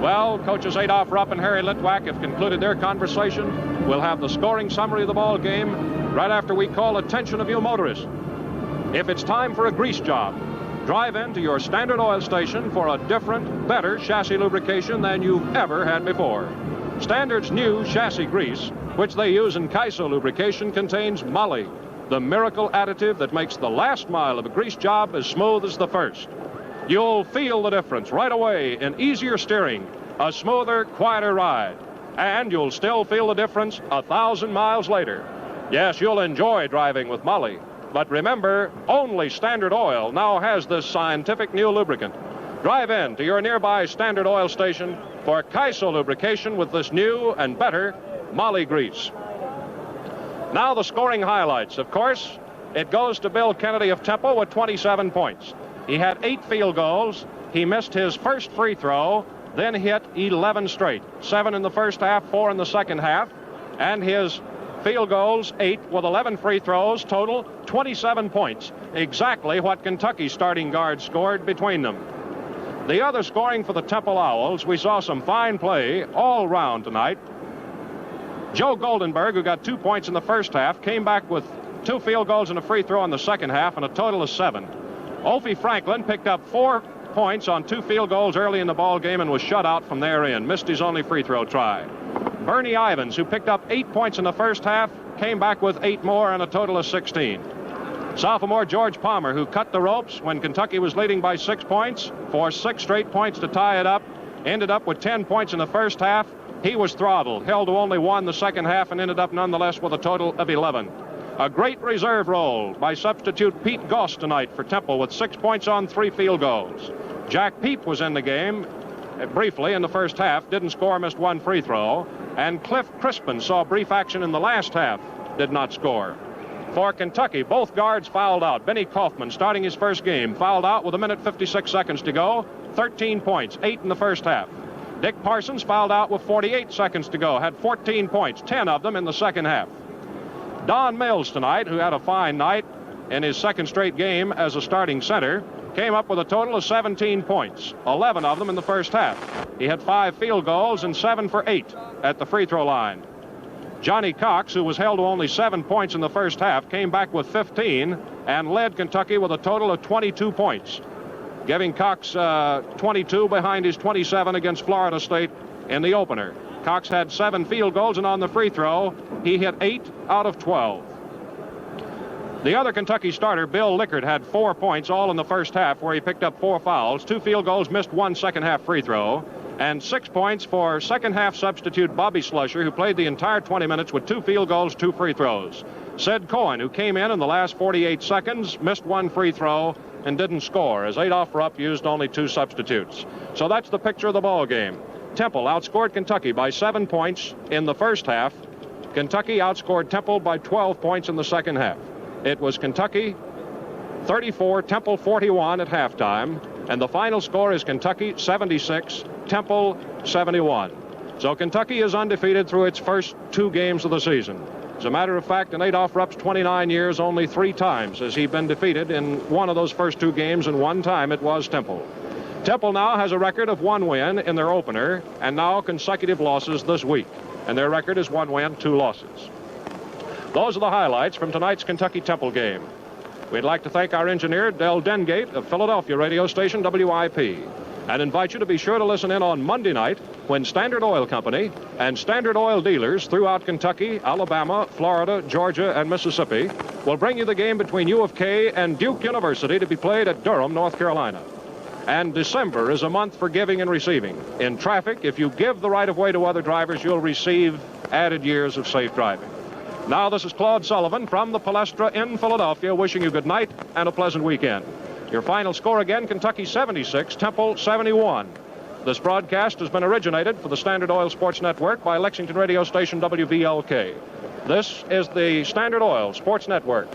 Well, coaches Adolph Rupp and Harry Litwack have concluded their conversation. We'll have the scoring summary of the ball game right after we call attention of you motorists. If it's time for a grease job, drive into your Standard Oil station for a different, better chassis lubrication than you've ever had before. Standard's new chassis grease, which they use in Kaiso lubrication, contains Moly, the miracle additive that makes the last mile of a grease job as smooth as the first. You'll feel the difference right away in easier steering, a smoother, quieter ride. And you'll still feel the difference 1,000 miles later. Yes, you'll enjoy driving with Moly. But remember, only Standard Oil now has this scientific new lubricant. Drive in to your nearby Standard Oil station for Kaiso lubrication with this new and better Molly grease. Now the scoring highlights. Of course, it goes to Bill Kennedy of Temple with 27 points. He had 8 field goals. He missed his first free throw, then hit 11 straight. 7 in the first half, 4 in the second half. And his field goals, 8 with 11 free throws, total 27 points. Exactly what Kentucky's starting guards scored between them. The other scoring for the Temple Owls, we saw some fine play all round tonight. Joe Goldenberg, who got 2 points in the first half, came back with 2 field goals and a free throw in the second half, and a total of 7. Opie Franklin picked up 4 points on 2 field goals early in the ball game and was shut out from therein. Missed his only free throw try. Bernie Ivins, who picked up 8 points in the first half, came back with 8 more and a total of 16. Sophomore George Palmer, who cut the ropes when Kentucky was leading by 6 points, for 6 straight points to tie it up, ended up with 10 points in the first half. He was throttled, held to only 1 the second half, and ended up nonetheless with a total of 11. A great reserve role by substitute Pete Goss tonight for Temple with 6 points on 3 field goals. Jack Peep was in the game briefly in the first half, didn't score, missed 1 free throw. And Cliff Crispin saw brief action in the last half, did not score. For Kentucky, both guards fouled out. Benny Kaufman, starting his first game, fouled out with 1:56 to go, 13 points, 8 in the first half. Dick Parsons fouled out with 48 seconds to go, had 14 points, 10 of them in the second half. Don Mills tonight, who had a fine night in his second straight game as a starting center, came up with a total of 17 points, 11 of them in the first half. He had 5 field goals and 7 for 8 at the free throw line. Johnny Cox, who was held to only 7 points in the first half, came back with 15 and led Kentucky with a total of 22 points, giving Cox 22 behind his 27 against Florida State in the opener. Cox had 7 field goals, and on the free throw, he hit 8 out of 12. The other Kentucky starter, Bill Lickard, had 4 points, all in the first half, where he picked up 4 fouls, 2 field goals, missed 1 second half free throw, and 6 points for second half substitute Bobby Slusher, who played the entire 20 minutes with 2 field goals, 2 free throws. Sid Cohen, who came in the last 48 seconds, missed 1 free throw and didn't score, as Adolph Rupp used only 2 substitutes. So that's the picture of the ball game. Temple outscored Kentucky by 7 points in the first half. Kentucky outscored Temple by 12 points in the second half. It was Kentucky 34, Temple 41 at halftime, and the final score is Kentucky 76, Temple 71. So Kentucky is undefeated through its first 2 games of the season. As a matter of fact, in Adolph Rupp's 29 years, only 3 times has he been defeated in one of those first 2 games, and 1 time it was Temple. Temple now has a record of 1 win in their opener, and now consecutive losses this week. And their record is 1 win, 2 losses. Those are the highlights from tonight's Kentucky-Temple game. We'd like to thank our engineer, Del Dengate of Philadelphia radio station WIP, and invite you to be sure to listen in on Monday night when Standard Oil Company and Standard Oil dealers throughout Kentucky, Alabama, Florida, Georgia, and Mississippi will bring you the game between U of K and Duke University to be played at Durham, North Carolina. And December is a month for giving and receiving. In traffic, if you give the right-of-way to other drivers, you'll receive added years of safe driving. Now, this is Claude Sullivan from the Palestra in Philadelphia, wishing you good night and a pleasant weekend. Your final score again, Kentucky 76, Temple 71. This broadcast has been originated for the Standard Oil Sports Network by Lexington radio station WVLK. This is the Standard Oil Sports Network.